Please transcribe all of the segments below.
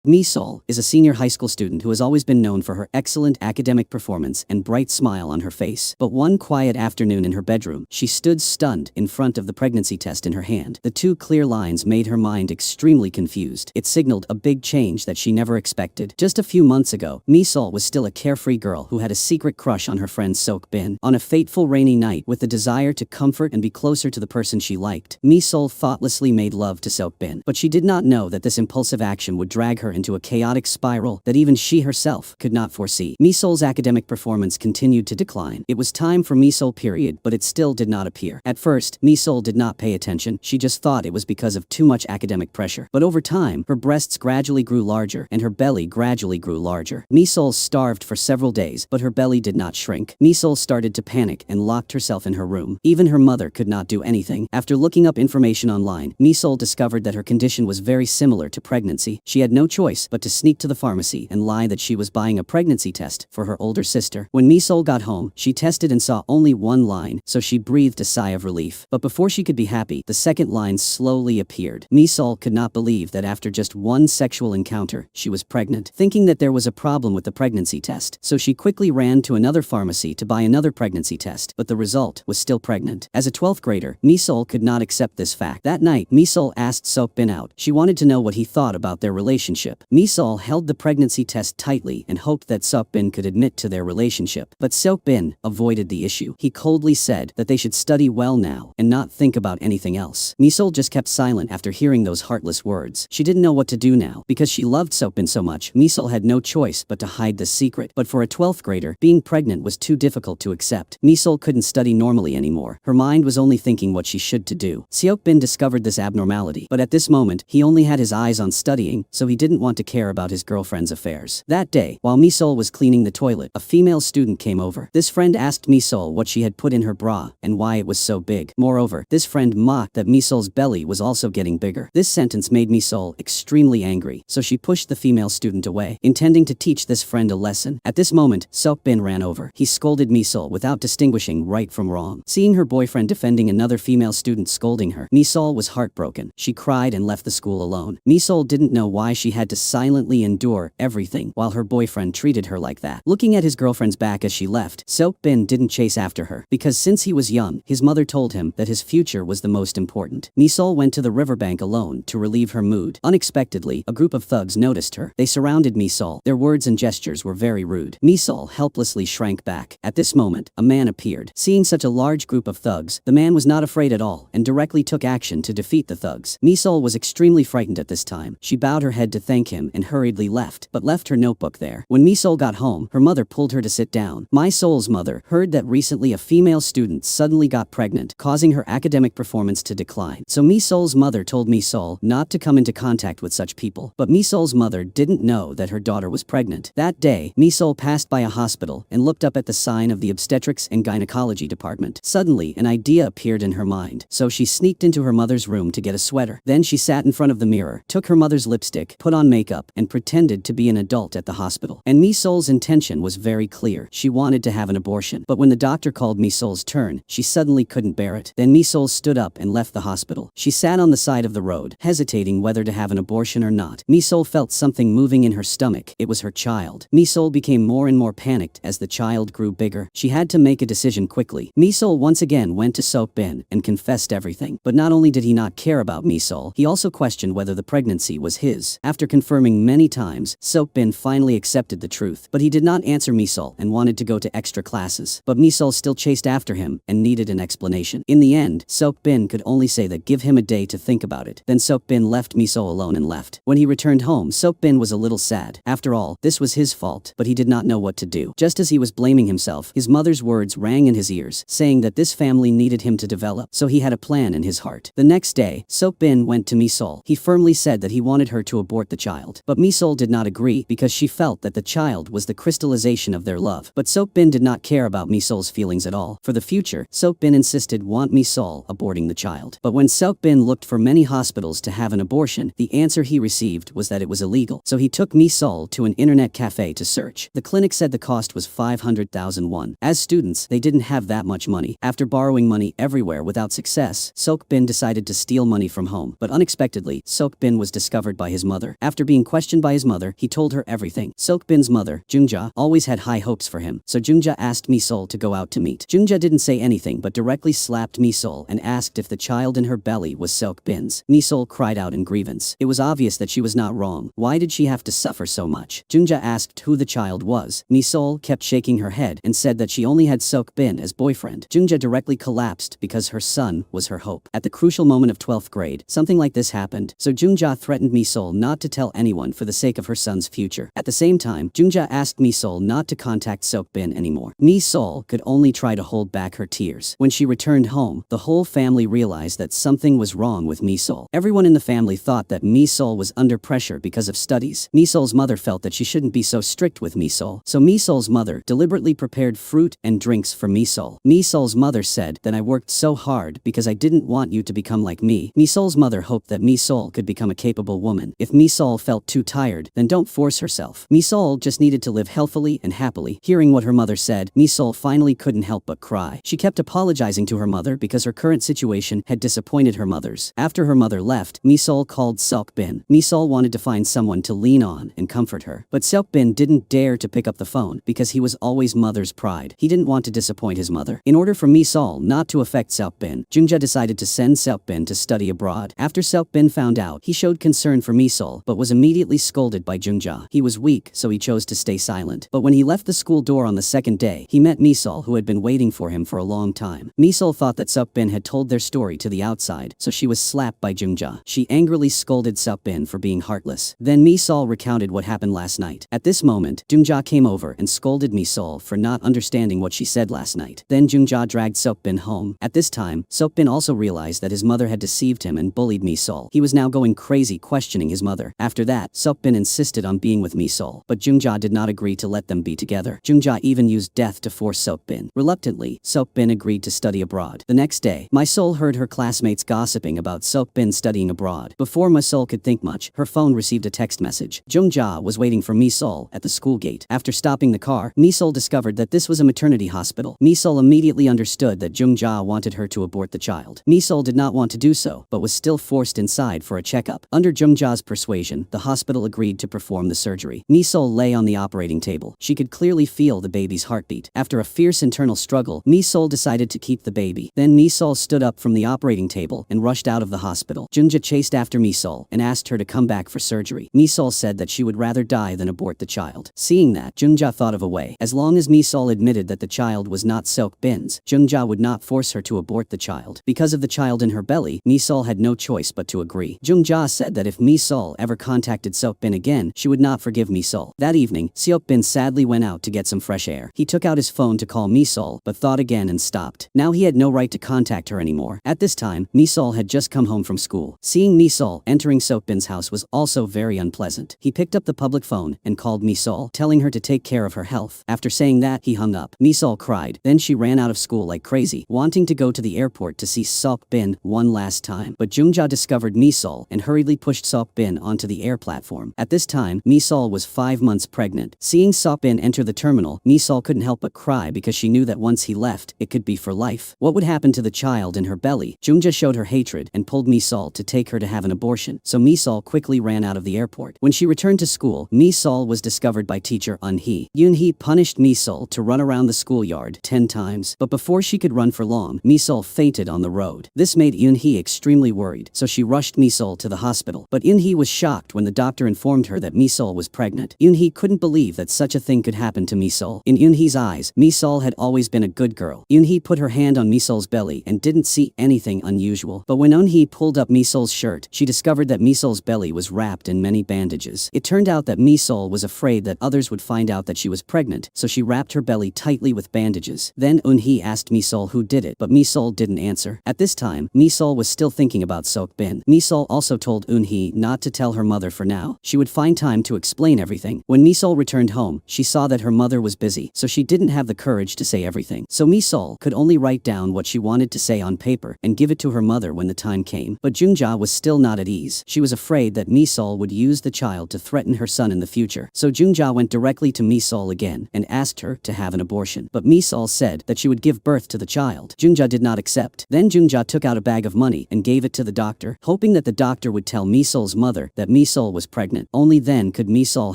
Mi-sol is a senior high school student who has always been known for her excellent academic performance and bright smile on her face. But one quiet afternoon in her bedroom, she stood stunned in front of the pregnancy test in her hand. The two clear lines made her mind extremely confused. It signaled a big change that she never expected. Just a few months ago, Mi-sol was still a carefree girl who had a secret crush on her friend Sok-bin. On a fateful rainy night, with the desire to comfort and be closer to the person she liked, Mi-sol thoughtlessly made love to Sok-bin. But she did not know that this impulsive action would drag her into a chaotic spiral that even she herself could not foresee. Mi-sol's academic performance continued to decline. It was time for Mi-sol period, but it still did not appear. At first, Mi-sol did not pay attention. She just thought it was because of too much academic pressure. But over time, her breasts gradually grew larger and her belly gradually grew larger. Mi-sol starved for several days, but her belly did not shrink. Mi-sol started to panic and locked herself in her room. Even her mother could not do anything. After looking up information online, Mi-sol discovered that her condition was very similar to pregnancy. She had no choice but to sneak to the pharmacy and lie that she was buying a pregnancy test for her older sister. When Mi-sol got home, she tested and saw only one line, so she breathed a sigh of relief. But before she could be happy, the second line slowly appeared. Mi-sol could not believe that after just one sexual encounter, she was pregnant. Thinking that there was a problem with the pregnancy test, so she quickly ran to another pharmacy to buy another pregnancy test, but the result was still pregnant. As a 12th grader, Mi-sol could not accept this fact. That night, Mi-sol asked Sok-bin out. She wanted to know what he thought about their relationship. Mi-sol held the pregnancy test tightly and hoped that Sok-bin could admit to their relationship. But Sok-bin avoided the issue. He coldly said that they should study well now and not think about anything else. Mi-sol just kept silent after hearing those heartless words. She didn't know what to do now. Because she loved Sok-bin so much, Mi-sol had no choice but to hide the secret. But for a 12th grader, being pregnant was too difficult to accept. Mi-sol couldn't study normally anymore. Her mind was only thinking what she should to do. Sok-bin discovered this abnormality, but at this moment, he only had his eyes on studying, so he didn't want to care about his girlfriend's affairs. That day, while Mi-sol was cleaning the toilet, a female student came over. This friend asked Mi-sol what she had put in her bra and why it was so big. Moreover, this friend mocked that Mi-sol's belly was also getting bigger. This sentence made Mi-sol extremely angry, so she pushed the female student away, intending to teach this friend a lesson. At this moment, Sok-bin ran over. He scolded Mi-sol without distinguishing right from wrong. Seeing her boyfriend defending another female student scolding her, Mi-sol was heartbroken. She cried and left the school alone. Mi-sol didn't know why she had to silently endure everything while her boyfriend treated her like that. Looking at his girlfriend's back as she left, Sok-bin didn't chase after her, because since he was young, his mother told him that his future was the most important. Mi-sol went to the riverbank alone to relieve her mood. Unexpectedly, a group of thugs noticed her. They surrounded Mi-sol. Their words and gestures were very rude. Mi-sol helplessly shrank back. At this moment, a man appeared. Seeing such a large group of thugs, the man was not afraid at all and directly took action to defeat the thugs. Mi-sol was extremely frightened at this time. She bowed her head to thank him and hurriedly left, but left her notebook there. When Mi-sol got home, her mother pulled her to sit down. Mi-sol's mother heard that recently a female student suddenly got pregnant, causing her academic performance to decline. So Mi-sol's mother told Mi-sol not to come into contact with such people. But Mi-sol's mother didn't know that her daughter was pregnant. That day, Mi-sol passed by a hospital and looked up at the sign of the obstetrics and gynecology department. Suddenly, an idea appeared in her mind, so she sneaked into her mother's room to get a sweater. Then she sat in front of the mirror, took her mother's lipstick, put on makeup, and pretended to be an adult at the hospital. And Mi-sol's intention was very clear. She wanted to have an abortion. But when the doctor called Mi-sol's turn, she suddenly couldn't bear it. Then Mi-sol stood up and left the hospital. She sat on the side of the road, hesitating whether to have an abortion or not. Mi-sol felt something moving in her stomach. It was her child. Mi-sol became more and more panicked as the child grew bigger. She had to make a decision quickly. Mi-sol once again went to Sok-bin and confessed everything. But not only did he not care about Mi-sol, he also questioned whether the pregnancy was his. After confirming many times, Sok-bin finally accepted the truth. But he did not answer Mi-sol and wanted to go to extra classes. But Mi-sol still chased after him and needed an explanation. In the end, Sok-bin could only say that give him a day to think about it. Then Sok-bin left Mi-sol alone and left. When he returned home, Sok-bin was a little sad. After all, this was his fault, but he did not know what to do. Just as he was blaming himself, his mother's words rang in his ears, saying that this family needed him to develop, so he had a plan in his heart. The next day, Sok-bin went to Mi-sol. He firmly said that he wanted her to abort the child. But Mi-sol did not agree because she felt that the child was the crystallization of their love. But Sok-bin did not care about Mi-sol's feelings at all. For the future, Sok-bin insisted want Mi-sol aborting the child. But when Sok-bin looked for many hospitals to have an abortion, the answer he received was that it was illegal. So he took Mi-sol to an internet cafe to search. The clinic said the cost was 500,000 won. As students, they didn't have that much money. After borrowing money everywhere without success, Sok-bin decided to steal money from home. But unexpectedly, Sok-bin was discovered by his mother. After being questioned by his mother, he told her everything. Seokbin's mother, Jungja, always had high hopes for him, so Jungja asked Mi-sol to go out to meet. Jungja didn't say anything but directly slapped Mi-sol and asked if the child in her belly was Seokbin's. Mi-sol cried out in grievance. It was obvious that she was not wrong. Why did she have to suffer so much? Jungja asked who the child was. Mi-sol kept shaking her head and said that she only had Seokbin as boyfriend. Jungja directly collapsed because her son was her hope. At the crucial moment of 12th grade, something like this happened, so Jungja threatened Mi-sol not to tell anyone for the sake of her son's future. At the same time, Jungja asked Mi-sol not to contact Seokbin anymore. Mi-sol could only try to hold back her tears. When she returned home, the whole family realized that something was wrong with Mi-sol. Everyone in the family thought that Mi-sol was under pressure because of studies. Mi-sol's mother felt that she shouldn't be so strict with Mi-sol, so Mi-sol's mother deliberately prepared fruit and drinks for Mi-sol. Mi-sol's mother said that I worked so hard because I didn't want you to become like me. Mi-sol's mother hoped that Mi-sol could become a capable woman. If Mi-sol felt too tired, then don't force herself. Mi-sol just needed to live healthily and happily. Hearing what her mother said, Mi-sol finally couldn't help but cry. She kept apologizing to her mother because her current situation had disappointed her mother's. After her mother left, Mi-sol called Seokbin. Mi-sol wanted to find someone to lean on and comfort her. But Seokbin didn't dare to pick up the phone because he was always mother's pride. He didn't want to disappoint his mother. In order for Mi-sol not to affect Seokbin, Jungja decided to send Seokbin to study abroad. After Seokbin found out, he showed concern for Mi-sol but was immediately scolded by Jungja. He was weak, so he chose to stay silent. But when he left the school door on the second day, he met Mi-sol, who had been waiting for him for a long time. Mi-sol thought that Seokbin had told their story to the outside, so she was slapped by Jungja. She angrily scolded Seokbin for being heartless. Then Mi-sol recounted what happened last night. At this moment, Jungja came over and scolded Mi-sol for not understanding what she said last night. Then Jungja dragged Seokbin home. At this time, Seokbin also realized that his mother had deceived him and bullied Mi-sol. He was now going crazy questioning his mother. After that, Seokbin insisted on being with Mi-sol, but Jungja did not agree to let them be together. Jungja even used death to force Seokbin. Reluctantly, Seokbin agreed to study abroad. The next day, Mi-sol heard her classmates gossiping about Seokbin studying abroad. Before Mi-sol could think much, her phone received a text message. Jungja was waiting for Mi-sol at the school gate. After stopping the car, Mi-sol discovered that this was a maternity hospital. Mi-sol immediately understood that Jungja wanted her to abort the child. Mi-sol did not want to do so, but was still forced inside for a checkup. Under Jungja's persuasion, the hospital agreed to perform the surgery. Mi-sol lay on the operating table. She could clearly feel the baby's heartbeat. After a fierce internal struggle, Mi-sol decided to keep the baby. Then Mi-sol stood up from the operating table and rushed out of the hospital. Jungja chased after Mi-sol and asked her to come back for surgery. Mi-sol said that she would rather die than abort the child. Seeing that, Jungja thought of a way. As long as Mi-sol admitted that the child was not Seokbin's, Jungja would not force her to abort the child. Because of the child in her belly, Mi-sol had no choice but to agree. Jungja said that if Mi-sol ever contacted Seokbin again, she would not forgive Mi-sol. That evening, Seokbin sadly went out to get some fresh air. He took out his phone to call Mi-sol, but thought again and stopped. Now he had no right to contact her anymore. At this time, Mi-sol had just come home from school. Seeing Mi-sol entering Seokbin's house was also very unpleasant. He picked up the public phone and called Mi-sol, telling her to take care of her health. After saying that, he hung up. Mi-sol cried. Then she ran out of school like crazy, wanting to go to the airport to see Seokbin one last time. But Jungja discovered Mi-sol and hurriedly pushed Seokbin onto the air platform. At this time, Mi-sol was 5 months pregnant. Seeing Seokbin enter the terminal, Mi-sol couldn't help but cry because she knew that once he left, it could be for life. What would happen to the child in her belly? Jungja showed her hatred and pulled Mi-sol to take her to have an abortion, so Mi-sol quickly ran out of the airport. When she returned to school, Mi-sol was discovered by teacher Eun-hee. Eun-hee punished Mi-sol to run around the schoolyard 10 times, but before she could run for long, Mi-sol fainted on the road. This made Eun-hee extremely worried, so she rushed Mi-sol to the hospital. But Eun-hee was shocked when the doctor informed her that Mi-sol was pregnant. Eun-hee couldn't believe that such a thing could happen to Mi-sol. In Eun-hee's eyes, Mi-sol had always been a good girl. Eun-hee put her hand on Mi-sol's belly and didn't see anything unusual. But when Eun-hee pulled up Mi-sol's shirt, she discovered that Mi-sol's belly was wrapped in many bandages. It turned out that Mi-sol was afraid that others would find out that she was pregnant, so she wrapped her belly tightly with bandages. Then Eun-hee asked Mi-sol who did it, but Mi-sol didn't answer. At this time, Mi-sol was still thinking about Seokbin. Mi-sol also told Eun-hee not to tell her mother for now. She would find time to explain everything. When Mi-sol returned home, she saw that her mother was busy, so she didn't have the courage to say everything. So Mi-sol could only write down what she wanted to say on paper and give it to her mother when the time came. But Jungja was still not at ease. She was afraid that Mi-sol would use the child to threaten her son in the future. So Jungja went directly to Mi-sol again and asked her to have an abortion. But Mi-sol said that she would give birth to the child. Jungja did not accept. Then Jungja took out a bag of money and gave it to the doctor, hoping that the doctor would tell Mi-sol's mother that Mi-sol was pregnant. Only then could Mi-sol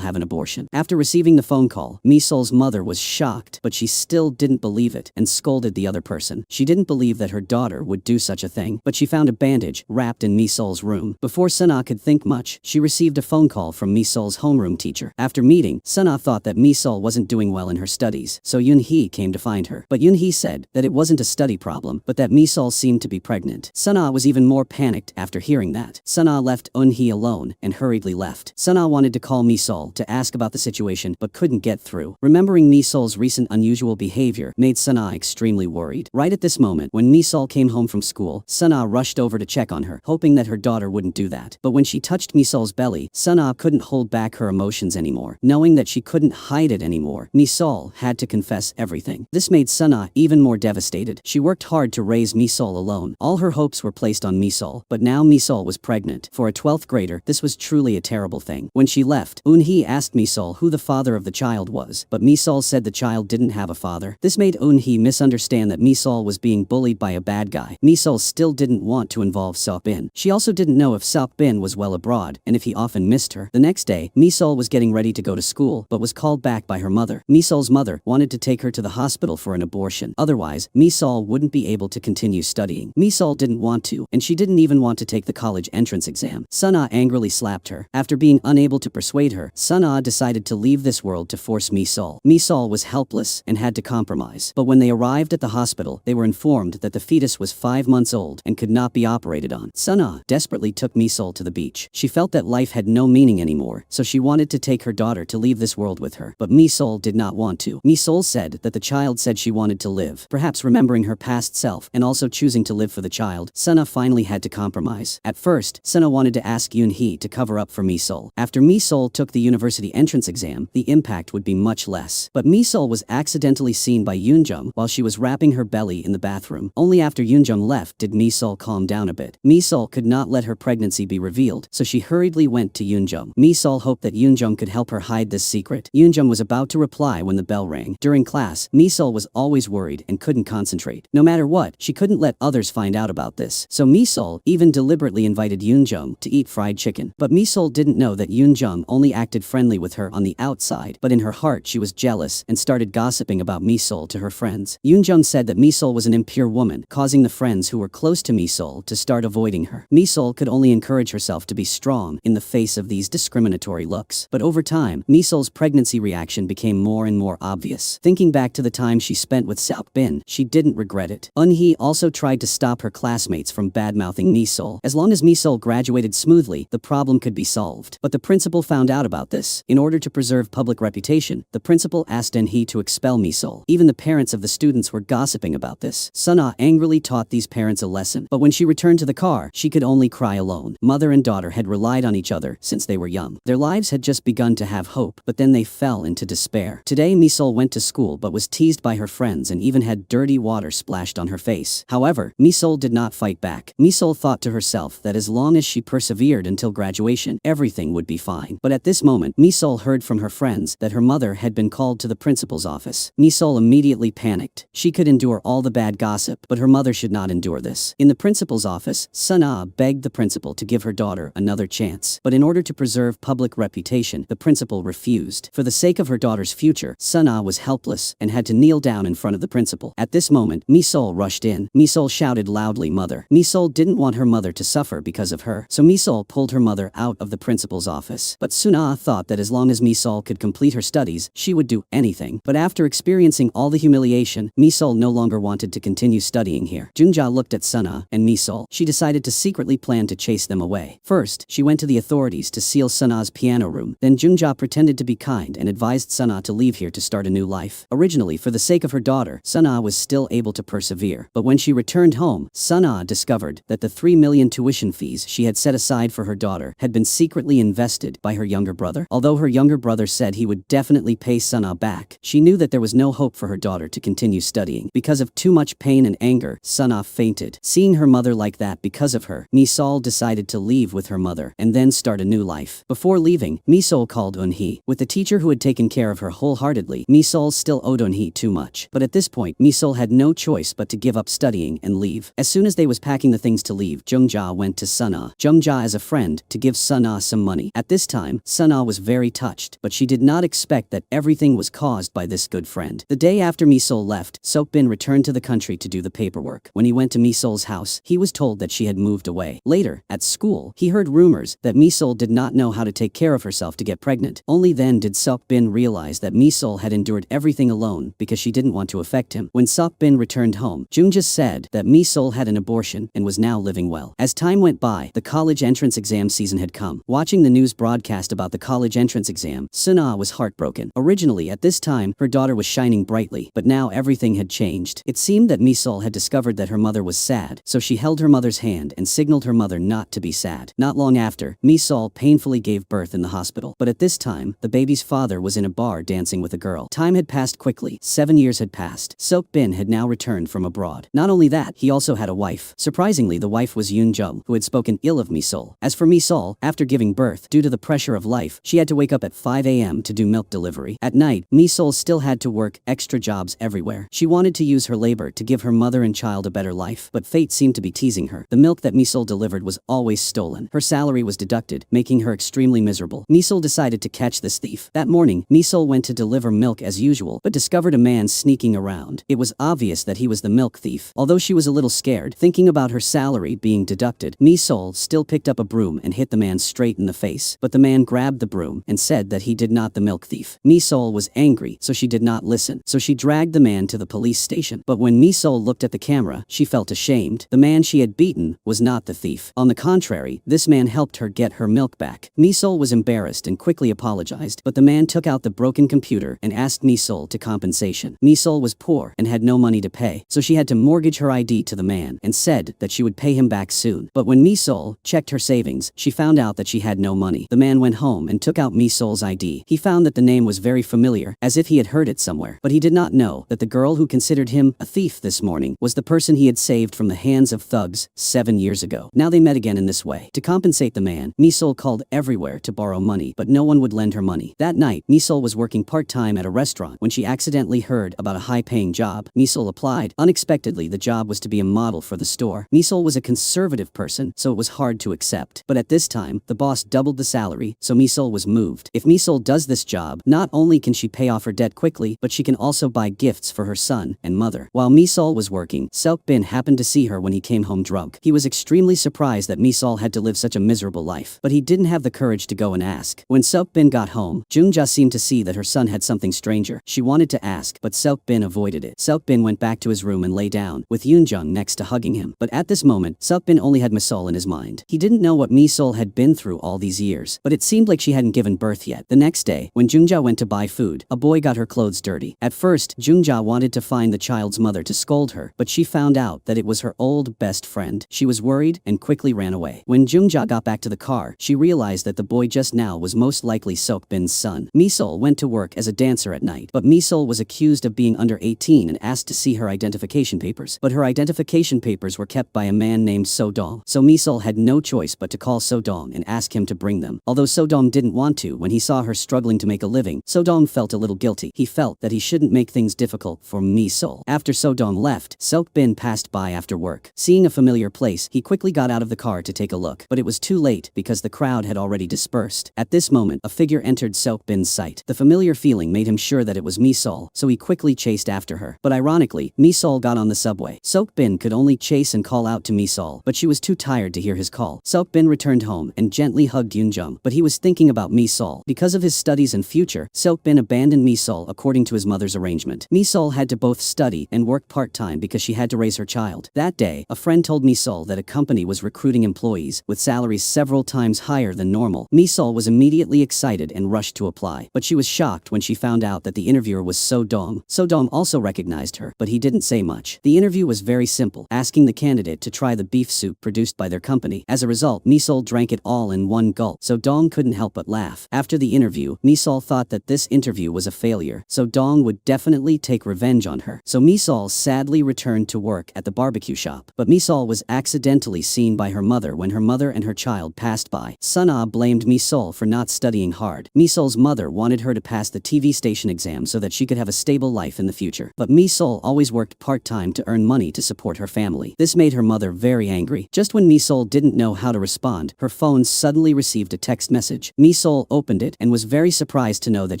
have an abortion. After receiving the phone call, Mi-sol's mother was shocked, but she still didn't believe it and scolded the other person. She didn't believe that her daughter would do such a thing, but she found a bandage wrapped in Mi-sol's room. Before Sana could think much, she received a phone call from Mi-sol's homeroom teacher. After meeting, Sana thought that Mi-sol wasn't doing well in her studies, so Yoon-hee came to find her. But Yoon-hee said that it wasn't a study problem, but that Mi-sol seemed to be pregnant. Sana was even more panicked after hearing that. Sana left Eun-hee alone and hurriedly left. Sana wanted to call Mi-sol to ask about the situation but couldn't get through. Remembering Mi-sol's recent unusual behavior made Sana extremely worried. Right at this moment, when Mi-sol came home from school, Sana rushed over to check on her, hoping that her daughter wouldn't do that. But when she touched Mi-sol's belly, Sana couldn't hold back her emotions anymore. Knowing that she couldn't hide it anymore, Mi-sol had to confess everything. This made Sana even more devastated. She worked hard to raise Mi-sol alone. All her hopes were placed on Mi-sol, but now Mi-sol was pregnant. For a 12th grader, this was truly a terrible thing. When she left, Eun-hee asked Mi-sol who the father of the child was, but Mi-sol said the child didn't have a father. This made Eun-hee misunderstand that Mi-sol was being bullied by a bad guy. Mi-sol still didn't want to involve Seok-bin. She also didn't know if Seok-bin was well abroad and if he often missed her. The next day, Mi-sol was getting ready to go to school, but was called back by her mother. Mi-sol's mother wanted to take her to the hospital for an abortion. Otherwise, Mi-sol wouldn't be able to continue studying. Mi-sol didn't want to, and she didn't even want to take the college entrance exam. Sana angrily slapped her. After being unable to persuade her, Sana decided to leave this world to force Mi-sol. Mi-sol was helpless and had to compromise. But when they arrived at the hospital, they were informed that the fetus was 5 months old and could not be operated on. Sana desperately took Mi-sol to the beach. She felt that life had no meaning anymore, so she wanted to take her daughter to leave this world with her. But Mi-sol did not want to. Mi-sol said that the child said she wanted to live. Perhaps remembering her past self and also choosing to live for the child, Sana finally had to compromise. At first, Sana wanted to ask Yoon-hee to cover up for Mi-sol. After Mi-sol took the university entrance exam, the impact would be much less. But Mi-sol was accidentally seen by Yoon-jung while she was wrapping her belly in the bathroom. Only after Yoon-jung left did Mi-sol calm down a bit. Mi-sol could not let her pregnancy be revealed, so she hurriedly went to Yoon-jung. Mi-sol hoped that Yoon-jung could help her hide this secret. Yoon-jung was about to reply when the bell rang. During class, Mi-sol was always worried and couldn't concentrate. No matter what, she couldn't let others find out about this. So Mi-sol even deliberately invited Yoon-jung to eat fried chicken. But Mi-sol didn't know that Yoon-jung only acted friendly with her on the outside, but in her heart she was jealous and started gossiping about Mi-sol to her friends. Yoon-jung said that Mi-sol was an impure woman, causing the friends who were close to Mi-sol to start avoiding her. Mi-sol could only encourage herself to be strong in the face of these discriminatory looks. But over time, Mi-sol's pregnancy reaction became more and more obvious. Thinking back to the time she spent with Seok-bin, she didn't regret it. Eun-hee also tried to stop her classmates from bad-mouthing Mi-sol. As long as Mi-sol graduated smoothly, the problem could be solved. But the principal found out about this. In order to preserve public reputation, the principal asked Eun-hee to expel Mi-sol. Even the parents of the students were gossiping about this. Sana angrily taught these parents a lesson, but when she returned to the car, she could only cry alone. Mother and daughter had relied on each other since they were young. Their lives had just begun to have hope, but then they fell into despair. Today, Mi-sol went to school but was teased by her friends and even had dirty water splashed on her face. However, Mi-sol did not fight back. Mi-sol thought to herself that as long as she persevered until graduation, everything would be fine. But at this moment, Mi-sol heard from her friends that her mother had been called to the principal's office. Mi-sol immediately panicked. She could endure all the bad gossip, but her mother should not endure this. In the principal's office, Sana begged the principal to give her daughter another chance. But in order to preserve public reputation, the principal refused. For the sake of her daughter's future, Sana was helpless and had to kneel down in front of the principal. At this moment, Mi-sol rushed in. Mi-sol shouted loudly, "Mother." Mi-sol didn't want her mother to suffer because of her, so Mi-sol pulled her mother out of the principal's office. But Suna thought that as long as Mi-sol could complete her studies, she would do anything. But after experiencing all the humiliation, Mi-sol no longer wanted to continue studying here. Junja looked at Suna and Mi-sol. She decided to secretly plan to chase them away. First, she went to the authorities to seal Suna's piano room. Then Junja pretended to be kind and advised Suna to leave here to start a new life. Originally, for the sake of her daughter, Suna was still able to persevere. But when she returned home, Suna discovered that the 3 million tuition fees she had set aside for her daughter had been secretly invested by her younger brother. Although her younger brother said he would definitely pay Suna back, she knew that there was no hope for her daughter to continue studying. Because of too much pain and anger, Suna fainted. Seeing her mother like that because of her, Mi-sol decided to leave with her mother and then start a new life. Before leaving, Mi-sol called Eun-hee. With the teacher who had taken care of her wholeheartedly, Mi-sol still owed Eun-hee too much. But at this point, Mi-sol had no choice but to give up studying and leave. As soon as they was packing the things to leave, Jung-ja went to Suna. Jung-ja as a friend to give give Sun-ah some money. At this time, Sun-ah was very touched, but she did not expect that everything was caused by this good friend. The day after Mi-sol left, Seok-bin returned to the country to do the paperwork. When he went to Mi-sol's house, he was told that she had moved away. Later, at school, he heard rumors that Mi-sol did not know how to take care of herself to get pregnant. Only then did Seok-bin realize that Mi-sol had endured everything alone because she didn't want to affect him. When Seok-bin returned home, Jung-ja said that Mi-sol had an abortion and was now living well. As time went by, the college entrance exam season had come. Watching the news broadcast about the college entrance exam, Sun-ah was heartbroken. Originally, at this time, her daughter was shining brightly, but now everything had changed. It seemed that Mi-sol had discovered that her mother was sad, so she held her mother's hand and signaled her mother not to be sad. Not long after, Mi-sol painfully gave birth in the hospital. But at this time, the baby's father was in a bar dancing with a girl. Time had passed quickly. 7 years had passed. Seok-bin had now returned from abroad. Not only that, he also had a wife. Surprisingly, the wife was Yoon-jung, who had spoken ill of Mi-sol. As for Mi-sol, after giving birth, due to the pressure of life, she had to wake up at 5 a.m. to do milk delivery. At night, Mi-sol still had to work extra jobs everywhere. She wanted to use her labor to give her mother and child a better life, but fate seemed to be teasing her. The milk that Mi-sol delivered was always stolen. Her salary was deducted, making her extremely miserable. Mi-sol decided to catch this thief. That morning, Mi-sol went to deliver milk as usual, but discovered a man sneaking around. It was obvious that he was the milk thief. Although she was a little scared, thinking about her salary being deducted, Mi-sol still picked up a broom and hit the man straight in the face. But the man grabbed the broom and said that he did not the milk thief. Mi-sol was angry, so she did not listen. So she dragged the man to the police station. But when Mi-sol looked at the camera, she felt ashamed. The man she had beaten was not the thief. On the contrary, this man helped her get her milk back. Mi-sol was embarrassed and quickly apologized, but the man took out the broken computer and asked Mi-sol to compensation. Mi-sol was poor and had no money to pay, so she had to mortgage her ID to the man and said that she would pay him back soon. But when Mi-sol checked her savings, she found out that she had no money. The man went home and took out Mi-sol's ID. He found that the name was very familiar, as if he had heard it somewhere, but he did not know that the girl who considered him a thief this morning was the person he had saved from the hands of thugs 7 years ago. Now they met again in this way. To compensate the man, Mi-sol called everywhere to borrow money, but no one would lend her money. That night, Mi-sol was working part-time at a restaurant when she accidentally heard about a high-paying job. Mi-sol applied. Unexpectedly, the job was to be a model for the store. Mi-sol was a conservative person, so it was hard to accept. But at this time, the boss doubled the salary, so Mi-sol was moved. If Mi-sol does this job, not only can she pay off her debt quickly, but she can also buy gifts for her son and mother. While Mi-sol was working, Seok-bin happened to see her when he came home drunk. He was extremely surprised that Mi-sol had to live such a miserable life, but he didn't have the courage to go and ask. When Seok-bin got home, Jung-ja seemed to see that her son had something stranger. She wanted to ask, but Seok-bin avoided it. Seok-bin went back to his room and lay down, with Yoon-jung next to hugging him. But at this moment, Seok-bin only had Mi-sol in his mind. He didn't know what Mi-sol had been through all these years, but it seemed like she hadn't given birth yet. The next day, when Jung-ja went to buy food, a boy got her clothes dirty. At first, Jung-ja wanted to find the child's mother to scold her, but she found out that it was her old best friend. She was worried and quickly ran away. When Jung-ja got back to the car, she realized that the boy just now was most likely Seok-bin's son. Mi-sol went to work as a dancer at night, but Mi-sol was accused of being under 18 and asked to see her identification papers. But her identification papers were kept by a man named So-dong, so Mi-sol had no choice but to call So-dong and ask him to bring them. Although So-dong didn't want to, when he saw her struggling to make a living, So-dong felt a little guilty. He felt that he shouldn't make things difficult for Mi-sol. After So-dong left, Seok-bin passed by after work. Seeing a familiar place, he quickly got out of the car to take a look, but it was too late because the crowd had already dispersed. At this moment, a figure entered Seok-bin's sight. The familiar feeling made him sure that it was Mi-sol, so he quickly chased after her. But ironically, Mi-sol got on the subway. Seok-bin could only chase and call out to Mi-sol, but she was too tired to hear his call. Seok-bin returned home and gently hugged Yoon-jung, but he was thinking about Mi-sol. Because of his studies and future, Seok-bin abandoned Mi-sol according to his mother's arrangement. Mi-sol had to both study and work part-time because she had to raise her child. That day, a friend told Mi-sol that a company was recruiting employees with salaries several times higher than normal. Mi-sol was immediately excited and rushed to apply, but she was shocked when she found out that the interviewer was So-dong. So-dong also recognized her, but he didn't say much. The interview was very simple, asking the candidate to try the beef soup produced by their company. As a result, Mi-sol drank it all in one gulp. So-dong couldn't help but laugh. After the interview, Mi-sol thought that this interview was a failure. So-dong would definitely take revenge on her. So Mi-sol sadly returned to work at the barbecue shop. But Mi-sol was accidentally seen by her mother when her mother and her child passed by. Sun-ah blamed Mi-sol for not studying hard. Mi-sol's mother wanted her to pass the TV station exam so that she could have a stable life in the future. But Mi-sol always worked part-time to earn money to support her family. This made her mother very angry. Just when Mi-sol didn't know how to respond, her father phone suddenly received a text message. Mi-sol opened it and was very surprised to know that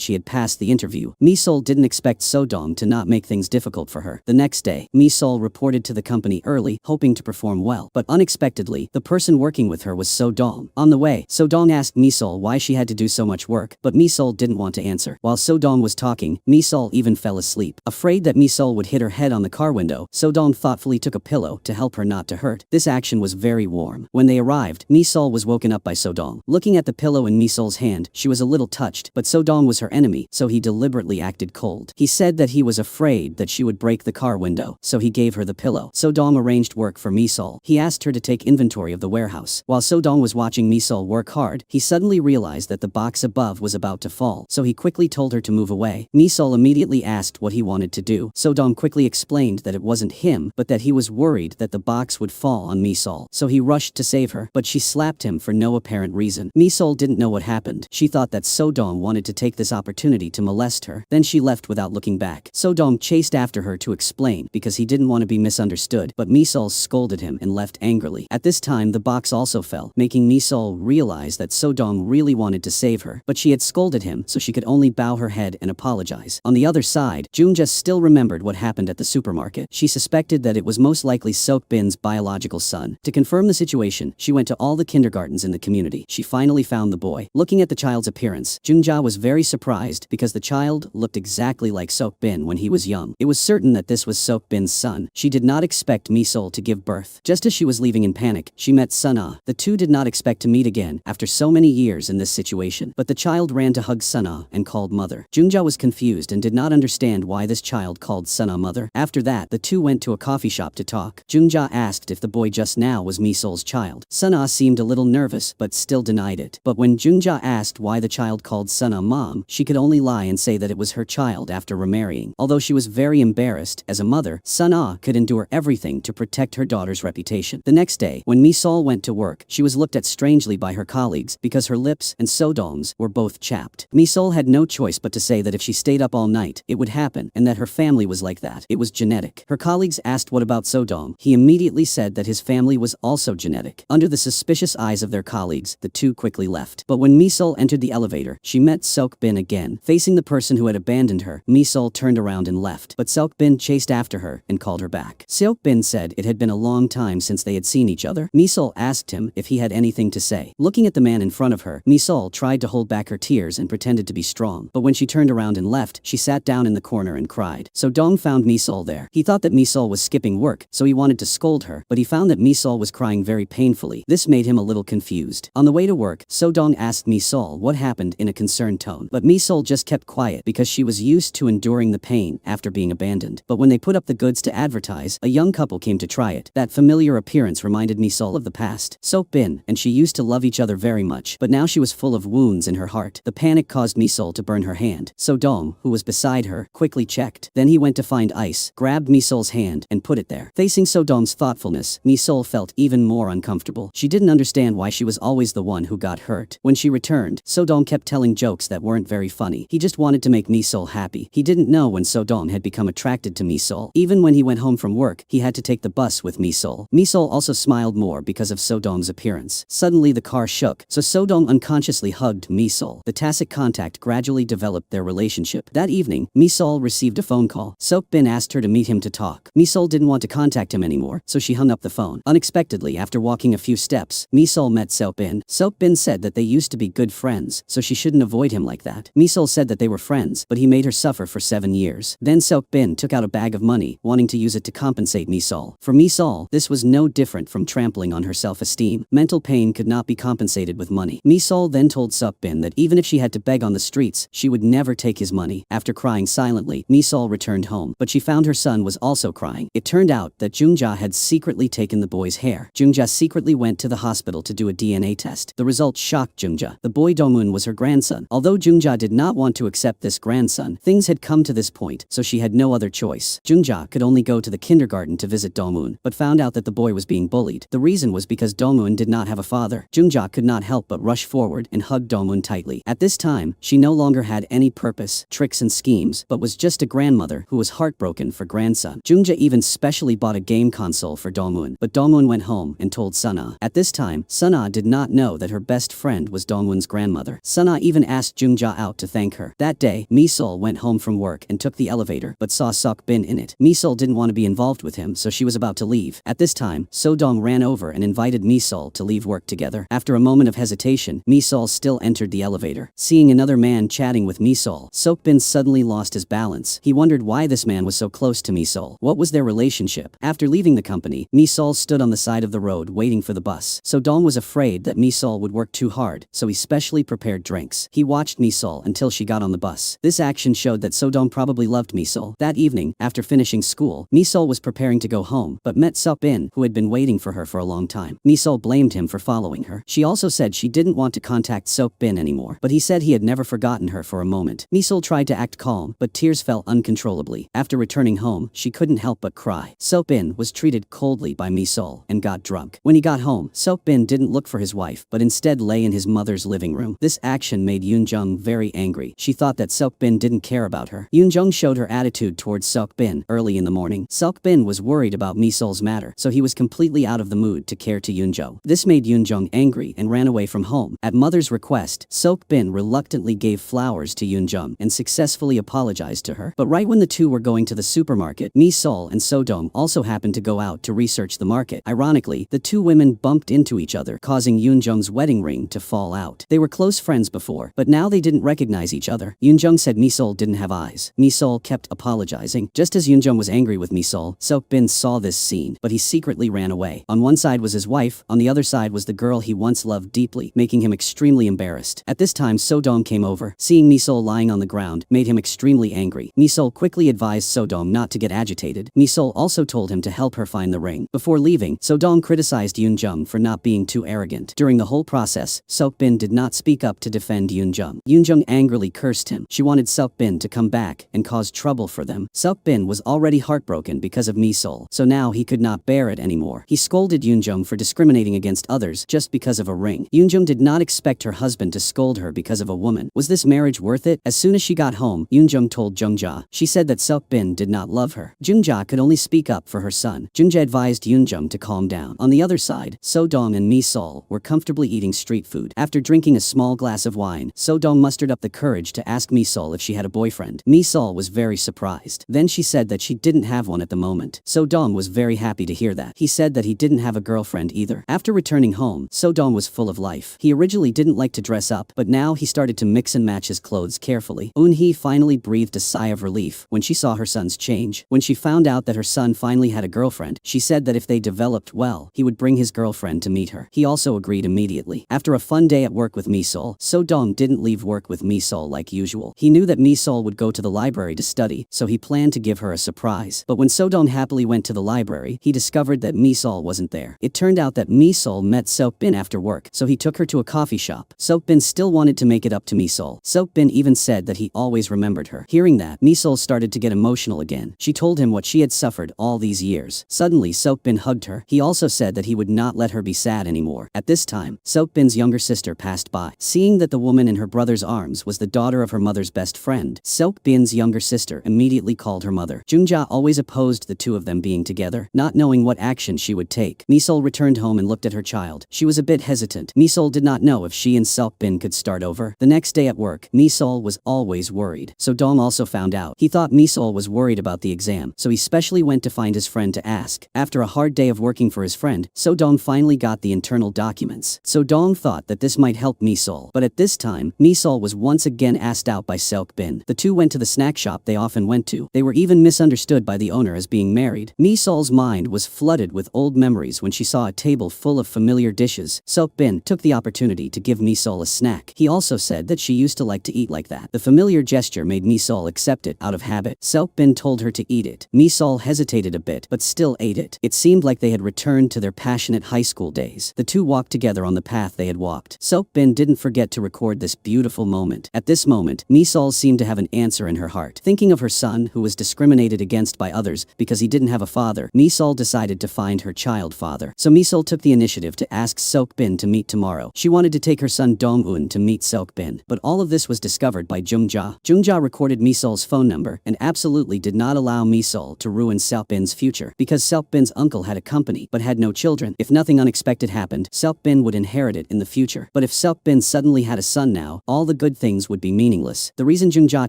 she had passed the interview. Mi-sol didn't expect So-dong to not make things difficult for her. The next day, Mi-sol reported to the company early, hoping to perform well. But unexpectedly, the person working with her was So-dong. On the way, So-dong asked Mi-sol why she had to do so much work, but Mi-sol didn't want to answer. While So-dong was talking, Mi-sol even fell asleep. Afraid that Mi-sol would hit her head on the car window, So-dong thoughtfully took a pillow to help her not to hurt. This action was very warm. When they arrived, Mi-sol was woken up by So-dong. Looking at the pillow in Mi-sol's hand, she was a little touched, but So-dong was her enemy, so he deliberately acted cold. He said that he was afraid that she would break the car window, so he gave her the pillow. So-dong arranged work for Mi-sol. He asked her to take inventory of the warehouse. While So-dong was watching Mi-sol work hard, he suddenly realized that the box above was about to fall, so he quickly told her to move away. Mi-sol immediately asked what he wanted to do. So-dong quickly explained that it wasn't him, but that he was worried that the box would fall on Mi-sol, so he rushed to save her, but she slapped him for no apparent reason. Mi-sol didn't know what happened. She thought that So-dong wanted to take this opportunity to molest her. Then she left without looking back. So-dong chased after her to explain because he didn't want to be misunderstood, but Mi-sol scolded him and left angrily. At this time, the box also fell, making Mi-sol realize that So-dong really wanted to save her, but she had scolded him, so she could only bow her head and apologize. On the other side, Junja still remembered what happened at the supermarket. She suspected that it was most likely Sok-bin's biological son. To confirm the situation, she went to all the kindergartens in the community. She finally found the boy. Looking at the child's appearance, Junja was very surprised because the child looked exactly like Sok-bin when he was young. It was certain that this was Sok-bin's son. She did not expect Mi-sol to give birth. Just as she was leaving in panic, she met Sun-ah. The two did not expect to meet again after so many years in this situation, but the child ran to hug Sun-ah and called mother. Junja was confused and did not understand why this child called Sun-ah mother. After that, the two went to a coffee shop to talk. Junja asked if the boy just now was Mi-sol's child. Sun-ah seemed a little nervous, but still denied it. But when Junja asked why the child called Sun-ah mom, she could only lie and say that it was her child after remarrying. Although she was very embarrassed, as a mother, Sun-ah could endure everything to protect her daughter's reputation. The next day, when Mi-sol went to work, she was looked at strangely by her colleagues because her lips and So-dong's were both chapped. Mi-sol had no choice but to say that if she stayed up all night, it would happen, and that her family was like that. It was genetic. Her colleagues asked what about So-dong. He immediately said that his family was also genetic. Under the suspicious eyes of their colleagues, the two quickly left. But when Mi-sol entered the elevator, she met Sok-bin again. Facing the person who had abandoned her, Mi-sol turned around and left, but Sok-bin chased after her and called her back. Sok-bin said it had been a long time since they had seen each other. Mi-sol asked him if he had anything to say. Looking at the man in front of her, Mi-sol tried to hold back her tears and pretended to be strong, but when she turned around and left, she sat down in the corner and cried. So-dong found Mi-sol there. He thought that Mi-sol was skipping work, so he wanted to scold her, but he found that Mi-sol was crying very painfully. This made him a little confused. On the way to work, So-dong asked Mi-sol what happened in a concerned tone, but Mi-sol just kept quiet because she was used to enduring the pain after being abandoned. But when they put up the goods to advertise, a young couple came to try it. That familiar appearance reminded Mi-sol of the past. Sok-bin and she used to love each other very much, but now she was full of wounds in her heart. The panic caused Mi-sol to burn her hand. So-dong, who was beside her, quickly checked. Then he went to find ice, grabbed Mi-sol's hand, and put it there. Facing So-dong's thoughtfulness, Mi-sol felt even more uncomfortable. She didn't understand why she was always the one who got hurt. When she returned, So-dong kept telling jokes that weren't very funny. He just wanted to make Mi-sol happy. He didn't know when So-dong had become attracted to Mi-sol. Even when he went home from work, he had to take the bus with Mi-sol. Mi-sol also smiled more because of So-dong's appearance. Suddenly the car shook, so So-dong unconsciously hugged Mi-sol. The tacit contact gradually developed their relationship. That evening, Mi-sol received a phone call. Sok-bin asked her to meet him to talk. Mi-sol didn't want to contact him anymore, so she hung up the phone. Unexpectedly, after walking a few steps, Mi-sol met Sok-bin. Sok-bin said that they used to be good friends, so she shouldn't avoid him like that. Mi-sol said that they were friends, but he made her suffer for 7 years. Then Sok-bin took out a bag of money, wanting to use it to compensate Mi-sol. For Mi-sol, this was no different from trampling on her self-esteem. Mental pain could not be compensated with money. Mi-sol then told Sok-bin that even if she had to beg on the streets, she would never take his money. After crying silently, Mi-sol returned home, but she found her son was also crying. It turned out that Junja had secretly taken the boy's hair. Junja secretly went to the hospital to do a DNA test. The results shocked Junja. The boy Dongmun was her grandson. Although Junja did not want to accept this grandson, things had come to this point, so she had no other choice. Junja could only go to the kindergarten to visit Dongmun, but found out that the boy was being bullied. The reason was because Dongmun did not have a father. Junja could not help but rush forward and hug Dongmun tightly. At this time, she no longer had any purpose, tricks and schemes, but was just a grandmother who was heartbroken for grandson. Junja even specially bought a game console for Dongmun, but Dongmun went home and told Sun-ah. At this time, Sun Sunna did not know that her best friend was Dongwon's grandmother. Sunna even asked Jungja out to thank her. That day, Mi-sol went home from work and took the elevator, but saw Seok-bin in it. Mi-sol didn't want to be involved with him, so she was about to leave. At this time, So-dong ran over and invited Mi-sol to leave work together. After a moment of hesitation, Mi-sol still entered the elevator. Seeing another man chatting with Mi-sol, Seok-bin suddenly lost his balance. He wondered why this man was so close to Mi-sol. What was their relationship? After leaving the company, Mi-sol stood on the side of the road waiting for the bus. So-dong was afraid that Mi-sol would work too hard, so he specially prepared drinks. He watched Mi-sol until she got on the bus. This action showed that So-dong probably loved Mi-sol. That evening, after finishing school, Mi-sol was preparing to go home, but met Seok-bin, who had been waiting for her for a long time. Mi-sol blamed him for following her. She also said she didn't want to contact Seok-bin anymore, but he said he had never forgotten her for a moment. Mi-sol tried to act calm, but tears fell uncontrollably. After returning home, she couldn't help but cry. Seok-bin was treated coldly by Mi-sol and got drunk. When he got home, Seok-bin didn't look for his wife, but instead lay in his mother's living room. This action made Yoon-jung very angry. She thought that Seok-bin didn't care about her. Yoon-jung showed her attitude towards Seok-bin early in the morning. Seok-bin was worried about Mi-sol's matter, so he was completely out of the mood to care to Yoon-jung. This made Yoon-jung angry and ran away from home. At mother's request, Seok-bin reluctantly gave flowers to Yoon-jung and successfully apologized to her. But right when the two were going to the supermarket, Mi-sol and So-dong also happened to go out to research the market. Ironically, the two women bumped into each other, causing Yoon-jung's wedding ring to fall out. They were close friends before, but now they didn't recognize each other. Yoon-jung said Mi-sol didn't have eyes. Mi-sol kept apologizing. Just as Yoon-jung was angry with Mi-sol, Seok-bin saw this scene, but he secretly ran away. On one side was his wife, on the other side was the girl he once loved deeply, making him extremely embarrassed. At this time, So-dong came over. Seeing Mi-sol lying on the ground made him extremely angry. Mi-sol quickly advised So-dong not to get agitated. Mi-sol also told him to help her find the ring. Before leaving, So-dong criticized Yoon-jung for not being too arrogant. During the whole process, Seok-bin did not speak up to defend Yoon-jung. Yoon-jung angrily cursed him. She wanted Seok-bin to come back and cause trouble for them. Seok-bin was already heartbroken because of Mi-sol, so now he could not bear it anymore. He scolded Yoon-jung for discriminating against others just because of a ring. Yoon-jung did not expect her husband to scold her because of a woman. Was this marriage worth it? As soon as she got home, Yoon-jung told Jungja. She said that Seok-bin did not love her. Jungja could only speak up for her son. Jungja advised Yoon-jung to calm down. On the other side, So-dong and Mi-sol were comfortably eating street food. After drinking a small glass of wine, So-dong mustered up the courage to ask Mi-sol if she had a boyfriend. Mi-sol was very surprised. Then she said that she didn't have one at the moment. So-dong was very happy to hear that. He said that he didn't have a girlfriend either. After returning home, So-dong was full of life. He originally didn't like to dress up, but now he started to mix and match his clothes carefully. Eun-hee finally breathed a sigh of relief when she saw her son's change. When she found out that her son finally had a girlfriend, she said that if they developed well, he would bring his girlfriend to meet her. He also agreed immediately. After a fun day at work with Mi-sol, So-dong didn't leave work with Mi-sol like usual. He knew that Mi-sol would go to the library to study, so he planned to give her a surprise. But when So-dong happily went to the library, he discovered that Mi-sol wasn't there. It turned out that Mi-sol met Seok-bin after work, so he took her to a coffee shop. Seok-bin still wanted to make it up to Mi-sol. Seok-bin even said that he always remembered her. Hearing that, Mi-sol started to get emotional again. She told him what she had suffered all these years. Suddenly, Seok-bin hugged her. He also said that he would not let her be sad anymore. At this time, Seok-bin's younger sister passed by. Seeing that the woman in her brother's arms was the daughter of her mother's best friend, Seok-bin's younger sister immediately called her mother. Jungja always opposed the two of them being together, not knowing what action she would take. Mi-sol returned home and looked at her child. She was a bit hesitant. Mi-sol did not know if she and Seok-bin could start over. The next day at work, Mi-sol was always worried. So-dong also found out. He thought Mi-sol was worried about the exam, so he specially went to find his friend to ask. After a hard day of working for his friend, So-dong finally got the internal documents. So-dong thought that this might help Mi-sol, but at this time, Mi-sol was once again asked out by Seok-bin. The two went to the snack shop they often went to. They were even misunderstood by the owner as being married. Mi-sol's mind was flooded with old memories when she saw a table full of familiar dishes. Seok-bin took the opportunity to give Mi-sol a snack. He also said that she used to like to eat like that. The familiar gesture made Mi-sol accept it out of habit. Seok-bin told her to eat it. Mi-sol hesitated a bit, but still ate it. It seemed like they had returned to their passionate high school days. The two walked together on the path they had walked. Seok-bin didn't forget to record this beautiful moment. At this moment, Mi-sol seemed to have an answer in her heart. Thinking of her son, who was discriminated against by others because he didn't have a father, Mi-sol decided to find her child father. So Mi-sol took the initiative to ask Seok-bin to meet tomorrow. She wanted to take her son Dong-un to meet Seok-bin, but all of this was discovered by Jungja. Jungja recorded Mi-sol's phone number and absolutely did not allow Mi-sol to ruin Seok-bin's future because Seok-bin's uncle had a company but had no children. If nothing unexpected happened, happened, Seok-bin would inherit it in the future. But if Seok-bin suddenly had a son now, all the good things would be meaningless. The reason Junja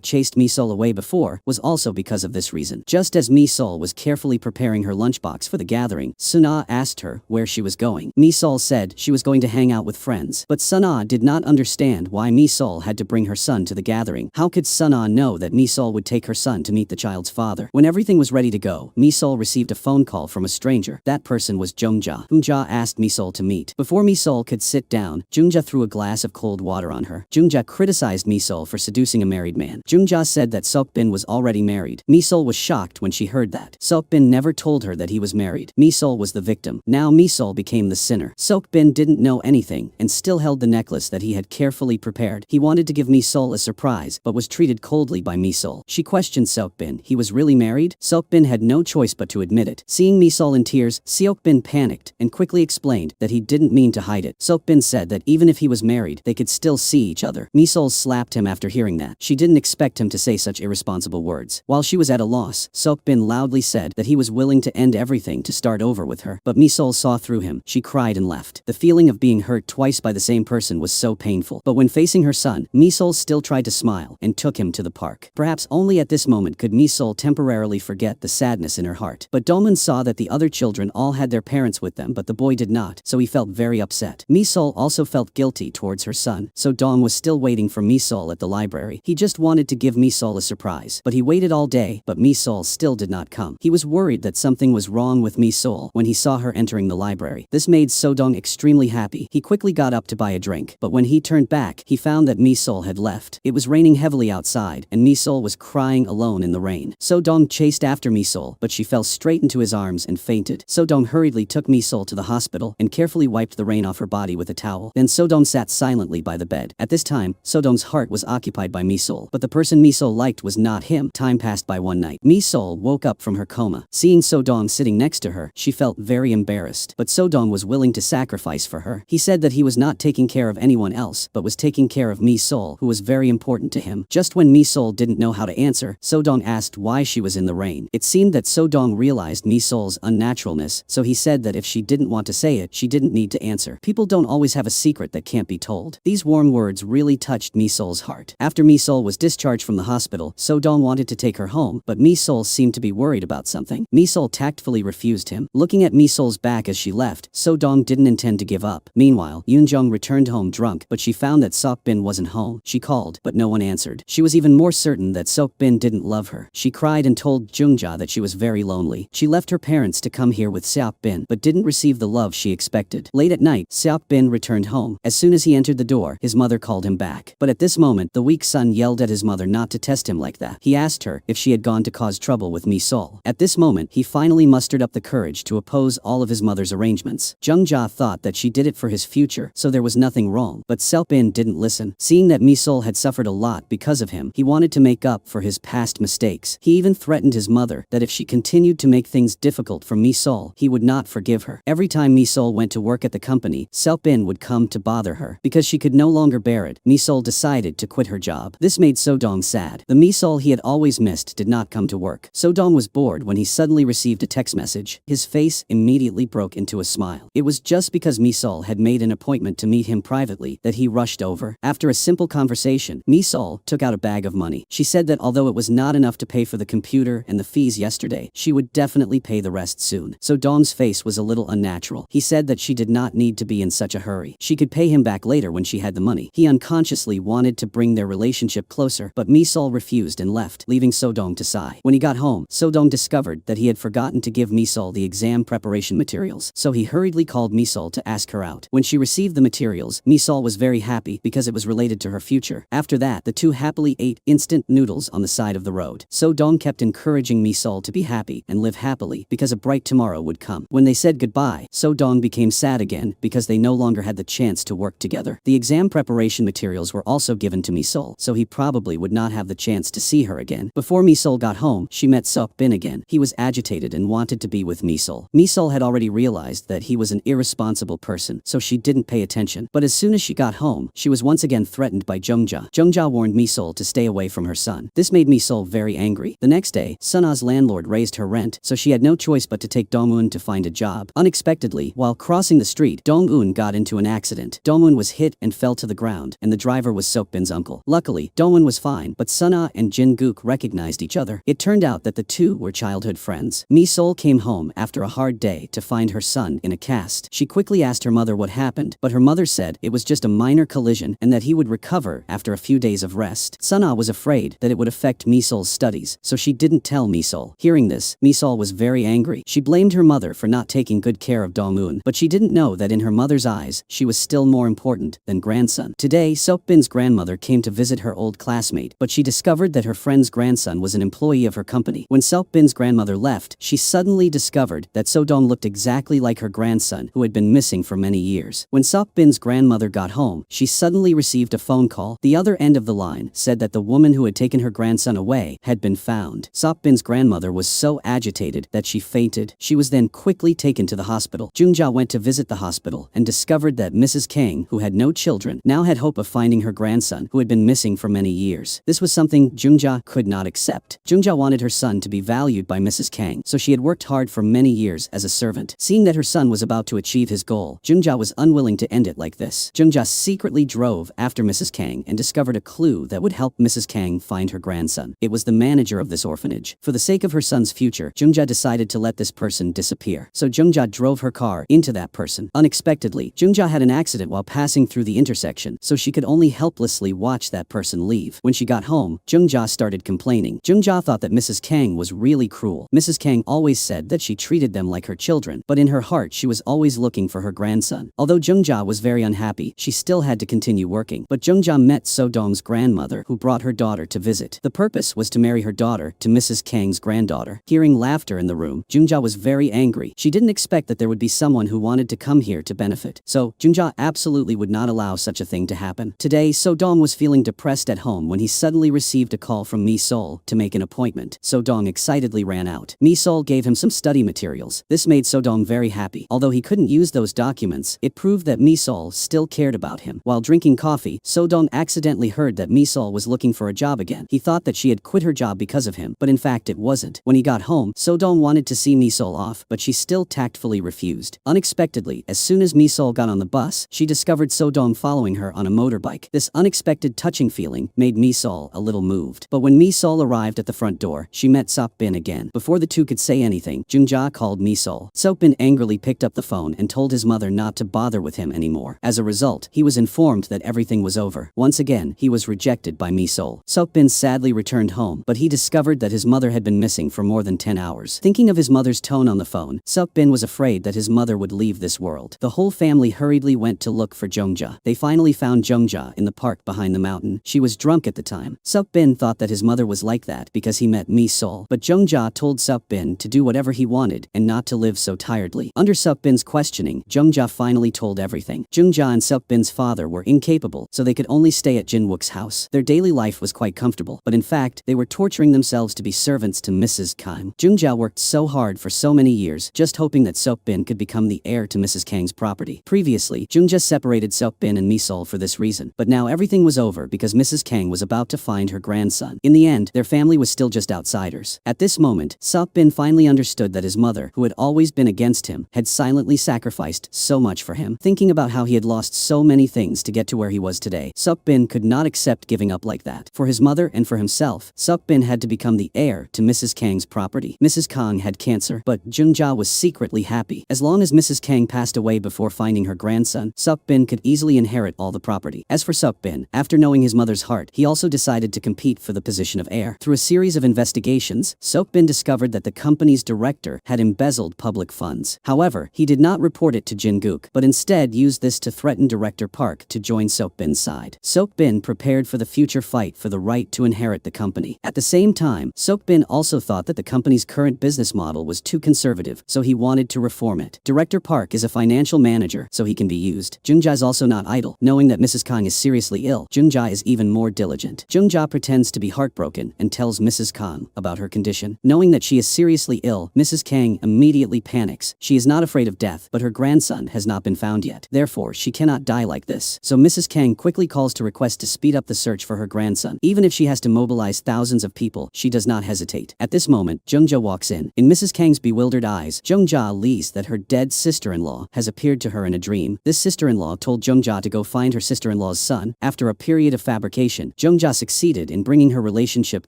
chased Mi-sol away before was also because of this reason. Just as Mi-sol was carefully preparing her lunchbox for the gathering, Suna asked her where she was going. Mi-sol said she was going to hang out with friends. But Suna did not understand why Mi-sol had to bring her son to the gathering. How could Suna know that Mi-sol would take her son to meet the child's father? When everything was ready to go, Mi-sol received a phone call from a stranger. That person was Junja, whom Ja asked Mi-sol to meet. Before Mi-sol could sit down, Junja threw a glass of cold water on her. Junja criticized Mi-sol for seducing a married man. Junja said that Seok-bin was already married. Mi-sol was shocked when she heard that. Seok-bin never told her that he was married. Mi-sol was the victim. Now Mi-sol became the sinner. Seok-bin didn't know anything and still held the necklace that he had carefully prepared. He wanted to give Mi-sol a surprise, but was treated coldly by Mi-sol. She questioned Seok-bin. He was really married? Seok-bin had no choice but to admit it. Seeing Mi-sol in tears, Seok-bin panicked and quickly explained that he didn't mean to hide it. Seok-bin said that even if he was married, they could still see each other. Mi-sol slapped him after hearing that. She didn't expect him to say such irresponsible words. While she was at a loss, Seok-bin loudly said that he was willing to end everything to start over with her. But Mi-sol saw through him. She cried and left. The feeling of being hurt twice by the same person was so painful. But when facing her son, Mi-sol still tried to smile and took him to the park. Perhaps only at this moment could Mi-sol temporarily forget the sadness in her heart. But Domun saw that the other children all had their parents with them, but the boy did not, so he felt very upset. Mi-sol also felt guilty towards her son, so Dong was still waiting for Mi-sol at the library. He just wanted to give Mi-sol a surprise, but he waited all day, but Mi-sol still did not come. He was worried that something was wrong with Mi-sol when he saw her entering the library. This made So-dong extremely happy. He quickly got up to buy a drink, but when he turned back, he found that Mi-sol had left. It was raining heavily outside, and Mi-sol was crying alone in the rain. So-dong chased after Mi-sol, but she fell straight into his arms and fainted. So-dong hurriedly took Mi-sol to the hospital and carefully wiped the rain off her body with a towel. Then So-dong sat silently by the bed. At this time, So-dong's heart was occupied by Mi-sol, but the person Mi-sol liked was not him. Time passed by one night. Mi-sol woke up from her coma. Seeing So-dong sitting next to her, she felt very embarrassed, but So-dong was willing to sacrifice for her. He said that he was not taking care of anyone else, but was taking care of Mi-sol, who was very important to him. Just when Mi-sol didn't know how to answer, So-dong asked why she was in the rain. It seemed that So-dong realized Mi-sol's unnaturalness, so he said that if she didn't want to say it, she didn't need to answer. People don't always have a secret that can't be told. These warm words really touched Mi-sol's heart. After Mi-sol was discharged from the hospital, So-dong wanted to take her home, but Mi-sol seemed to be worried about something. Mi-sol tactfully refused him. Looking at Mi-sol's back as she left, So-dong didn't intend to give up. Meanwhile, Yoon-jung returned home drunk, but she found that Seok-bin wasn't home. She called, but no one answered. She was even more certain that Seok-bin didn't love her. She cried and told Jungja that she was very lonely. She left her parents to come here with Seok-bin, but didn't receive the love she expected. Late at night, Seok-bin returned home. As soon as he entered the door, his mother called him back. But at this moment, the weak son yelled at his mother not to test him like that. He asked her if she had gone to cause trouble with Mi-sol. At this moment, he finally mustered up the courage to oppose all of his mother's arrangements. Jungja thought that she did it for his future, so there was nothing wrong. But Seok-bin didn't listen. Seeing that Mi-sol had suffered a lot because of him, he wanted to make up for his past mistakes. He even threatened his mother that if she continued to make things difficult for Mi-sol, he would not forgive her. Every time Mi-sol went to work at the company, Seok-bin would come to bother her. Because she could no longer bear it, Mi-sol decided to quit her job. This made So-dong sad. The Mi-sol he had always missed did not come to work. So-dong was bored when he suddenly received a text message. His face immediately broke into a smile. It was just because Mi-sol had made an appointment to meet him privately that he rushed over. After a simple conversation, Mi-sol took out a bag of money. She said that although it was not enough to pay for the computer and the fees yesterday, she would definitely pay the rest soon. So-dong's face was a little unnatural. He said that she did not need to be in such a hurry. She could pay him back later when she had the money. He unconsciously wanted to bring their relationship closer, but Mi-sol refused and left, leaving So-dong to sigh. When he got home, So-dong discovered that he had forgotten to give Mi-sol the exam preparation materials, so he hurriedly called Mi-sol to ask her out. When she received the materials, Mi-sol was very happy because it was related to her future. After that, the two happily ate instant noodles on the side of the road. So-dong kept encouraging Mi-sol to be happy and live happily because a bright tomorrow would come. When they said goodbye, So-dong became sad again because they no longer had the chance to work together. The exam preparation materials were also given to Mi-sol, so he probably would not have the chance to see her again. Before Mi-sol got home, she met Seok-bin again. He was agitated and wanted to be with Mi-sol. Mi-sol had already realized that he was an irresponsible person, so she didn't pay attention. But as soon as she got home, she was once again threatened by Jungja. Jungja warned Mi-sol to stay away from her son. This made Mi-sol very angry. The next day, Suna's landlord raised her rent, so she had no choice but to take Dongwon to find a job. Unexpectedly, while crossing Crossing the street, Dong-eun got into an accident. Dong-eun was hit and fell to the ground, and the driver was Seokbin's uncle. Luckily, Dong-eun was fine, but Sun-ah and Jin-guk recognized each other. It turned out that the two were childhood friends. Mi-sol came home after a hard day to find her son in a cast. She quickly asked her mother what happened, but her mother said it was just a minor collision and that he would recover after a few days of rest. Sun-ah was afraid that it would affect Mi-sol's studies, so she didn't tell Mi-sol. Hearing this, Mi-sol was very angry. She blamed her mother for not taking good care of Dong-eun, but she didn't know that in her mother's eyes, she was still more important than grandson. Today, Seokbin's grandmother came to visit her old classmate, but she discovered that her friend's grandson was an employee of her company. When Seokbin's grandmother left, she suddenly discovered that So-dong looked exactly like her grandson, who had been missing for many years. When Seokbin's grandmother got home, she suddenly received a phone call. The other end of the line said that the woman who had taken her grandson away had been found. Seokbin's grandmother was so agitated that she fainted. She was then quickly taken to the hospital. Jung-ja went to visit the hospital and discovered that Mrs. Kang, who had no children, now had hope of finding her grandson, who had been missing for many years. This was something Jung-ja could not accept. Jung-ja wanted her son to be valued by Mrs. Kang, so she had worked hard for many years as a servant. Seeing that her son was about to achieve his goal, Jung-ja was unwilling to end it like this. Jung-ja secretly drove after Mrs. Kang and discovered a clue that would help Mrs. Kang find her grandson. It was the manager of this orphanage. For the sake of her son's future, Jung-ja decided to let this person disappear. So Jung-ja drove her car into that person. Unexpectedly, Jung-ja had an accident while passing through the intersection, so she could only helplessly watch that person leave. When she got home, Jung-ja started complaining. Jung-ja thought that Mrs. Kang was really cruel. Mrs. Kang always said that she treated them like her children, but in her heart she was always looking for her grandson. Although Jung-ja was very unhappy, she still had to continue working. But Jung-ja met So-dong's grandmother, who brought her daughter to visit. The purpose was to marry her daughter to Mrs. Kang's granddaughter. Hearing laughter in the room, Jung-ja was very angry. She didn't expect that there would be someone who wanted to come here to benefit. So, Jung-ja absolutely would not allow such a thing to happen. Today, So-dong was feeling depressed at home when he suddenly received a call from Mi-sol to make an appointment. So-dong excitedly ran out. Mi-sol gave him some study materials. This made So-dong very happy. Although he couldn't use those documents, it proved that Mi-sol still cared about him. While drinking coffee, So-dong accidentally heard that Mi-sol was looking for a job again. He thought that she had quit her job because of him, but in fact it wasn't. When he got home, So-dong wanted to see Mi-sol off, but she still tactfully refused. Unexpectedly, as soon as Mi-sol got on the bus, she discovered So-dong following her on a motorbike. This unexpected touching feeling made Mi-sol a little moved. But when Mi-sol arrived at the front door, she met Seokbin again. Before the two could say anything, Jung-ja called Mi-sol. Seokbin angrily picked up the phone and told his mother not to bother with him anymore. As a result, he was informed that everything was over. Once again, he was rejected by Mi-sol. Seokbin sadly returned home, but he discovered that his mother had been missing for more than 10 hours. Thinking of his mother's tone on the phone, Seokbin was afraid that his mother would leave this world. The whole family hurriedly went to look for Jung-ja. They finally found Jung-ja in the park behind the mountain. She was drunk at the time. Seokbin thought that his mother was like that because he met Mi-sol, but Jung-ja told Seokbin to do whatever he wanted and not to live so tiredly. Under Seokbin's questioning, Jung-ja finally told everything. Jung-ja and Seokbin's father were incapable, so they could only stay at Jin-wook's house. Their daily life was quite comfortable, but in fact, they were torturing themselves to be servants to Mrs. Kang. Jung-ja worked so hard for so many years, just hoping that Seokbin could become the heir to Mrs. Kang's property. Previously, Jung-ja separated Seokbin and Mi-sol for this reason, but now everything was over because Mrs. Kang was about to find her grandson. In the end, their family was still just outsiders. At this moment, Seokbin finally understood that his mother, who had always been against him, had silently sacrificed so much for him. Thinking about how he had lost so many things to get to where he was today, Seokbin could not accept giving up like that. For his mother and for himself, Seokbin had to become the heir to Mrs. Kang's property. Mrs. Kang had cancer, but Jung-ja was secretly happy. As long as Mrs. Kang passed away before finding her grandson, Seokbin could easily inherit all the property. As for Seokbin, after knowing his mother's heart, he also decided to compete for the position of heir. Through a series of investigations, Seokbin discovered that the company's director had embezzled public funds. However, he did not report it to Jin-guk, but instead used this to threaten Director Park to join Seokbin's side. Seokbin prepared for the future fight for the right to inherit the company. At the same time, Seokbin also thought that the company's current business model was too conservative, so he wanted to reform it. Director Park is a financial manager, so he can be used. Jung-ja is also not idle. Knowing that Mrs. Kang is seriously ill, Jung-ja is even more diligent. Jung-ja pretends to be heartbroken and tells Mrs. Kang about her condition. Knowing that she is seriously ill, Mrs. Kang immediately panics. She is not afraid of death, but her grandson has not been found yet. Therefore, she cannot die like this. So Mrs. Kang quickly calls to request to speed up the search for her grandson. Even if she has to mobilize thousands of people, she does not hesitate. At this moment, Jung-ja walks in. In Mrs. Kang's bewildered eyes, Jung-ja lees that her dead sister-in-law sister-in-law has appeared to her in a dream. This sister-in-law told Jung-ja to go find her sister-in-law's son. After a period of fabrication, Jung-ja succeeded in bringing her relationship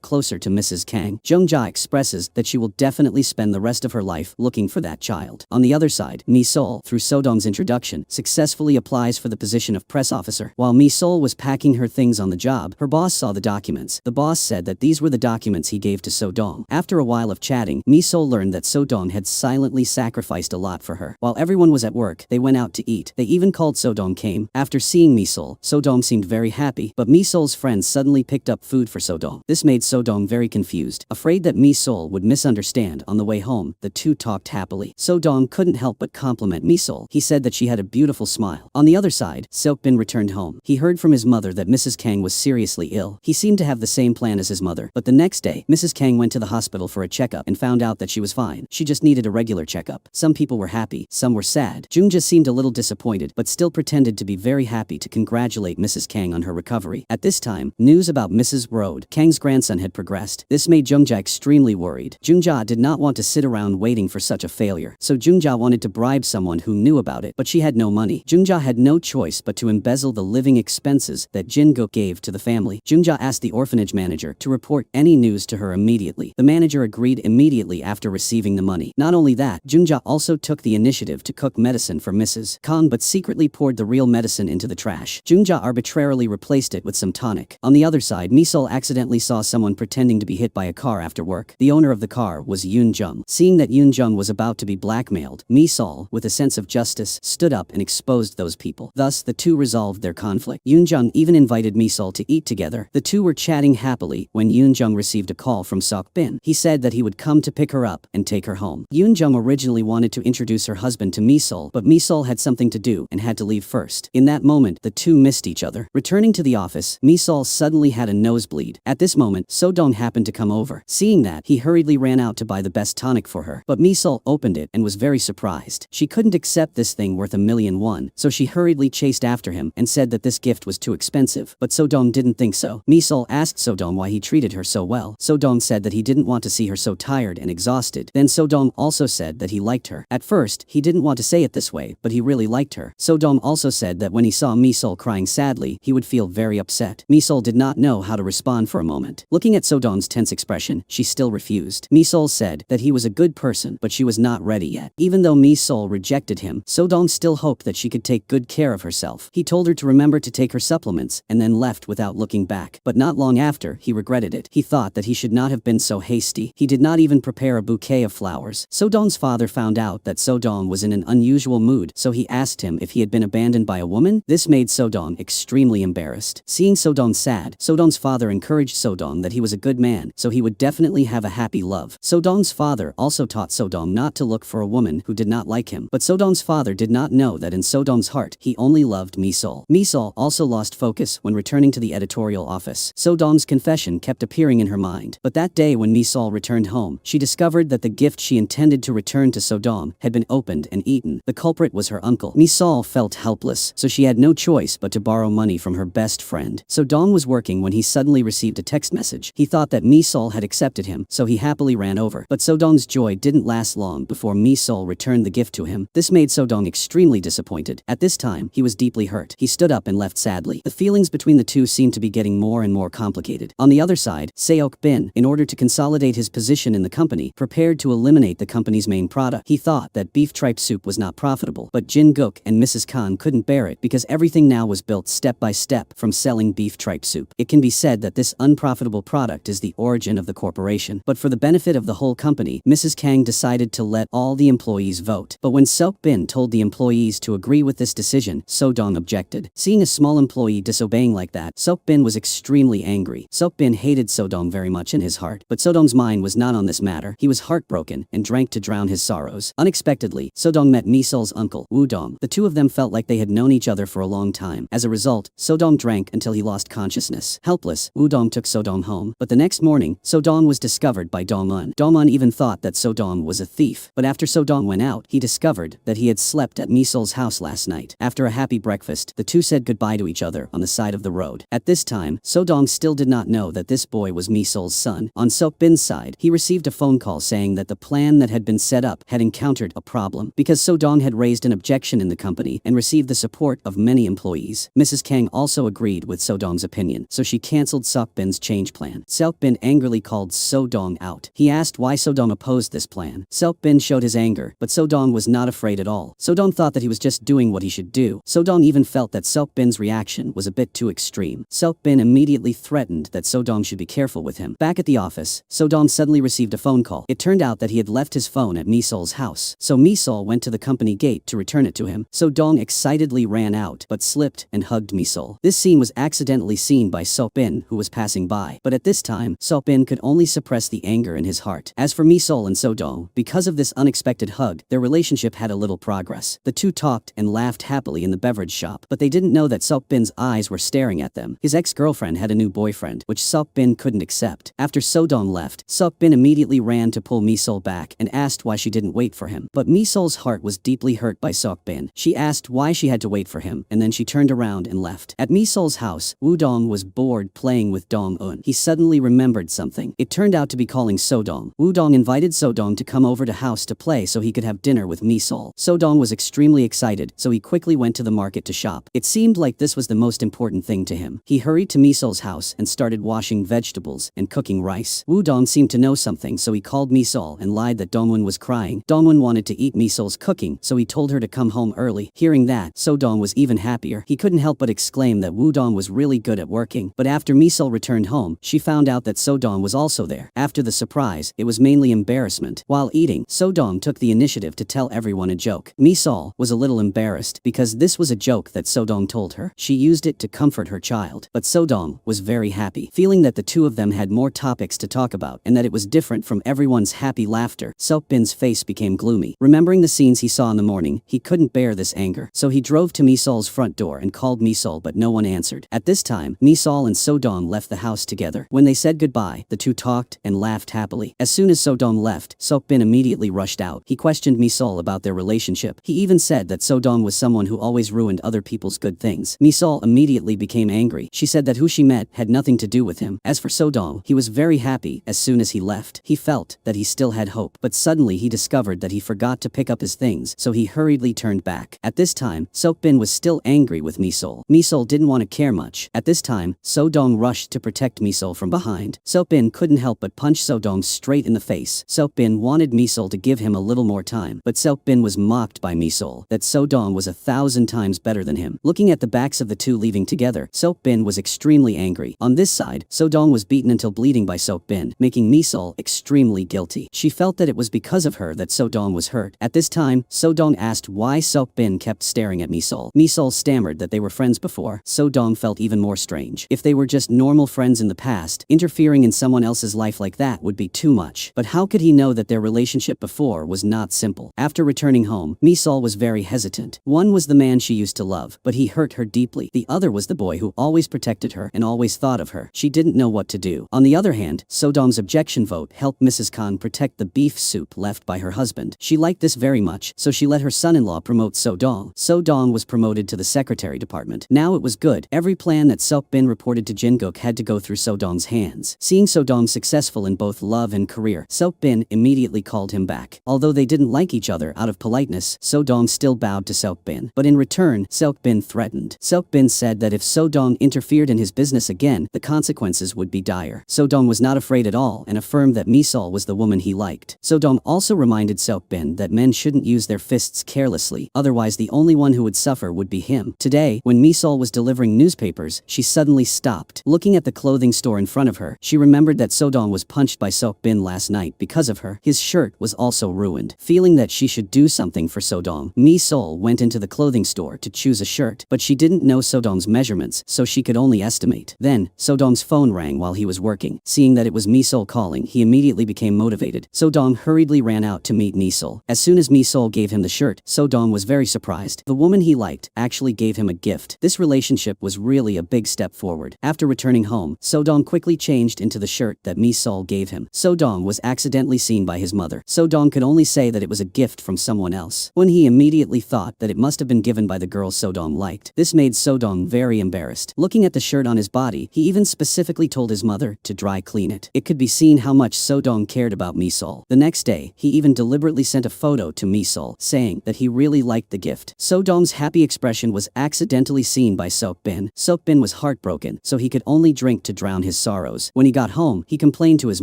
closer to Mrs. Kang. Jung-ja expresses that she will definitely spend the rest of her life looking for that child. On the other side, Mi-sol, through So-dong's introduction, successfully applies for the position of press officer. While Mi-sol was packing her things on the job, her boss saw the documents. The boss said that these were the documents he gave to So-dong. After a while of chatting, Mi-sol learned that So-dong had silently sacrificed a lot for her. While everyone was at work, they went out to eat. They even called So-dong came. After seeing Mi-sol, So-dong seemed very happy, but Mi-sol's friends suddenly picked up food for So-dong. This made So-dong very confused. Afraid that Mi-sol would misunderstand, on the way home, the two talked happily. So-dong couldn't help but compliment Mi-sol. He said that she had a beautiful smile. On the other side, Seok-bin returned home. He heard from his mother that Mrs. Kang was seriously ill. He seemed to have the same plan as his mother, but the next day, Mrs. Kang went to the hospital for a checkup and found out that she was fine. She just needed a regular checkup. Some people were happy, some were sad. Jung-ja seemed a little disappointed, but still pretended to be very happy to congratulate Mrs. Kang on her recovery. At this time, news about Mrs. Road, Kang's grandson, had progressed. This made Jung-ja extremely worried. Jung-ja did not want to sit around waiting for such a failure, so Jung-ja wanted to bribe someone who knew about it, but she had no money. Jung-ja had no choice but to embezzle the living expenses that Jin-guk gave to the family. Jung-ja asked the orphanage manager to report any news to her immediately. The manager agreed immediately after receiving the money. Not only that, Jung-ja also took the initiative to cook medicine for Mrs. Kang but secretly poured the real medicine into the trash. Jung-ja arbitrarily replaced it with some tonic. On the other side, Mi-sol accidentally saw someone pretending to be hit by a car after work. The owner of the car was Yoon-jung. Seeing that Yoon-jung was about to be blackmailed, Mi-sol, with a sense of justice, stood up and exposed those people. Thus, the two resolved their conflict. Yoon-jung even invited Mi-sol to eat together. The two were chatting happily when Yoon-jung received a call from Seok-bin. He said that he would come to pick her up and take her home. Yoon-jung originally wanted to introduce her husband to Mi-sol, but Mi-sol had something to do and had to leave first. In that moment, the two missed each other. Returning to the office, Mi-sol suddenly had a nosebleed. At this moment, So-dong happened to come over. Seeing that, he hurriedly ran out to buy the best tonic for her, but Mi-sol opened it and was very surprised. She couldn't accept this thing worth $1,000,000, so she hurriedly chased after him and said that this gift was too expensive, but So-dong didn't think so. Mi-sol asked So-dong why he treated her so well. So-dong said that he didn't want to see her so tired and exhausted. Then So-dong also said that he liked her. At first, he didn't want to say it this way, but he really liked her. So-dong also said that when he saw Mi-sol crying sadly, he would feel very upset. Mi-sol did not know how to respond for a moment. Looking at So-dong's tense expression, she still refused. Mi-sol said that he was a good person, but she was not ready yet. Even though Mi-sol rejected him, So-dong still hoped that she could take good care of herself. He told her to remember to take her supplements and then left without looking back. But not long after, he regretted it. He thought that he should not have been so hasty. He did not even prepare a bouquet of flowers. So-dong's father found out that So-dong was in an unusual mood, so he asked him if he had been abandoned by a woman. This made So-dong extremely embarrassed. Seeing So-dong sad, So-dong's father encouraged So-dong that he was a good man, so he would definitely have a happy love. So-dong's father also taught So-dong not to look for a woman who did not like him. But So-dong's father did not know that in So-dong's heart, he only loved Mi-sol. Mi-sol also lost focus when returning to the editorial office. So-dong's confession kept appearing in her mind. But that day when Mi-sol returned home, she discovered that the gift she intended to return to So-dong had been opened and eaten. The culprit was her uncle. Mi-sol felt helpless, so she had no choice but to borrow money from her best friend. So-dong was working when he suddenly received a text message. He thought that Mi-sol had accepted him, so he happily ran over. But So-dong's joy didn't last long before Mi-sol returned the gift to him. This made So-dong extremely disappointed. At this time, he was deeply hurt. He stood up and left sadly. The feelings between the two seemed to be getting more and more complicated. On the other side, Seok-bin, in order to consolidate his position in the company, prepared to eliminate the company's main product. He thought that beef tripe soup was not profitable, but Jin-guk and Mrs. Khan couldn't bear it because everything now was built step by step from selling beef tripe soup. It can be said that this unprofitable product is the origin of the corporation. But for the benefit of the whole company, Mrs. Kang decided to let all the employees vote. But when Seok-bin told the employees to agree with this decision, So-dong objected. Seeing a small employee disobeying like that, Seok-bin was extremely angry. Seok-bin hated So-dong very much in his heart, but So-dong's mind was not on this matter. He was heartbroken and drank to drown his sorrows. Unexpectedly, So-dong met Mi-sol's uncle, Woo-dong. The two of them felt like they had known each other for a long time. As a result, So-dong drank until he lost consciousness. Helpless, Woo-dong took So-dong home. But the next morning, So-dong was discovered by Dong-un. Dong-un even thought that So-dong was a thief. But after So-dong went out, he discovered that he had slept at Mi-sol's house last night. After a happy breakfast, the two said goodbye to each other on the side of the road. At this time, So-dong still did not know that this boy was Mi-sol's son. On Seok-bin's side, he received a phone call saying that the plan that had been set up had encountered a problem. Because So-dong had raised an objection in the company and received the support of many employees. Mrs. Kang also agreed with So-dong's opinion, so she cancelled Seok-bin's change plan. Seok-bin angrily called So-dong out. He asked why So-dong opposed this plan. Seok-bin showed his anger, but So-dong was not afraid at all. So-dong thought that he was just doing what he should do. So-dong even felt that Seok-bin's reaction was a bit too extreme. Seok-bin immediately threatened that So-dong should be careful with him. Back at the office, So-dong suddenly received a phone call. It turned out that he had left his phone at Mi-sol's house, so Mi-sol went to the company gate to return it to him. So-dong excitedly ran out, but slipped and hugged Mi-sol. This scene was accidentally seen by Seok-bin, who was passing by, but at this time, Seok-bin could only suppress the anger in his heart. As for Mi-sol and So-dong, because of this unexpected hug, their relationship had a little progress. The two talked and laughed happily in the beverage shop, but they didn't know that Seok-bin's eyes were staring at them. His ex-girlfriend had a new boyfriend, which Seok-bin couldn't accept. After So-dong left, Seok-bin immediately ran to pull Mi-sol back and asked why she didn't wait for him. But Mi-sol's heart was deeply hurt by Seok-bin. She asked why she had to wait for him, and then she turned around and left. At Mi-sol's house, Woo-dong was bored playing with Dong-eun. He suddenly remembered something. It turned out to be calling So-dong. Woo-dong invited So-dong to come over to house to play so he could have dinner with Mi-sol. So-dong was extremely excited, so he quickly went to the market to shop. It seemed like this was the most important thing to him. He hurried to Mi-sol's house and started washing vegetables and cooking rice. Woo-dong seemed to know something, so he called Mi-sol and lied that Dong-eun was crying. Dong-eun wanted to eat Mi-sol's cooking, so he told her to come home early. Hearing that, So-dong was even happier. He couldn't help but exclaim that Woo-dong was really good at working. But after Mi-sol returned home, she found out that So-dong was also there. After the surprise, it was mainly embarrassment. While eating, So-dong took the initiative to tell everyone a joke. Mi-sol was a little embarrassed because this was a joke that So-dong told her. She used it to comfort her child. But So-dong was very happy, feeling that the two of them had more topics to talk about and that it was different from everyone's happy laughter. Seok-bin's face became gloomy. Remembering the scenes he saw in the morning, he couldn't bear this anger. So he drove to Mi-sol's front door and called Mi-sol, but no one answered. At this time, Mi-sol and So-dong left the house together. When they said goodbye, the two talked and laughed happily. As soon as So-dong left, Seok-bin immediately rushed out. He questioned Mi-sol about their relationship. He even said that So-dong was someone who always ruined other people's good things. Mi-sol immediately became angry. She said that who she met had nothing to do with him. As for So-dong, he was very happy as soon as he left. He felt that he still had hope, but suddenly he discovered that he forgot to pick up his things, so he hurriedly turned back. At this time, Seok-bin was still angry with Mi-sol. Mi-sol didn't want to care much. At this time, So-dong rushed to protect Mi-sol from behind. Seok-bin couldn't help but punch So-dong straight in the face. Seok-bin wanted Mi-sol to give him a little more time, but Seok-bin was mocked by Mi-sol that So-dong was 1,000 times better than him. Looking at the backs of the two leaving together, Seok-bin was extremely angry. On this side, So-dong was beaten until bleeding by Seok-bin, making Mi-sol extremely guilty. She felt that it was because of her that So-dong was hurt. At this time, So-dong asked why Seok-bin kept staring at Mi-sol. Mi-sol stammered that they were friends before. So-dong felt even more strange. If they were just normal friends in the past, interfering in someone else's life like that would be too much. But how could he know that their relationship before was not simple? After returning home, Mi-sol was very hesitant. One was the man she used to love, but he hurt her deeply. The other was the boy who always protected her and always thought of her. She didn't know what to do. On the other hand, So-dong's objection vote helped Mrs. Khan protect the beef soup left by her husband. She liked this very much, so she let her son-in-law promote So-dong. So-dong was promoted to the secretary department. Now it was good. Every plan that Seok-bin reported to Jin-guk had to go through So-dong's hands. Seeing So-dong successful in both love and career, Seok-bin immediately called him back. Although they didn't like each other, out of politeness, So-dong still bowed to Seok-bin. But in return, Seok-bin threatened. Seok-bin said that if So-dong interfered in his business again, the consequences would be dire. So-dong was not afraid at all and affirmed that Mi-sol was the woman he liked. So-dong also reminded Seok-bin that men shouldn't use their fists carelessly, otherwise the only one who would suffer would be him. Today, when Mi-sol was delivering newspapers, she suddenly stopped. Looking at the clothing store in front of her, she remembered that So-dong was punched by Seok-bin last night because of her. His shirt was also ruined. Feeling that she should do something for So-dong, Mi-sol went into the clothing store to choose a shirt, but she didn't know So-dong's measurements, so she could only estimate. Then, So-dong's phone rang while he was working. Seeing that it was Mi-sol calling, he immediately became motivated. So-dong hurriedly ran out to meet Mi-sol. As soon as Mi-sol gave him the shirt, So-dong was very surprised. The woman he liked actually gave him a gift. This relationship was really a big step forward. After returning home, So-dong quickly changed into the shirt that Mi-sol gave him. So-dong was accidentally seen by his mother. So-dong could only say that it was a gift from someone else, when he immediately thought that it must have been given by the girl So-dong liked. This made So-dong very embarrassed. Looking at the shirt on his body, he even specifically told his mother to dry clean it. It could be seen how much So-dong cared about Mi-sol. The next day, he even deliberately sent a photo to Mi-sol Mi-sol, saying that he really liked the gift. So-dong's happy expression was accidentally seen by Seok-bin. Seok-bin was heartbroken, so he could only drink to drown his sorrows. When he got home, he complained to his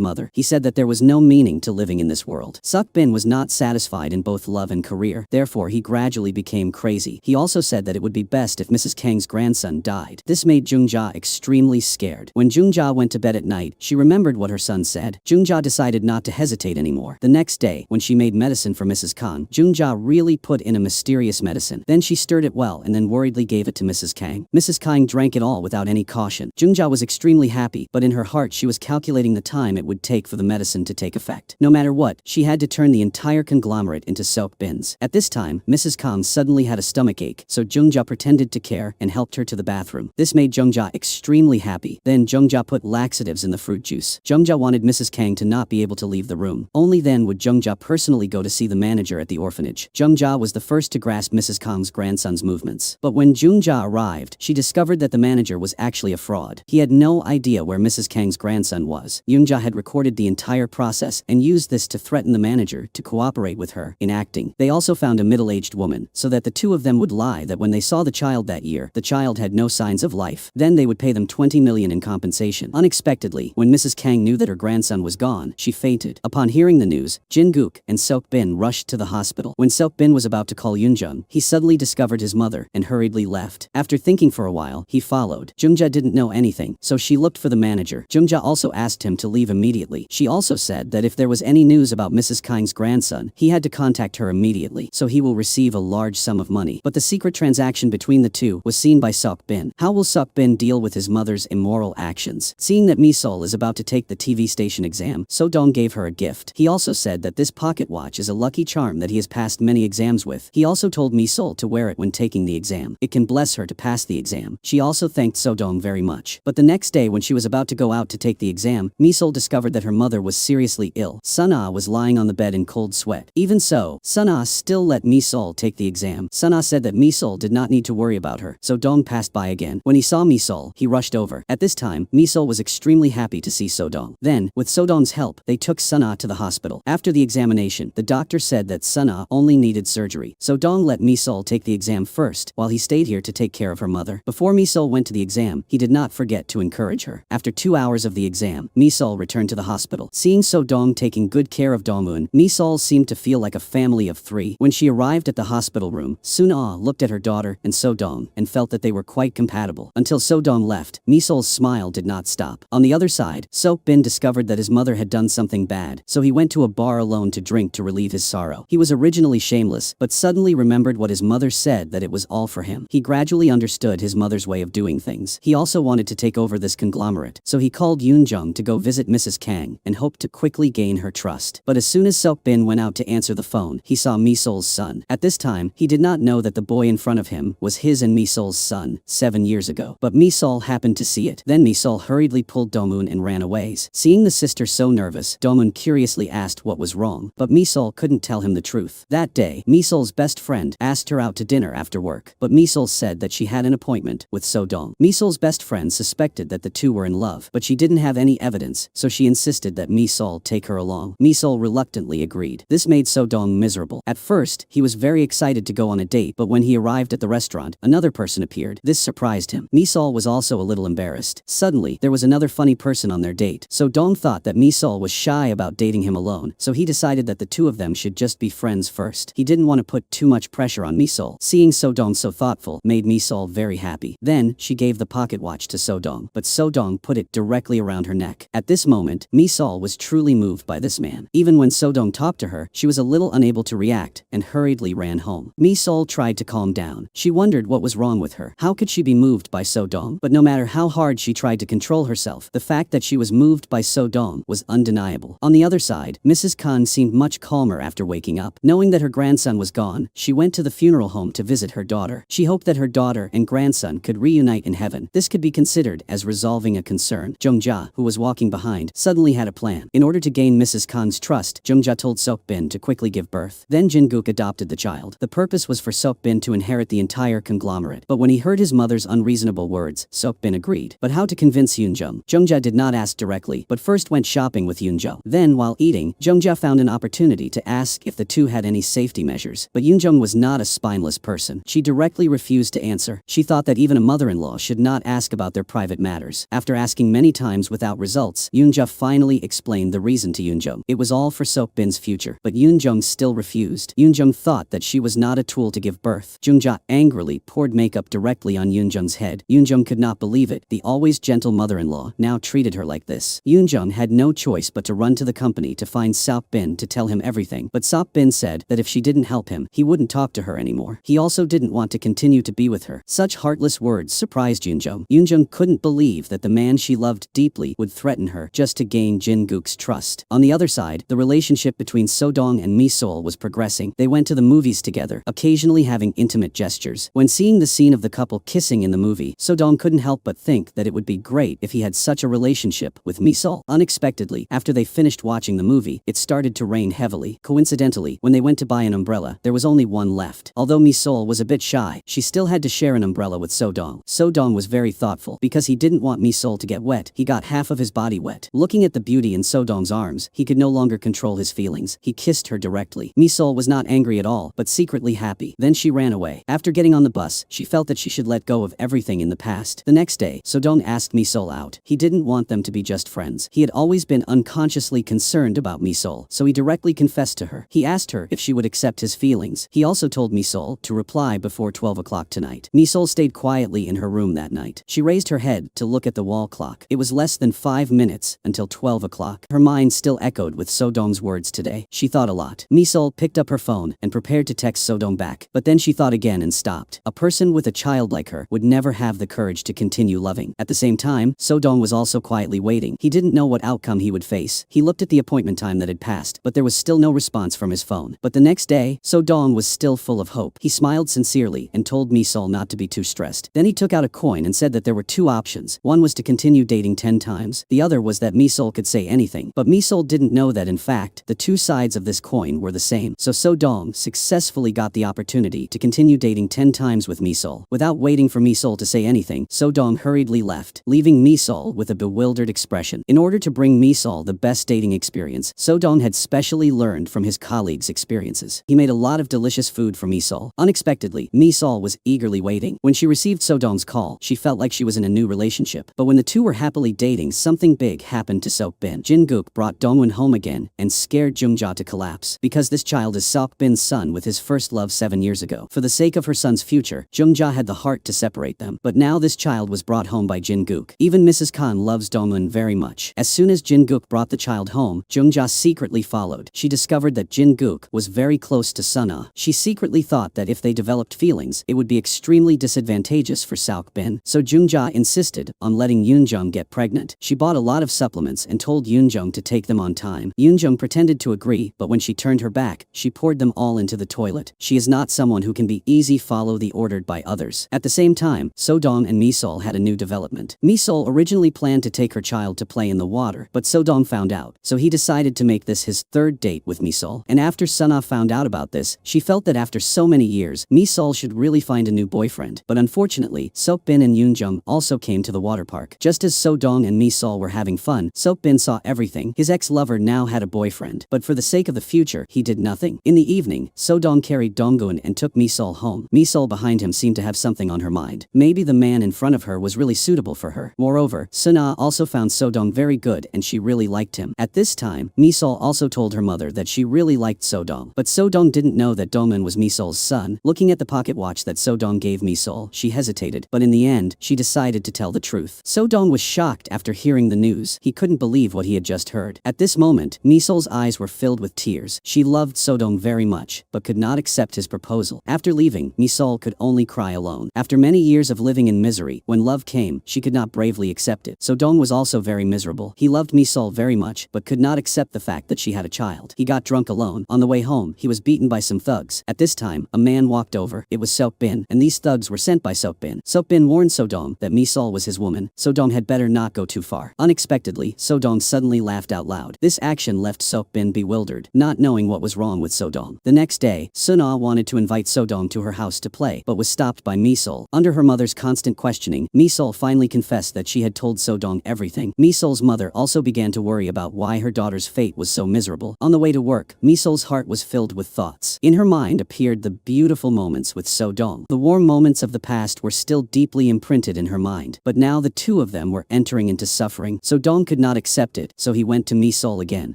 mother. He said that there was no meaning to living in this world. Seok-bin was not satisfied in both love and career, therefore he gradually became crazy. He also said that it would be best if Mrs. Kang's grandson died. This made Jung-ja extremely scared. When Jung-ja went to bed at night, she remembered what her son said. Jung-ja decided not to hesitate anymore. The next day, when she made medicine for Mrs. Kang, Jung-ja really put in a mysterious medicine. Then she stirred it well and then worriedly gave it to Mrs. Kang. Mrs. Kang drank it all without any caution. Jung-ja was extremely happy, but in her heart she was calculating the time it would take for the medicine to take effect. No matter what, she had to turn the entire conglomerate into Seok-bin's. At this time, Mrs. Kang suddenly had a stomachache, so Jung-ja pretended to care and helped her to the bathroom. This made Jung-ja extremely happy. Then Jung-ja put laxatives in the fruit juice. Jung-ja wanted Mrs. Kang to not be able to leave the room. Only then would Jung-ja personally go to see the manager at the orphanage. Jung-ja was the first to grasp Mrs. Kang's grandson's movements. But when Jung-ja arrived, she discovered that the manager was actually a fraud. He had no idea where Mrs. Kang's grandson was. Jung-ja had recorded the entire process and used this to threaten the manager to cooperate with her in acting. They also found a middle-aged woman, so that the two of them would lie that when they saw the child that year, the child had no signs of life. Then they would pay them 20 million in compensation. Unexpectedly, when Mrs. Kang knew that her grandson was gone, she fainted. Upon hearing the news, Jin-guk and Seok-bin rushed to the hospital. When Seok-bin was about to call Yoon-jung, he suddenly discovered his mother and hurriedly left. After thinking for a while, he followed. Jung-ja didn't know anything, so she looked for the manager. Jung-ja also asked him to leave immediately. She also said that if there was any news about Mrs. Kang's grandson, he had to contact her immediately, so he will receive a large sum of money. But the secret transaction between the two was seen by Seok-bin. How will Seok-bin deal with his mother's immoral actions? Seeing that Mi-sol is about to take the TV station exam, So-dong gave her a gift. He also said that this pocket watch is a lucky charm that he has passed many exams with. He also told Mi-sol to wear it when taking the exam. It can bless her to pass the exam. She also thanked So-dong very much. But the next day when she was about to go out to take the exam, Mi-sol discovered that her mother was seriously ill. Sun-ah was lying on the bed in cold sweat. Even so, Sun-ah still let Mi-sol take the exam. Sun-ah said that Mi-sol did not need to worry about her, so Dong passed by again. When he saw Mi-sol, he rushed over. At this time, Mi-sol was extremely happy to see So-dong. Then, with So-dong's help, they took Sun-ah to the hospital. After the examination, the doctor said that Sun-ah only needed surgery. So Dong let Mi-sol take the exam first, while he stayed here to take care of her mother. Before Mi-sol went to the exam, he did not forget to encourage her. After 2 hours of the exam, Mi-sol returned to the hospital. Seeing So-dong taking good care of Dong-moon, Mi-sol seemed to feel like a family of three. When she arrived at the hospital room, Sun-ah looked at her daughter and So-dong and felt that they were quite compatible. Until So-dong left, Mi-sol's smile did not stop. On the other side, Seok-bin discovered that his mother had done something bad, so he went to a bar alone to drink to relieve his sorrow. He was originally shameless, but suddenly remembered what his mother said, that it was all for him. He gradually understood his mother's way of doing things. He also wanted to take over this conglomerate, so he called Yoon-jung to go visit Mrs. Kang and hoped to quickly gain her trust. But as soon as Seok-bin went out to answer the phone, he saw Mi-sol's son. At this time, he did not know that the boy in front of him was his and Mi-sol's son 7 years ago. But Mi-sol happened to see it. Then Mi-sol hurriedly pulled Dong-moon and ran away. Seeing the sister so nervous, Dong-moon curiously asked what was wrong, but Mi-sol couldn't tell him the truth. That day, Mi-sol's best friend asked her out to dinner after work, but Mi-sol said that she had an appointment with So-dong. Mi-sol's best friend suspected that the two were in love, but she didn't have any evidence, so she insisted that Mi-sol take her along. Mi-sol reluctantly agreed. This made So-dong miserable. At first, he was very excited to go on a date, but when he arrived at the restaurant, another person appeared. This surprised him. Mi-sol was also a little embarrassed. Suddenly, there was another funny person on their date. So-dong thought that Mi-sol was shy about dating him alone, so he decided that the two of them should just be friends first. He didn't want to put too much pressure on Mi-sol. Seeing So-dong so thoughtful made Mi-sol very happy. Then, she gave the pocket watch to So-dong, but So-dong put it directly around her neck. At this moment, Mi-sol was truly moved by this man. Even when So-dong talked to her, she was a little unable to react and hurriedly ran home. Mi-sol tried to calm down. She wondered what was wrong with her. How could she be moved by So-dong? But no matter how hard she tried to control herself, the fact that she was moved by So-dong was undeniable. On the other side, Mrs. Khan seemed much calmer after waking up. Knowing that her grandson was gone, she went to the funeral home to visit her daughter. She hoped that her daughter and grandson could reunite in heaven. This could be considered as resolving a concern. Jung-ja, who was walking behind, suddenly had a plan. In order to gain Mrs. Khan's trust, Jung-ja told Seok-bin to quickly give birth. Then Jin-guk adopted the child. The purpose was for Seok-bin to inherit the entire conglomerate. But when he heard his mother's unreasonable words, Seok-bin agreed. But how to convince Yoon-jung? Jung-ja did not ask directly, but first went shopping with Yoon-jung. Then, while eating, Jung-ja found an opportunity to ask if the two had had any safety measures. But Yoonjung was not a spineless person. She directly refused to answer. She thought that even a mother-in-law should not ask about their private matters. After asking many times without results, Yoonja finally explained the reason to Yoonjung. It was all for Seokbin's future. But Yoonjung still refused. Yoonjung thought that she was not a tool to give birth. Jungja angrily poured makeup directly on Yoonjung's head. Yoonjung could not believe it. The always gentle mother-in-law now treated her like this. Yoonjung had no choice but to run to the company to find Seokbin to tell him everything. But Seokbin said that if she didn't help him, he wouldn't talk to her anymore. He also didn't want to continue to be with her. Such heartless words surprised Yoonjung. Yoonjung couldn't believe that the man she loved deeply would threaten her just to gain Jin-guk's trust. On the other side, the relationship between So-dong and Mi-sol was progressing. They went to the movies together, occasionally having intimate gestures. When seeing the scene of the couple kissing in the movie, So-dong couldn't help but think that it would be great if he had such a relationship with Mi-sol. Unexpectedly, after they finished watching the movie, it started to rain heavily. Coincidentally, when they went to buy an umbrella, there was only one left. Although Mi-sol was a bit shy, she still had to share an umbrella with So-dong. So-dong was very thoughtful. Because he didn't want Mi-sol to get wet, he got half of his body wet. Looking at the beauty in So-dong's arms, he could no longer control his feelings. He kissed her directly. Mi-sol was not angry at all, but secretly happy. Then she ran away. After getting on the bus, she felt that she should let go of everything in the past. The next day, So-dong asked Mi-sol out. He didn't want them to be just friends. He had always been unconsciously concerned about Mi-sol, so he directly confessed to her. He asked her if she would accept his feelings. He also told Mi-sol to reply before 12 o'clock tonight. Mi-sol stayed quietly in her room that night. She raised her head to look at the wall clock. It was less than 5 minutes until 12 o'clock. Her mind still echoed with So-dong's words today. She thought a lot. Mi-sol picked up her phone and prepared to text So-dong back. But then she thought again and stopped. A person with a child like her would never have the courage to continue loving. At the same time, So-dong was also quietly waiting. He didn't know what outcome he would face. He looked at the appointment time that had passed, but there was still no response from his phone. But the next day, So-dong was still full of hope. He smiled sincerely and told Mi-sol not to be too stressed. Then he took out a coin and said that there were two options. One was to continue dating 10 times. The other was that Mi-sol could say anything. But Mi-sol didn't know that in fact, the two sides of this coin were the same. So So-dong successfully got the opportunity to continue dating 10 times with Mi-sol. Without waiting for Mi-sol to say anything, So-dong hurriedly left, leaving Mi-sol with a bewildered expression. In order to bring Mi-sol the best dating experience, So-dong had specially learned from his colleagues' experiences. He made a lot of delicious food for Mi-sol. Unexpectedly, Mi-sol was eagerly waiting. When she received So-dong's call, she felt like she was in a new relationship. But when the two were happily dating, something big happened to Seokbin. Jin-guk brought Dongwon home again and scared Jungja to collapse. Because this child is Seokbin's son with his first love 7 years ago. For the sake of her son's future, Jungja had the heart to separate them. But now this child was brought home by Jin-guk. Even Mrs. Khan loves Dongwon very much. As soon as Jin-guk brought the child home, Jungja secretly followed. She discovered that Jin-guk was very close to Sun-ah. She secretly thought that if they developed feelings, it would be extremely disadvantageous for Seokbin. So Jungja insisted on letting Yoonjung get pregnant. She bought a lot of supplements and told Yoonjung to take them on time. Yoonjung pretended to agree, but when she turned her back, she poured them all into the toilet. She is not someone who can be easy follow the ordered by others. At the same time, So-dong and Mi-sol had a new development. Mi-sol originally planned to take her child to play in the water, but So-dong found out, so he decided to make this his third date with Mi-sol. And after Sun-ah found out about this, she felt that after so many years, Mi-sol should really find a new boyfriend. But unfortunately, Seokbin and Yoonjung also came to the water park. Just as So-dong and Mi-sol were having fun, Seokbin saw everything. His ex-lover now had a boyfriend, but for the sake of the future, he did nothing. In the evening, So-dong carried Donggun and took Mi-sol home. Mi-sol behind him seemed to have something on her mind. Maybe the man in front of her was really suitable for her. Moreover, Sun-ah also found So-dong very good and she really liked him. At this time, Mi-sol also told her mother that she really liked So-dong. But So-dong didn't know that Dongman was Mi-sol's son. Looking at the pocket watch that So-dong gave Mi-sol, she hesitated, but in the end, she decided to tell the truth. So-dong was shocked after hearing the news. He couldn't believe what he had just heard. At this moment, Mi-sol's eyes were filled with tears. She loved So-dong very much, but could not accept his proposal. After leaving, Mi-sol could only cry alone. After many years of living in misery, when love came, she could not bravely accept it. So-dong was also very miserable. He loved Mi-sol very much, but could not accept the fact that she had a child. He got drunk alone. On the way home, he was beaten by some thugs. At this time, a man walked over. It was Seokbin, and these thugs were sent by Seokbin. Seokbin warned So-dong that Mi-sol was his woman. So-dong had better not go too far. Unexpectedly, So-dong suddenly laughed out loud. This action left Seokbin bewildered, not knowing what was wrong with So-dong. The next day, Sun-ah wanted to invite So-dong to her house to play, but was stopped by Mi-sol. Under her mother's constant questioning, Mi-sol finally confessed that she had told So-dong everything. Mi-sol's mother also began to worry about why her daughter's fate was so miserable. On the way to work, Mi-sol's heart was filled with thoughts. In her mind appeared the beautiful moments with So-dong. The warm moments of the past were still deeply imprinted in her mind, but now the two of them were entering into suffering. So-dong could not accept it, so he went to Mi-sol again,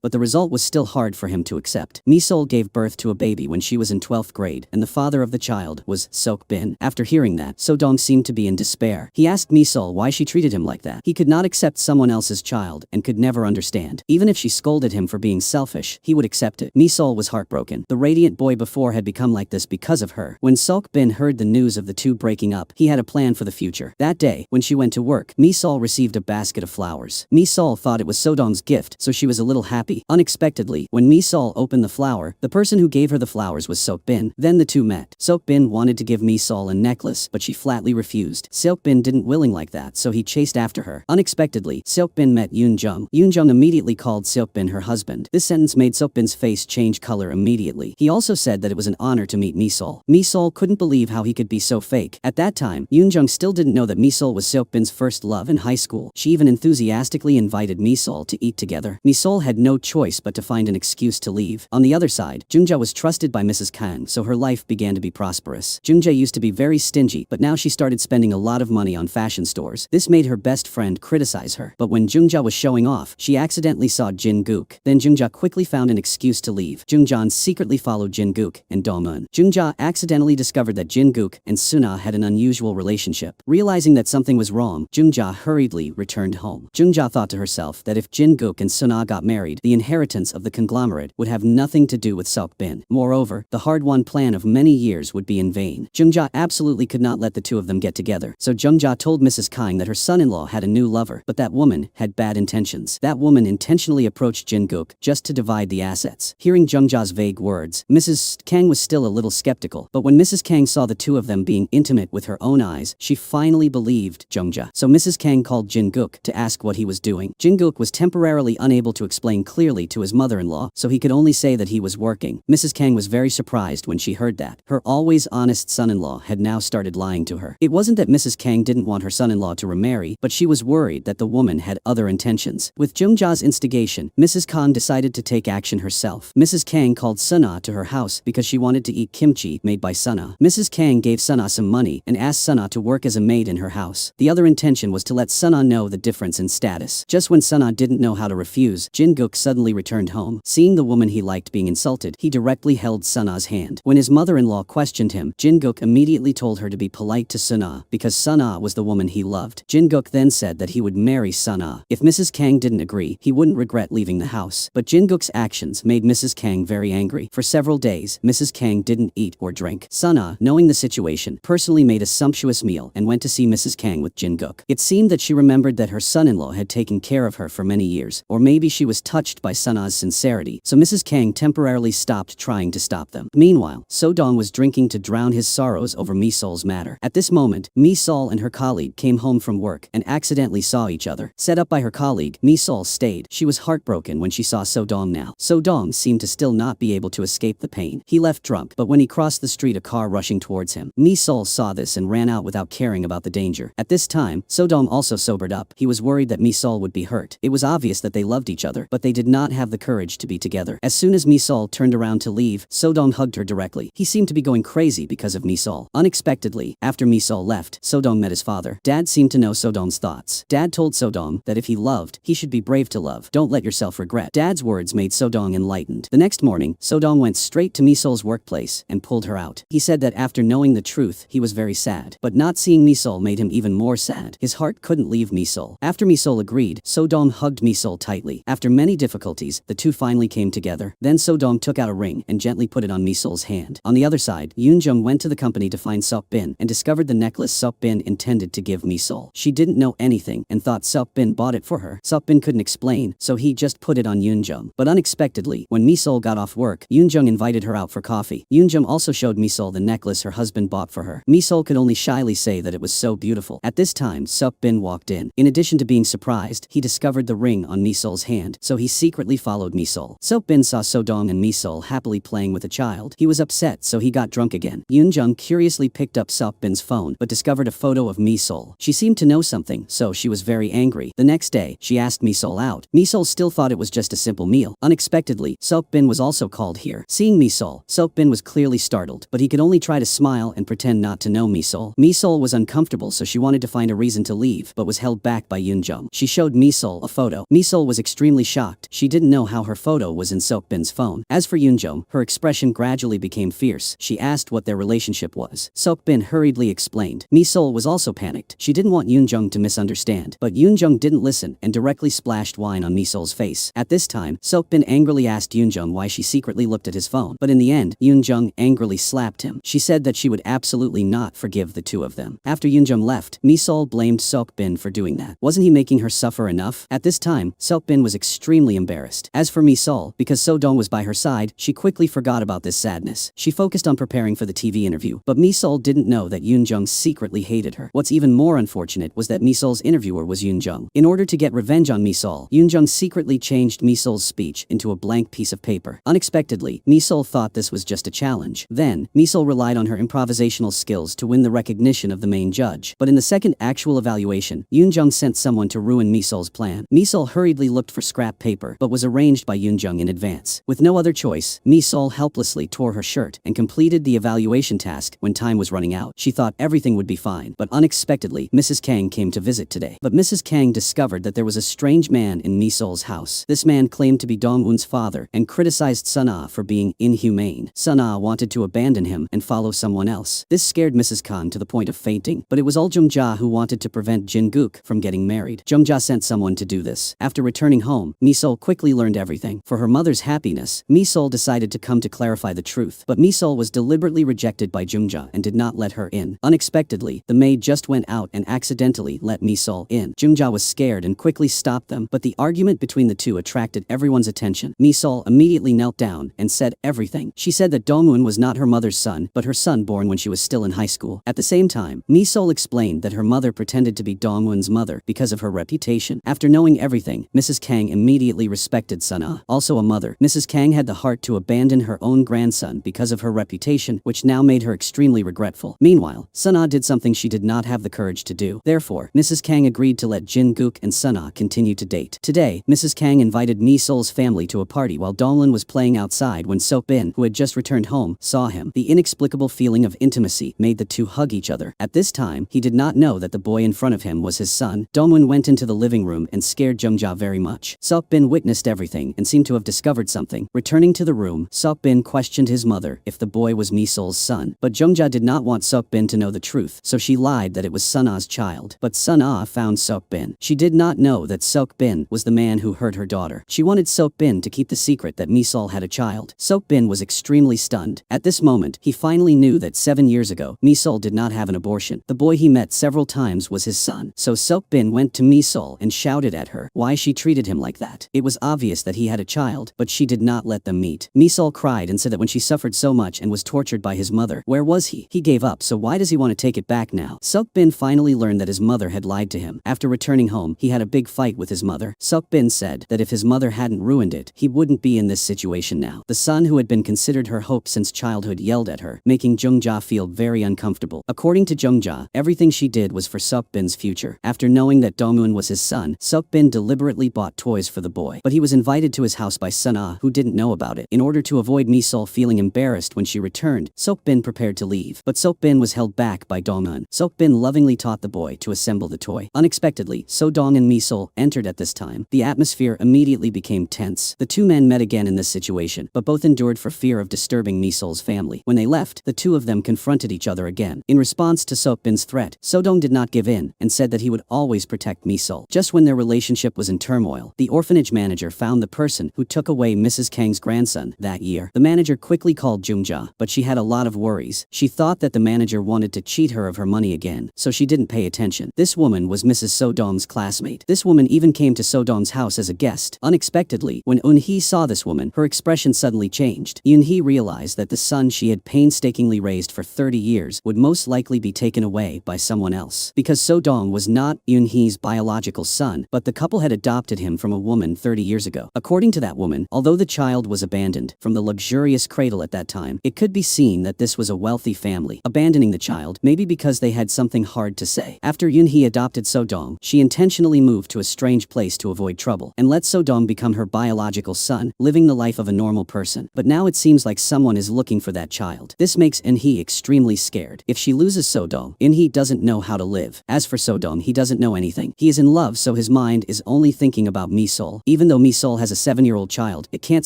but the result was still hard for him to accept. Mi-sol gave birth to a baby when she was in 12th grade, and the father of the child was Sok-bin. After hearing that, So-dong seemed to be in despair. He asked Mi-sol why she treated him like that. He could not accept someone else's child and could never understand. Even if she scolded him for being selfish, he would accept it. Mi-sol was heartbroken. The radiant boy before had become like this because of her. When Sok-bin heard the news of the two breaking up, he had a plan for the future. That day, when she went to work, Mi-sol received a basket of flowers. Mi-sol thought it was So-dong's gift, so she was a little happy. Unexpectedly, when Mi-sol opened the flower, the person who gave her the flowers was Sok-bin. Then the two met. Sok-bin wanted to give Mi-sol a necklace, but she flatly refused. Sok-bin didn't willing like that, so he chased after her. Unexpectedly, Sok-bin met Yoon-jung. Yoon-jung immediately called Sok-bin her husband. This sentence made Sok-bin's face change color immediately. He also said that it was an honor to meet Mi-sol. Mi-sol couldn't believe how he could be so fake. At that time, Yoon-jung still didn't know that Mi-sol was Sok-bin's first love in high school. She even enthusiastically invited Mi-sol to eat together. Mi-sol had no choice but to find an excuse to leave. On the other side, Jung-jae was trusted by Mrs. Kang, so her life began to be prosperous. Jung-jae used to be very stingy, but now she started spending a lot of money on fashion stores. This made her best friend criticize her. But when Jung-jae was showing off, she accidentally saw Jin-gook. Then Jung-jae quickly found an excuse to leave. Jung-jae secretly followed Jin-gook and Do-moon. Jung-jae accidentally discovered that Jin-gook and Suna had an unusual relationship. Realizing that something was wrong, Jung-jae hurriedly returned home. Jung-jae thought to herself that if Jin-gook and Suna got married, the inheritance of the conglomerate would have nothing to do with Sok-bin. Moreover, the hard-won plan of many years would be in vain. Jung-jae absolutely could not let the two of them get together, so Jung-jae told Mrs. Kang that her son-in-law had a new lover, but that woman had bad intentions. That woman intentionally approached Jin-gook just to divide the assets. Hearing Jung-jae's vague words, Mrs. Kang was still a little skeptical, but when Mrs. Kang saw the two of them being intimate with her own eyes, she finally believed Jung-jae. So Mrs. Kang called Jin-gook to ask what he was doing. Jin-gook was temporarily unable to explain clearly to his mother-in-law, so he could only say that he was working. Mrs. Kang was very surprised when she heard that. Her always honest son-in-law had now started lying to her. It wasn't that Mrs. Kang didn't want her son-in-law to remarry, but she was worried that the woman had other intentions. With Jung-jae's instigation, Mrs. Kang decided to take action herself. Mrs. Kang called Suna to her house because she wanted to eat kimchi made by Suna. Mrs. Kang gave Suna some money and asked Suna to work as a maid in her house. The other intention was to let Suna know the difference in status. Just when Suna didn't know how to refuse, Jin-gook suddenly returned home. Seeing the woman he liked being insulted, he directly held Suna's hand. When his mother-in-law questioned him, Jin-gook immediately told her to be polite to Suna because Suna was the woman he loved. Jin-gook then said that he would marry Suna. If Mrs. Kang didn't agree, he wouldn't regret leaving the house. But Jin-gook's actions made Mrs. Kang very angry. For several days, Mrs. Kang didn't eat or drink. Suna, knowing the situation, personally made a sumptuous meal and went to see Mrs. Kang with Jin-gook. It seemed that she remembered that her son-in-law had taken care of her for many years, or maybe she was touched by Suna's sincerity, so Mrs. Kang temporarily stopped trying to stop them. Meanwhile, So-dong was drinking to drown his sorrows over Mi-sol's matter. At this moment, Mi-sol and her colleague came home from work and accidentally saw each other. Set up by her colleague, Mi-sol stayed. She was heartbroken when she saw So-dong now. So-dong seemed to still not be able to escape the pain. He left drunk, but when he crossed the street, a car rushing towards him. Mi-sol saw this and ran out without caring about the danger. At this time, So-dong also sobered up. He was worried that Mi-sol would be hurt. It was obvious that they loved each other, but they did not have the courage to be together. As soon as Mi-sol turned around to leave, So-dong hugged her directly. He seemed to be going crazy because of Mi-sol. Unexpectedly, after Mi-sol left, So-dong met his father. Dad seemed to know So-dong's thoughts. Dad told So-dong that if he loved, he should be brave to love. Don't let yourself regret. Dad's words made So-dong enlightened. The next morning, So-dong went straight to Mi-sol's workplace and pulled her out. He said that after knowing the truth, he was very sad. But not seeing Mi-sol made him even more sad. His heart couldn't leave Mi-sol. After Mi-sol agreed, So-dong hugged Mi-sol tightly. After many difficulties, the two finally came together. Then So-dong took out a ring and gently put it on Mi-sol's hand. On the other side, Yoon-jung went to the company to find Sok-bin and discovered the necklace Sok-bin intended to give Mi-sol. She didn't know anything and thought Sok-bin bought it for her. Sok-bin couldn't explain, so he just put it on Yoon-jung. But unexpectedly, when Mi-sol got off work, Yoon-jung invited her out for coffee. Yoon-jung also showed Mi-sol the necklace her husband bought for her. Mi-sol could only shyly say that it was so beautiful. At this time, Sok-bin walked in. In addition to being surprised, he discovered the ring on Mi-sol's hand, so he secretly followed Mi-sol. Sok-bin saw So-dong and Mi-sol happily playing with a child. He was upset, so he got drunk again. Yoon-jung curiously picked up Sok-bin's phone, but discovered a photo of Mi-sol. She seemed to know something, so she was very angry. The next day, she asked Mi-sol out. Mi-sol still thought it was just a simple meal. Unexpectedly, Sok-bin was also also called here. Seeing Mi-sol, Seok-bin was clearly startled, but he could only try to smile and pretend not to know Mi-sol. Mi-sol was uncomfortable, so she wanted to find a reason to leave, but was held back by Yoon-jung. She showed Mi-sol a photo. Mi-sol was extremely shocked. She didn't know how her photo was in Seok-bin's phone. As for Yoon-jung, her expression gradually became fierce. She asked what their relationship was. Seok-bin hurriedly explained. Mi-sol was also panicked. She didn't want Yoon-jung to misunderstand, but Yoon-jung didn't listen and directly splashed wine on Mi-sol's face. At this time, Seok-bin angrily asked Yoon-jung why she secretly looked at his phone, but in the end, Yoon-jung angrily slapped him. She said that she would absolutely not forgive the two of them. After Yoon-jung left, Mi-sol blamed Seok-bin for doing that. Wasn't he making her suffer enough? At this time, Seok-bin was extremely embarrassed. As for Mi-sol, because So-dong was by her side, she quickly forgot about this sadness. She focused on preparing for the TV interview, but Mi-sol didn't know that Yoon-jung secretly hated her. What's even more unfortunate was that Mi-sol's interviewer was Yoon-jung. In order to get revenge on Mi-sol, Yoon-jung secretly changed Mi-sol's speech into a blank piece of paper. Unexpectedly, Mi-sol thought this was just a challenge. Then, Mi-sol relied on her improvisational skills to win the recognition of the main judge. But in the second actual evaluation, Yoon-jung sent someone to ruin Mi-sol's plan. Mi-sol hurriedly looked for scrap paper, but was arranged by Yoon-jung in advance. With no other choice, Mi-sol helplessly tore her shirt and completed the evaluation task when time was running out. She thought everything would be fine, but unexpectedly, Mrs. Kang came to visit today. But Mrs. Kang discovered that there was a strange man in Mi-sol's house. This man claimed to be Dong-eun's father and criticized Sun-ah for being inhumane. Sun-ah wanted to abandon him and follow someone else. This scared Mrs. Kang to the point of fainting, but it was Jung-ja who wanted to prevent Jin-guk from getting married. Jung-ja sent someone to do this. After returning home, Mi-sol quickly learned everything. For her mother's happiness, Mi-sol decided to come to clarify the truth, but Mi-sol was deliberately rejected by Jung-ja and did not let her in. Unexpectedly, the maid just went out and accidentally let Mi-sol in. Jung-ja was scared and quickly stopped them, but the argument between the two attracted everyone's attention. Mi-sol immediately knelt down and said everything. She said that Dong-eun was not her mother's son, but her son born when she was still in high school. At the same time, Mi-sol explained that her mother pretended to be Dong-eun's mother because of her reputation. After knowing everything, Mrs. Kang immediately respected Sun-ah. Also a mother, Mrs. Kang had the heart to abandon her own grandson because of her reputation, which now made her extremely regretful. Meanwhile, Sun-ah did something she did not have the courage to do. Therefore, Mrs. Kang agreed to let Jin-guk and Sun-ah continue to date. Today, Mrs. Kang invited Mi-sol's family to a party while Dong-eun was playing outside when Seok-bin, who had just returned home, saw him. The inexplicable feeling of intimacy made the two hug each other. At this time, he did not know that the boy in front of him was his son. Dong-eun went into the living room and scared Jung-ja very much. Seok-bin witnessed everything and seemed to have discovered something. Returning to the room, Seok-bin questioned his mother if the boy was Mi-sol's son. But Jung-ja did not want Seok-bin to know the truth, so she lied that it was Sun-ah's child. But Sun-ah found Seok-bin. She did not know that Seok-bin was the man who hurt her daughter. She wanted Seok-bin to keep the secret that Mi-sol had a child. Seok-bin was extremely stunned. At this moment, he finally knew that 7 years ago, Mi-sol did not have an abortion. The boy he met several times was his son. So Seok-bin went to Mi-sol and shouted at her why she treated him like that. It was obvious that he had a child, but she did not let them meet. Mi-sol cried and said that when she suffered so much and was tortured by his mother, where was he? He gave up, so why does he want to take it back now? Seok-bin finally learned that his mother had lied to him. After returning home, he had a big fight with his mother. Seok-bin said that if his mother hadn't ruined it, he wouldn't be in this situation now. The son who had been considered her hope since childhood yelled at her, making Jung-ja feel very uncomfortable. According to Jung-ja, everything she did was for Seok-bin's future. After knowing that Dong-eun was his son, Seok-bin deliberately bought toys for the boy, but he was invited to his house by Sun-ah, who didn't know about it. In order to avoid Mi-sol feeling embarrassed when she returned, Seok-bin prepared to leave, but Seok-bin was held back by Dong-eun. Seok-bin lovingly taught the boy to assemble the toy. Unexpectedly, So-dong and Mi-sol entered at this time. The atmosphere immediately became tense. The two men met again in this situation, but both endured for fear of disturbing Mi-sol's family. When they left, the two of them confronted each other again. In response to Seok-bin's threat, So-dong did not give in and said that he would always protect Mi-sol. Just when their relationship was in turmoil, the orphanage manager found the person who took away Mrs. Kang's grandson that year. The manager quickly called Jung-ja, but she had a lot of worries. She thought that the manager wanted to cheat her of her money again, so she didn't pay attention. This woman was Mrs. So-dong's classmate. This woman even came to So-dong's house as a guest. Unexpectedly, when Eun-hee saw this woman, her expression suddenly changed. Eun-hee realized that the son she had painstakingly raised for 30 years would most likely be taken away by someone else. Because So-dong was not Eun-hee's biological son, but the couple had adopted him from a woman 30 years ago. According to that woman, although the child was abandoned from the luxurious cradle at that time, it could be seen that this was a wealthy family. Abandoning the child, maybe because they had something hard to say. After Eun-hee adopted So-dong, she intentionally moved to a strange place to avoid trouble, and let So-dong become her biological son, living the life of a a normal person. But now it seems like someone is looking for that child. This makes In-hee extremely scared. If she loses So-dong, In-hee doesn't know how to live. As for So-dong, he doesn't know anything. He is in love, so his mind is only thinking about Mi-sol. Even though Mi-sol has a 7-year-old child, it can't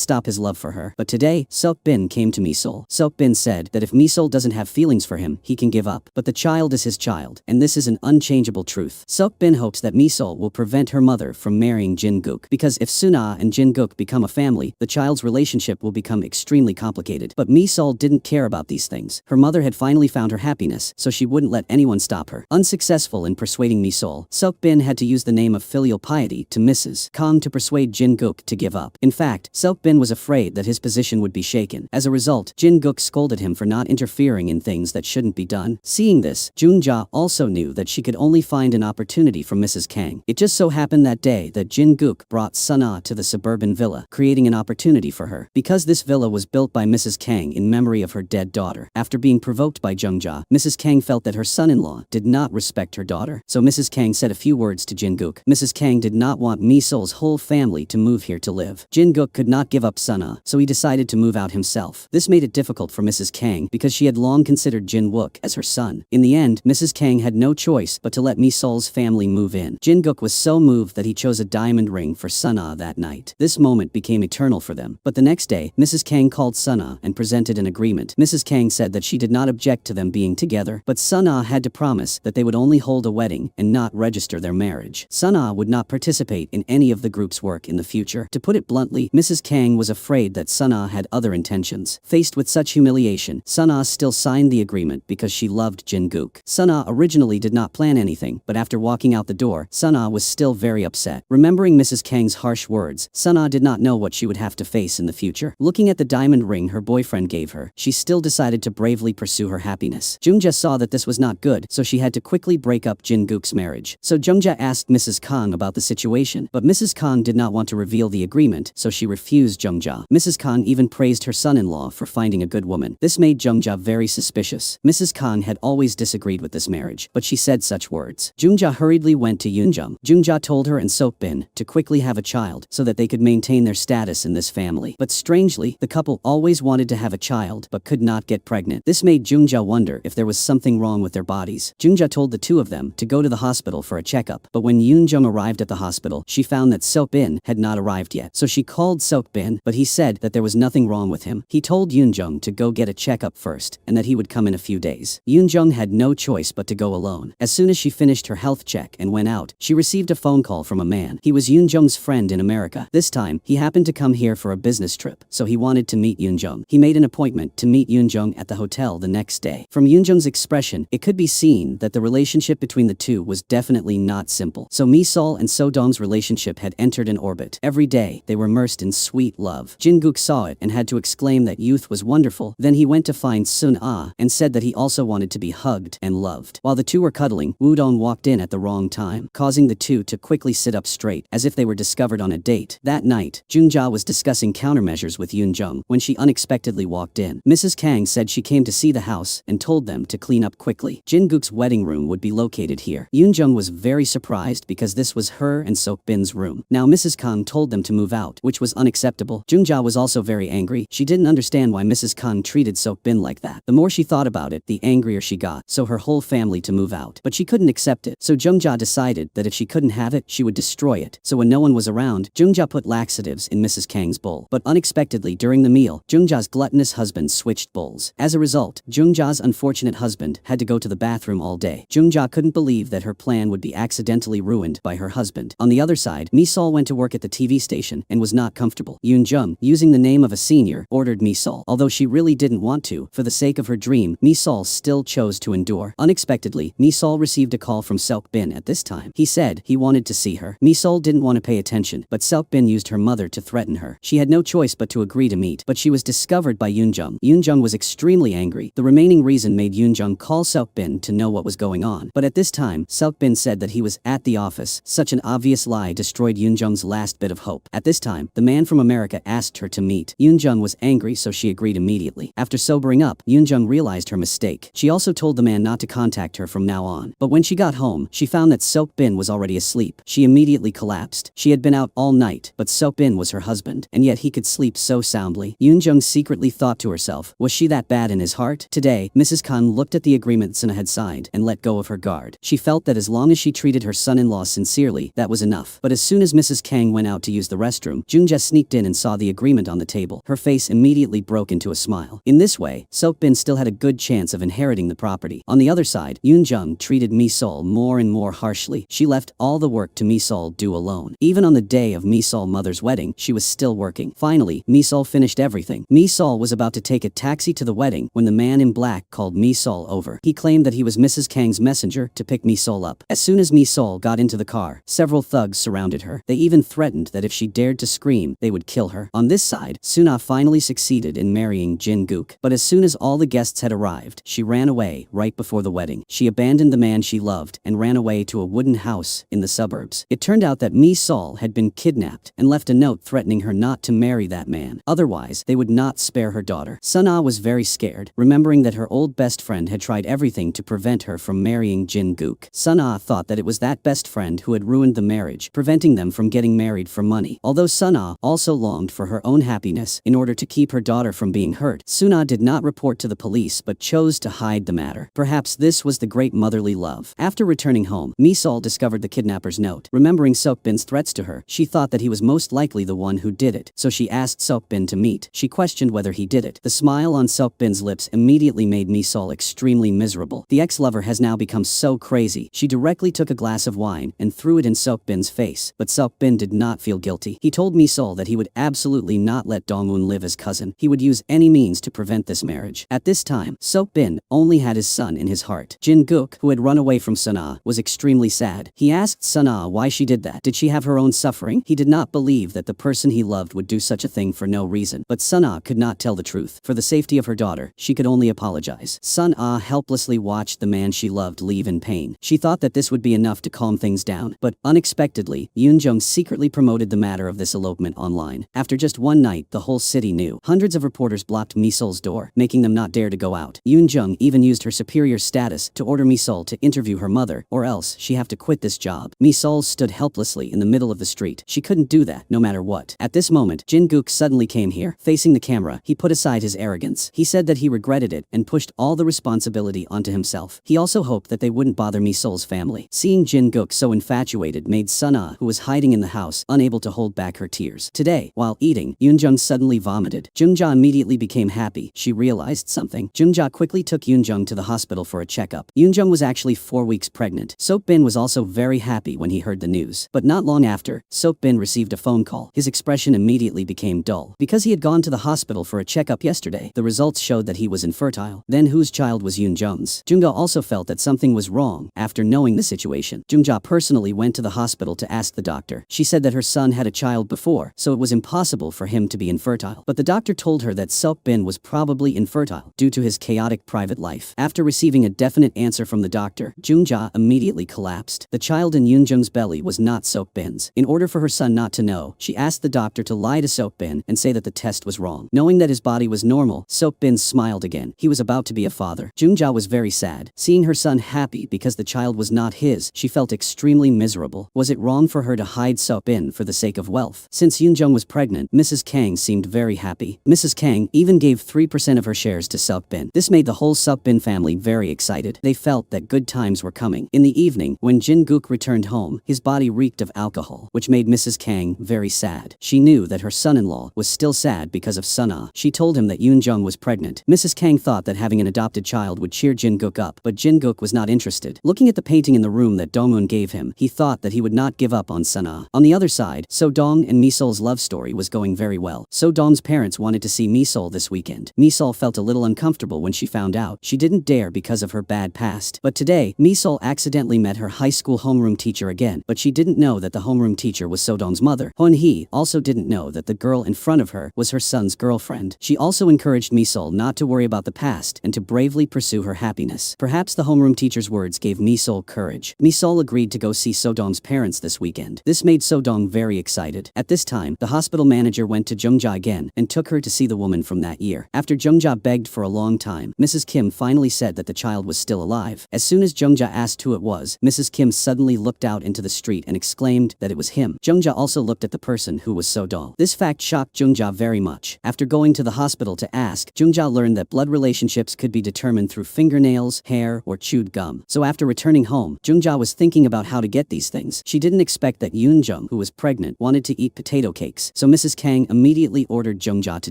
stop his love for her. But today, Seok-bin came to Mi-sol. Seok-bin said that if Mi-sol doesn't have feelings for him, he can give up. But the child is his child, and this is an unchangeable truth. Seok-bin hopes that Mi-sol will prevent her mother from marrying Jin-guk, because if Sun-ah and Jin-guk become a family, the child's relationship will become extremely complicated. But Mi-sol didn't care about these things. Her mother had finally found her happiness, so she wouldn't let anyone stop her. Unsuccessful in persuading Mi-sol, Seok-bin had to use the name of filial piety to Mrs. Kang to persuade Jin-guk to give up. In fact, Seok-bin was afraid that his position would be shaken. As a result, Jin-guk scolded him for not interfering in things that shouldn't be done. Seeing this, Jun-ja also knew that she could only find an opportunity from Mrs. Kang. It just so happened that day that Jin-guk brought Sun-ah to the suburban villa, creating an opportunity for her. Because this villa was built by Mrs. Kang in memory of her dead daughter. After being provoked by Jung-ja, Mrs. Kang felt that her son-in-law did not respect her daughter. So Mrs. Kang said a few words to Jin-guk. Mrs. Kang did not want Mi-sol's whole family to move here to live. Jin-guk could not give up Sun-ah, so he decided to move out himself. This made it difficult for Mrs. Kang because she had long considered Jin-wook as her son. In the end, Mrs. Kang had no choice but to let Mi-sol's family move in. Jin-guk was so moved that he chose a diamond ring for Sun-ah that night. This moment became eternal for them. But the next day, Mrs. Kang called Sun-ah and presented an agreement. Mrs. Kang said that she did not object to them being together, but Sun-ah had to promise that they would only hold a wedding and not register their marriage. Sun-ah would not participate in any of the group's work in the future. To put it bluntly, Mrs. Kang was afraid that Sun-ah had other intentions. Faced with such humiliation, Sun-ah still signed the agreement because she loved Jin-guk. Sun-ah originally did not plan anything, but after walking out the door, Sun-ah was still very upset. Remembering Mrs. Kang's harsh words, Sun-ah did not know what she would have to face in the future. Looking at the diamond ring her boyfriend gave her, she still decided to bravely pursue her happiness. Jung-ja saw that this was not good, so she had to quickly break up Jin-guk's marriage. So Jung-ja asked Mrs. Kang about the situation, but Mrs. Kang did not want to reveal the agreement, so she refused Jung-ja. Mrs. Kang even praised her son-in-law for finding a good woman. This made Jung-ja very suspicious. Mrs. Kang had always disagreed with this marriage, but she said such words. Jung-ja hurriedly went to Yoon-jung. Jung-ja told her and Seok-bin to quickly have a child so that they could maintain their status in this family. But strangely, the couple always wanted to have a child but could not get pregnant. This made Jung-ja wonder if there was something wrong with their bodies. Jung-ja told the two of them to go to the hospital for a checkup, but when Yoon-jung arrived at the hospital, she found that Seok-bin had not arrived yet. So she called Seok-bin, but he said that there was nothing wrong with him. He told Yoon-jung to go get a checkup first and that he would come in a few days. Yoon-jung had no choice but to go alone. As soon as she finished her health check and went out, she received a phone call from a man. He was Yoon-jung's friend in America. This time, he happened to come here for a business trip, so he wanted to meet Yoon-jung. He made an appointment to meet Yoon-jung at the hotel the next day. From Yoon-jung's expression, it could be seen that the relationship between the two was definitely not simple. So Mi-sol and So-dong's relationship had entered an orbit. Every day, they were immersed in sweet love. Jin-guk saw it and had to exclaim that youth was wonderful. Then he went to find Sun-ah and said that he also wanted to be hugged and loved. While the two were cuddling, Woo-dong walked in at the wrong time, causing the two to quickly sit up straight, as if they were discovered on a date. That night, Jung-ja was discussing countermeasures with Yoon-jung when she unexpectedly walked in. Mrs. Kang said she came to see the house and told them to clean up quickly. Jin-guk's wedding room would be located here. Yoon-jung was very surprised because this was her and Seok-bin's room. Now Mrs. Kang told them to move out, which was unacceptable. Jung-ja was also very angry. She didn't understand why Mrs. Kang treated Seok-bin like that. The more she thought about it, the angrier she got, so her whole family to move out. But she couldn't accept it, so Jung-ja decided that if she couldn't have it, she would destroy it. So when no one was around, Jung-ja put laxatives in Mrs. Kang's bowl. But unexpectedly during the meal, Jung-ja's gluttonous husband switched bowls. As a result, Jung-ja's unfortunate husband had to go to the bathroom all day. Jung-ja couldn't believe that her plan would be accidentally ruined by her husband. On the other side, Mi-sol went to work at the TV station and was not comfortable. Yoon-jung, using the name of a senior, ordered Mi-sol. Although she really didn't want to, for the sake of her dream, Mi-sol still chose to endure. Unexpectedly, Mi-sol received a call from Seok-bin at this time. He said he wanted to see her. Mi-sol didn't want to pay attention, but Seok-bin used her mother to threaten her. She had no choice but to agree to meet, but she was discovered by Yoon-jung. Yoon-jung was extremely angry. The remaining reason made Yoon-jung call Seok-bin to know what was going on. But at this time, Seok-bin said that he was at the office. Such an obvious lie destroyed Yoon-jung's last bit of hope. At this time, the man from America asked her to meet. Yoon-jung was angry, so she agreed immediately. After sobering up, Yoon-jung realized her mistake. She also told the man not to contact her from now on. But when she got home, she found that Seok-bin was already asleep. She immediately collapsed. She had been out all night, but Seok-bin was her husband, and yet he could sleep so soundly. Yoon-jung secretly thought to herself, was she that bad in his heart? Today, Mrs. Kang looked at the agreement Sana had signed and let go of her guard. She felt that as long as she treated her son-in-law sincerely, that was enough. But as soon as Mrs. Kang went out to use the restroom, Jung-jae sneaked in and saw the agreement on the table. Her face immediately broke into a smile. In this way, Seok-bin still had a good chance of inheriting the property. On the other side, Yoon-jung treated Mi-sol more and more harshly. She left all the work to Mi-sol do alone. Even on the day of Mi-sol's mother's wedding, she was still working. Finally, Mi-sol finished everything. Mi-sol was about to take a taxi to the wedding when the man in black called Mi-sol over. He claimed that he was Mrs. Kang's messenger to pick Mi-sol up. As soon as Mi-sol got into the car, several thugs surrounded her. They even threatened that if she dared to scream, they would kill her. On this side, Suna finally succeeded in marrying Jin-guk. But as soon as all the guests had arrived, she ran away right before the wedding. She abandoned the man she loved and ran away to a wooden house in the suburbs. It turned out that Mi-sol had been kidnapped and left a note threatening her not to marry that man. Otherwise, they would not spare her daughter. Suna was very scared, remembering that her old best friend had tried everything to prevent her from marrying Jin-guk. Suna thought that it was that best friend who had ruined the marriage, preventing them from getting married for money. Although Suna also longed for her own happiness in order to keep her daughter from being hurt, Suna did not report to the police but chose to hide the matter. Perhaps this was the great motherly love. After returning home, Mi-sol discovered the kidnapper's note. Remembering Seok-bin's threats to her, she thought that he was most likely the one who did it, so she asked Seok-bin to meet. She questioned whether he did it. The smile on Seok-bin's lips immediately made Mi-sol extremely miserable. The ex-lover has now become so crazy. She directly took a glass of wine and threw it in Seok-bin's face, but Seok-bin did not feel guilty. He told Mi-sol that he would absolutely not let Dong-un live as cousin. He would use any means to prevent this marriage. At this time, Seok-bin only had his son in his heart. Jin-guk, who had run away from Suna, was extremely sad. He asked Suna why she did that. Did she have her own suffering? He did not believe that the person he loved would do such a thing for no reason. But Suna could not tell the truth. For the safety of her daughter, she could only apologize. Suna helplessly watched the man she loved leave in pain. She thought that this would be enough to calm things down. But unexpectedly, Yoon-jung secretly promoted the matter of this elopement online. After just one night, the whole city knew. Hundreds of reporters blocked Mi-sol's door, making them not dare to go out. Yoon-jung even used her superior status to order Mi-sol to interview her mother, or else she have to quit this job. Mi-sol stood helplessly in the middle of the street. She couldn't do that, no matter what. At this moment, Jin-guk suddenly came here. Facing the camera, he put aside his arrogance. He said that he regretted it and pushed all the responsibility onto himself. He also hoped that they wouldn't bother Mi-sol's family. Seeing Jin-guk so infatuated made Suna, who was hiding in the house, unable to hold back her tears. Today, while eating, Yoon-jung suddenly vomited. Jung-ja immediately became happy. She realized something. Jung-ja quickly took Yoon-jung to the hospital for a checkup. Yoon-jung was actually 4 weeks pregnant. Seok-bin was also very happy when he heard the news. But not long after, Seok-bin received a phone call. His expression immediately became dull. Because he had gone to the hospital for a checkup yesterday, the results showed that he was infertile. Then whose child was Yoon-jung's? Jung-ja also felt that something was wrong. After knowing the situation, Jung-ja personally went to the hospital to ask the doctor. She said that her son had a child before, so it was impossible for him to be infertile. But the doctor told her that Seok-bin was probably infertile due to his chaotic private life. After receiving a definite answer from the doctor, Jung-ja immediately collapsed. The child in Yoon-jung's belly was not Seok-bin's. In order for her son not to know, she asked the doctor to lie to Seok-bin and say that the test was wrong. Knowing that his body was normal, Seok-bin smiled again. He was about to be a father. Jung-ja was very sad. Seeing her son happy because the child was not his, she felt extremely miserable. Was it wrong for her to hide Seok-bin for the sake of wealth? Since Yoon-jung was pregnant, Mrs. Kang seemed very happy. Mrs. Kang even gave 3% of her shares to Seok-bin. This made the whole Seok-bin family very excited. They felt that good times were coming. In the evening, when Jin-guk returned home, his body reeked of alcohol, which made Mrs. Kang very sad. She knew that her son-in-law was still sad because of Suna. She told him that Yoon-jung was pregnant. Mrs. Kang thought that having an adopted child would cheer Jin-guk up, but Jin-guk was not interested. Looking at the painting in the room that Dong-un gave him, he thought that he would not give up on Suna. On the other side, So-dong and Mi-sol's love story was going very well. So-dong's parents wanted to see Mi-sol this weekend. Mi-sol felt a little uncomfortable when she found out. She didn't dare because of her bad past. But today, Mi-sol accidentally met her high school homeroom teacher again, but she didn't know that the homeroom teacher was So-dong's mother. Hoon-hee also didn't know that the girl in front of her was her son's girlfriend. She also encouraged Mi-sol not to worry about the past and to bravely pursue her happiness. Perhaps the homeroom teacher's words gave Mi-sol courage. Mi-sol agreed to go see So-dong's parents this weekend. This made So-dong very excited. At this time, the hospital manager went to Jung-ja again and took her to see the woman from that year. After Jung-ja begged for a long time, Mrs. Kim finally said that the child was still alive. As soon as Jung-ja asked who it was, Mrs. Kim suddenly looked out into the street and exclaimed that it was him. Jung-ja also looked at the person who was So-dong. This fact shocked Jungja very much. After going to the hospital to ask, Jungja learned that blood relationships could be determined through fingernails, hair, or chewed gum. So after returning home, Jungja was thinking about how to get these things. She didn't expect that Yoonjung, who was pregnant, wanted to eat potato cakes, so Mrs. Kang immediately ordered Jungja to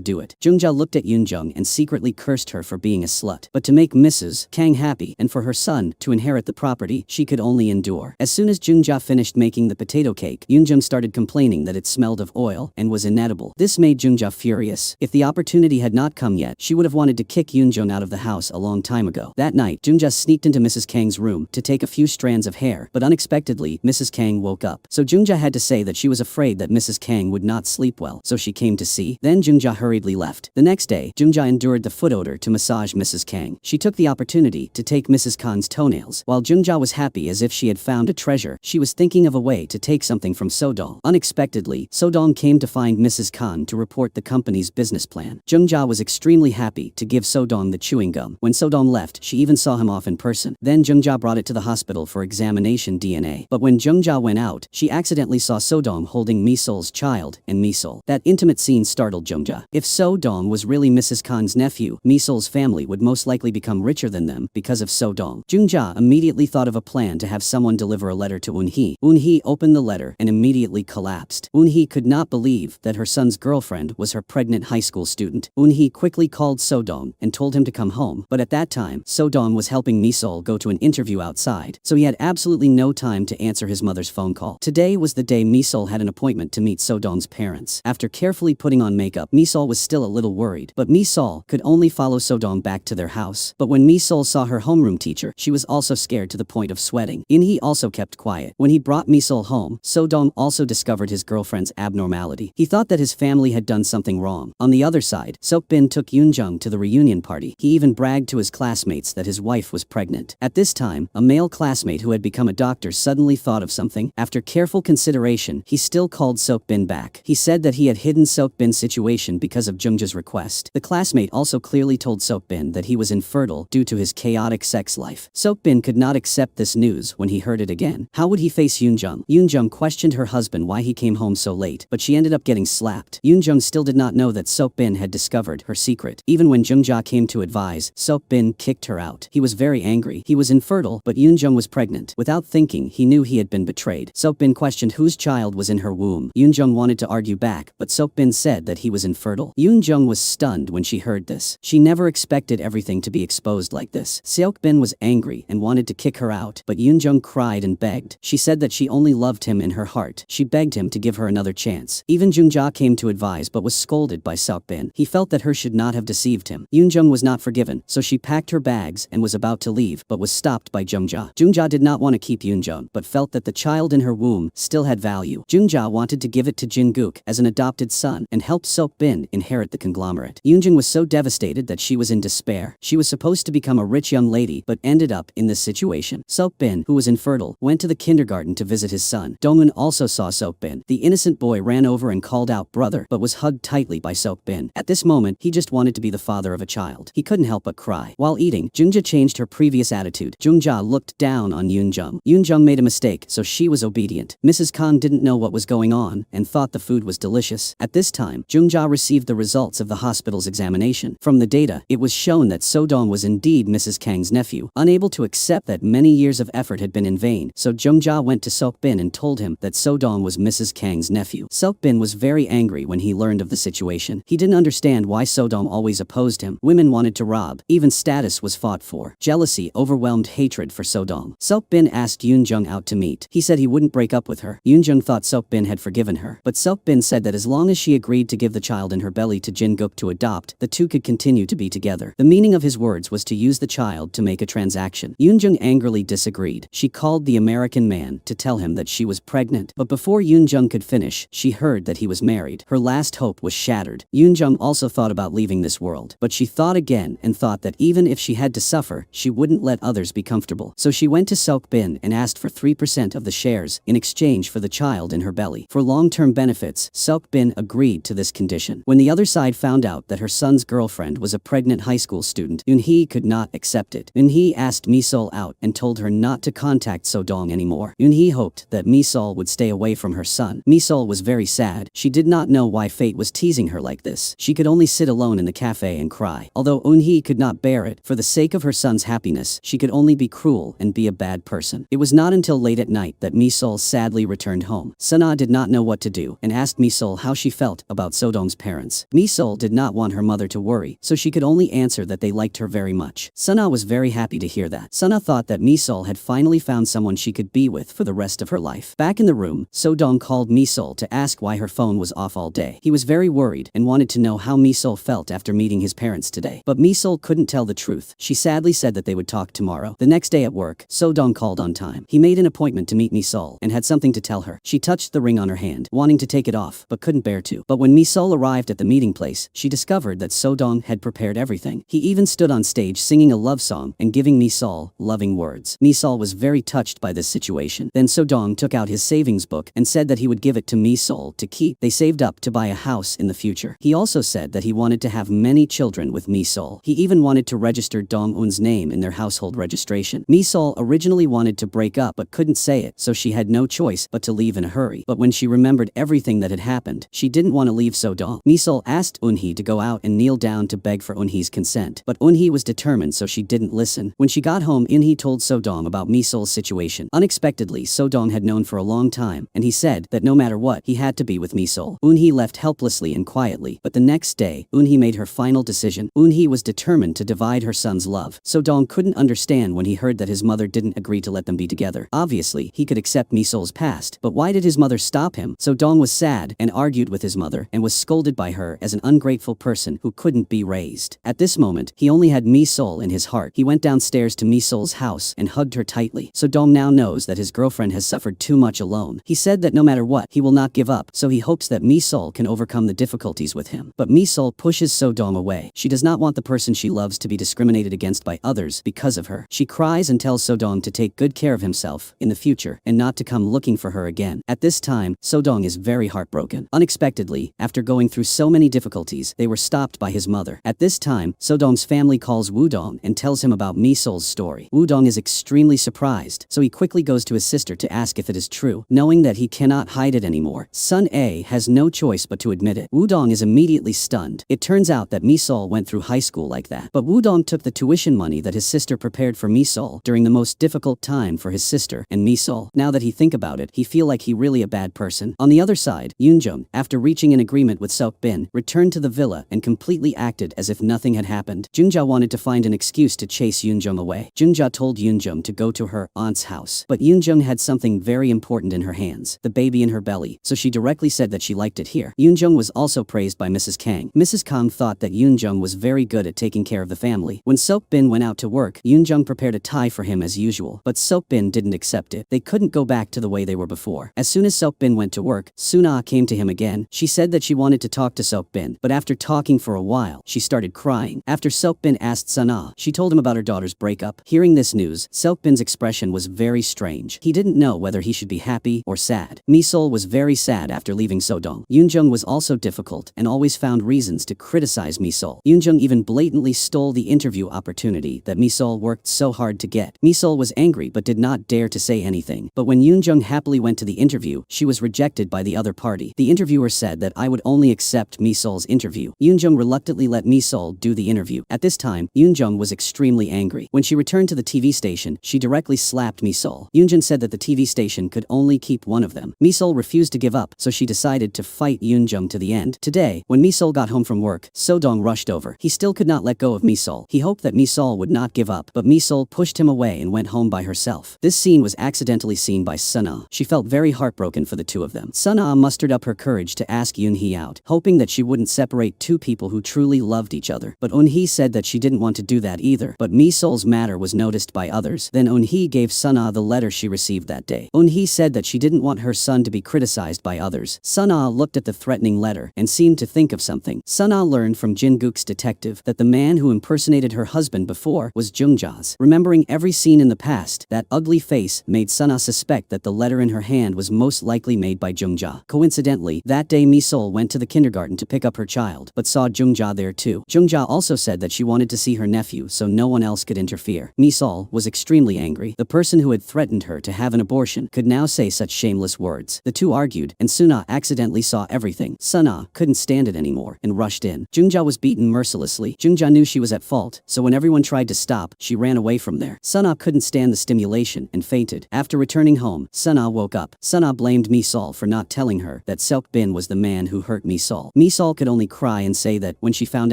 do it. Jungja looked at Yoonjung and secretly cursed her for being a slut. But to make Mrs. Kang happy, and for her son to inherit the property, she could only endure. As soon as Jungja finished making the potato cake, Yoonjung started complaining that it smelled of oil and was inedible. This made Jungja furious. If the opportunity had not come yet, she would have wanted to kick Yoonjung out of the house a long time ago. That night, Jungja sneaked into Mrs. Kang's room to take a few strands of hair, but unexpectedly, Mrs. Kang woke up. So Jungja had to say that she was afraid that Mrs. Kang would not sleep well, so she came to see. Then Jungja hurriedly left. The next day, Jungja endured the foot odor to massage Mrs. Kang. She took the opportunity to take Mrs. Kang's toenails. While Jungja was happy as if she had found a treasure, she was thinking of a way to take something from Sodong. Unexpectedly, Sodong came to find Mrs. Kang to report the company's business plan. Jungja was extremely happy to give Sodong the chewing gum. When Sodong left, she even saw him off in person. Then Jungja brought it to the hospital for examination DNA. But when Jungja went out, she accidentally saw Sodong holding Misol's child and Misol. That intimate scene startled Jungja. If Sodong was really Mrs. Kang's nephew, Misol's family would most likely become richer than them because of Sodong. Jungja immediately thought of a plan to have someone deliver a letter to Eunhee. Eunhee opened the letter and immediately collapsed. Eunhee could not believe that her son's girlfriend was her pregnant high school student. Eunhee quickly called Sodong and told him to come home, but at that time, Sodong was helping Misol go to an interview outside, so he had absolutely no time to answer his mother's phone call. Today was the day Misol had an appointment to meet Sodong's parents. After carefully putting on makeup, Misol was still a little worried, but Misol could only follow Sodong back to their house. But when Misol saw her homeroom teacher, she was also scared to the point of sweating. Eunhee also kept quiet. When he brought Misol home, Sodong also discovered his girlfriend's abnormality. He thought that his family had done something wrong. On the other side, Seokbin took Yoonjung to the reunion party. He even bragged to his classmates that his wife was pregnant. At this time, a male classmate who had become a doctor suddenly thought of something. After careful consideration, he still called Seokbin back. He said that he had hidden Seokbin's situation because of Jungja's request. The classmate also clearly told Seokbin that he was infertile due to his chaotic sex life. Seokbin could not accept this news when he heard it again. How would he face Yoonjung? Yoonjung questioned her husband why he came home so late, but she ended up getting slapped. Yoonjung still did not know that Seokbin had discovered her secret. Even when Jungja came to advise, Seokbin kicked her out. He was very angry. He was infertile, but Yoonjung was pregnant. Without thinking, he knew he had been betrayed. Seokbin questioned whose child was in her womb. Yoonjung wanted to argue back, but Seokbin said that he was infertile. Yoonjung was stunned when she heard this. She never expected everything to be exposed like this. Seokbin was angry and wanted to kick her out, but Yoonjung cried and begged. She said that she only loved him in her heart. She begged him to give her another chance. Even Jungja came to advise but was scolded by Seokbin. He felt that her should not have deceived him. Yoonjung was not forgiven, so she packed her bags and was about to leave, but was stopped by Jungja. Jungja did not want to keep Yoonjung, but felt that the child in her womb still had value. Jungja wanted to give it to Jin-guk as an adopted son and help Seokbin inherit the conglomerate. Yoonjung was so devastated that she was in despair. She was supposed to become a rich young lady, but ended up in this situation. Seokbin, who was infertile, went to the kindergarten to visit his son. Donghoon also saw Seokbin. The innocent boy ran over and called out brother, but was hugged tightly by Seokbin. At this moment, he just wanted to be the father of a child. He couldn't help but cry. While eating, Jungja changed her previous attitude. Jungja looked down on Yoonjung. Yoonjung made a mistake, so she was obedient. Mrs. Kang didn't know what was going on and thought the food was delicious. At this time, Jungja received the results of the hospital's examination. From the data, it was shown that Sodong was indeed Mrs. Kang's nephew. Unable to accept that many years of effort had been in vain, so Jungja went to Seokbin and told him that Sodong was Mrs. Kang's nephew. Seokbin was very angry when he learned of the situation. He didn't understand why Sodong always opposed him. Women wanted to rob. Even status was fought for. Jealousy overwhelmed hatred for Sodong. Seokbin asked Yoonjung out to meet. He said he wouldn't break up with her. Yoonjung thought Seokbin had forgiven her, but Seokbin said that as long as she agreed to give the child in her belly to Jin-guk to adopt, the two could continue to be together. The meaning of his words was to use the child to make a transaction. Yoonjung angrily disagreed. She called the American man to tell him that she was pregnant, but before Yoonjung could finish, she heard that he was married. Her last hope was shattered. Yoonjung also thought about leaving this world, but she thought again and thought that even if she had to suffer, she wouldn't let others be comfortable. So she went to Seokbin and asked for 3% of the shares in exchange for the child in her belly. For long-term benefits, Seokbin agreed to this condition. When the other side found out that her son's girlfriend was a pregnant high school student, Eunhee could not accept it. Eunhee asked Misol out and told her not to contact Sodong anymore. Eunhee hoped that Misol would stay away from her son. Misol was very sad. She did not know why fate was teasing her like this. She could only sit alone in the cafe and cry. Although Eun-hee could not bear it, for the sake of her son's happiness, she could only be cruel and be a bad person. It was not until late at night that Mi-sol sadly returned home. Sana did not know what to do and asked Mi-sol how she felt about So-dong's parents. Mi-sol did not want her mother to worry, so she could only answer that they liked her very much. Sana was very happy to hear that. Sana thought that Mi-sol had finally found someone she could be with for the rest of her life. Back in the room, So-dong called Mi-sol to ask why her phone was off all day. He was very worried and wanted to know how Mi-sol felt after meeting his parents today. But Mi-sol couldn't tell the truth. She sadly said that they would talk tomorrow. The next day at work, So-dong called on time. He made an appointment to meet Mi-sol and had something to tell her. She touched the ring on her hand, wanting to take it off, but couldn't bear to. But when Mi-sol arrived at the meeting place, she discovered that So-dong had prepared everything. He even stood on stage singing a love song and giving Mi-sol loving words. Mi-sol was very touched by this situation. Then So-dong took out his savings book and said that he would give it to Mi-sol to keep. They saved up to buy a house in the future. He also said that he wanted to have many children with Mi-sol. He even wanted to register Dong-eun's name in their household registration. Mi-sol originally wanted to break up but couldn't say it, so she had no choice but to leave in a hurry. But when she remembered everything that had happened, she didn't want to leave So-dong. Mi-sol asked Eun-hee to go out and kneel down to beg for Eun-hee's consent, but Eun-hee was determined, so she didn't listen. When she got home, Eun-hee told So-dong about Mi-sol's situation. Unexpectedly, So-dong had known for a long time, and he said that no matter what, he had to be with Mi-sol. Eun-hee left helplessly and quietly, but the next day, Eun-hee made her final decision. Eun-hee was determined to divide her son's love. So-dong couldn't understand when he heard that his mother didn't agree to let them be together. Obviously, he could accept Mi-sol's past, but why did his mother stop him? So-dong was sad and argued with his mother and was scolded by her as an ungrateful person who couldn't be raised. At this moment, he only had Mi-sol in his heart. He went downstairs to Mi-sol's house and hugged her tightly. So-dong now knows that his girlfriend has suffered too much alone. He said that no matter what, he will not give up, so he hopes that Mi-sol can overcome the difficulties with him. But Mi-sol pushes So-dong away. She does not want the person she loves to be discriminated against by others because of her. She cries and tells So-dong to take good care of himself in the future and not to come looking for her again. At this time, So-dong is very heartbroken. Unexpectedly, after going through so many difficulties, they were stopped by his mother. At this time, So-dong's family calls Woo-dong and tells him about Mi-sol's story. Woo-dong is extremely surprised, so he quickly goes to his sister to ask if it is true. Knowing that he cannot hide it anymore, Son A has no choice but to admit it. Woo-dong is immediately stunned. It turns out that Mi-sol went through high school like that. But Woo-dong took the tuition money that his sister prepared for Mi-sol during the most difficult time for his sister and Mi-sol. Now that he think about it, he feel like he really a bad person. On the other side, Yoon-jung, after reaching an agreement with Seok-bin, returned to the villa and completely acted as if nothing had happened. Jung-ja wanted to find an excuse to chase Yoon-jung away. Jung-ja told Yoon-jung to go to her aunt's house. But Yoon-jung had something very important in her hands, the baby in her belly, so she directly said that she liked it here. Yoon-jung was also praised by Mrs. Kang. Mrs. Kang thought that Yoon-jung was very good at taking care of the family. When Seok-bin went out to work, Yoon-jung prepared a tie for him as usual, but Seok-bin didn't accept it. They couldn't go back to the way they were before. As soon as Seok-bin went to work, Suna came to him again. She said that she wanted to talk to Seok-bin, but after talking for a while, she started crying. After Seok-bin asked Suna, she told him about her daughter's breakup. Hearing this news, Seok-bin's expression was very strange. He didn't know whether he should be happy or sad. Mi-sol was very sad after leaving So-dong. Yoon-jung was also difficult and always found reasons to criticize Mi-sol. Yoon-jung even blatantly stole the interview opportunity that Mi-sol worked so hard to get. Mi-sol was angry but did not dare to say anything. But when Yoon-jung happily went to the interview, she was rejected by the other party. The interviewer said that I would only accept Mi-sol's interview. Yoon-jung reluctantly let Mi-sol do the interview. At this time, Yoon-jung was extremely angry. When she returned to the TV station, she directly slapped Mi-sol. Yoon-jung said that the TV station could only keep one of them. Mi-sol refused to give up, so she decided to fight Yoon-jung to the end. Today, when Mi-sol got home from work, So-dong rushed over. He still could not let go of Mi-sol. He hoped that Mi-sol would not give up, but Mi-sol pushed him away and went home by herself. This scene was accidentally seen by Suna. She felt very heartbroken for the two of them. Suna mustered up her courage to ask Yoon-hee out, hoping that she wouldn't separate two people who truly loved each other. But Eun-hee said that she didn't want to do that either. But Mi-sol's matter was noticed by others. Then Eun-hee gave Suna the letter she received that day. Eun-hee said that she didn't want her son to be criticized by others. Suna looked at the threatening letter and seemed to think of something. Suna learned from Jin-guk's detective that the man who impersonated her husband before was Jung-ja's. Remembering every scene in the past, that ugly face made Suna suspect that the letter in her hand was most likely made by Jung-ja. Coincidentally, that day Mi-sol went to the kindergarten to pick up her child, but saw Jung-ja there too. Jung-ja also said that she wanted to see her nephew so no one else could interfere. Mi-sol was extremely angry. The person who had threatened her to have an abortion could now say such shameless words. The two argued, and Suna accidentally accidentally saw everything. Sun-ah couldn't stand it anymore and rushed in. Jung-ja was beaten mercilessly. Jung-ja knew she was at fault, so when everyone tried to stop, she ran away from there. Sun-ah couldn't stand the stimulation and fainted. After returning home, Sun-ah woke up. Sun-ah blamed Mi-sol for not telling her that Seok-bin was the man who hurt Mi-sol. Mi-sol could only cry and say that when she found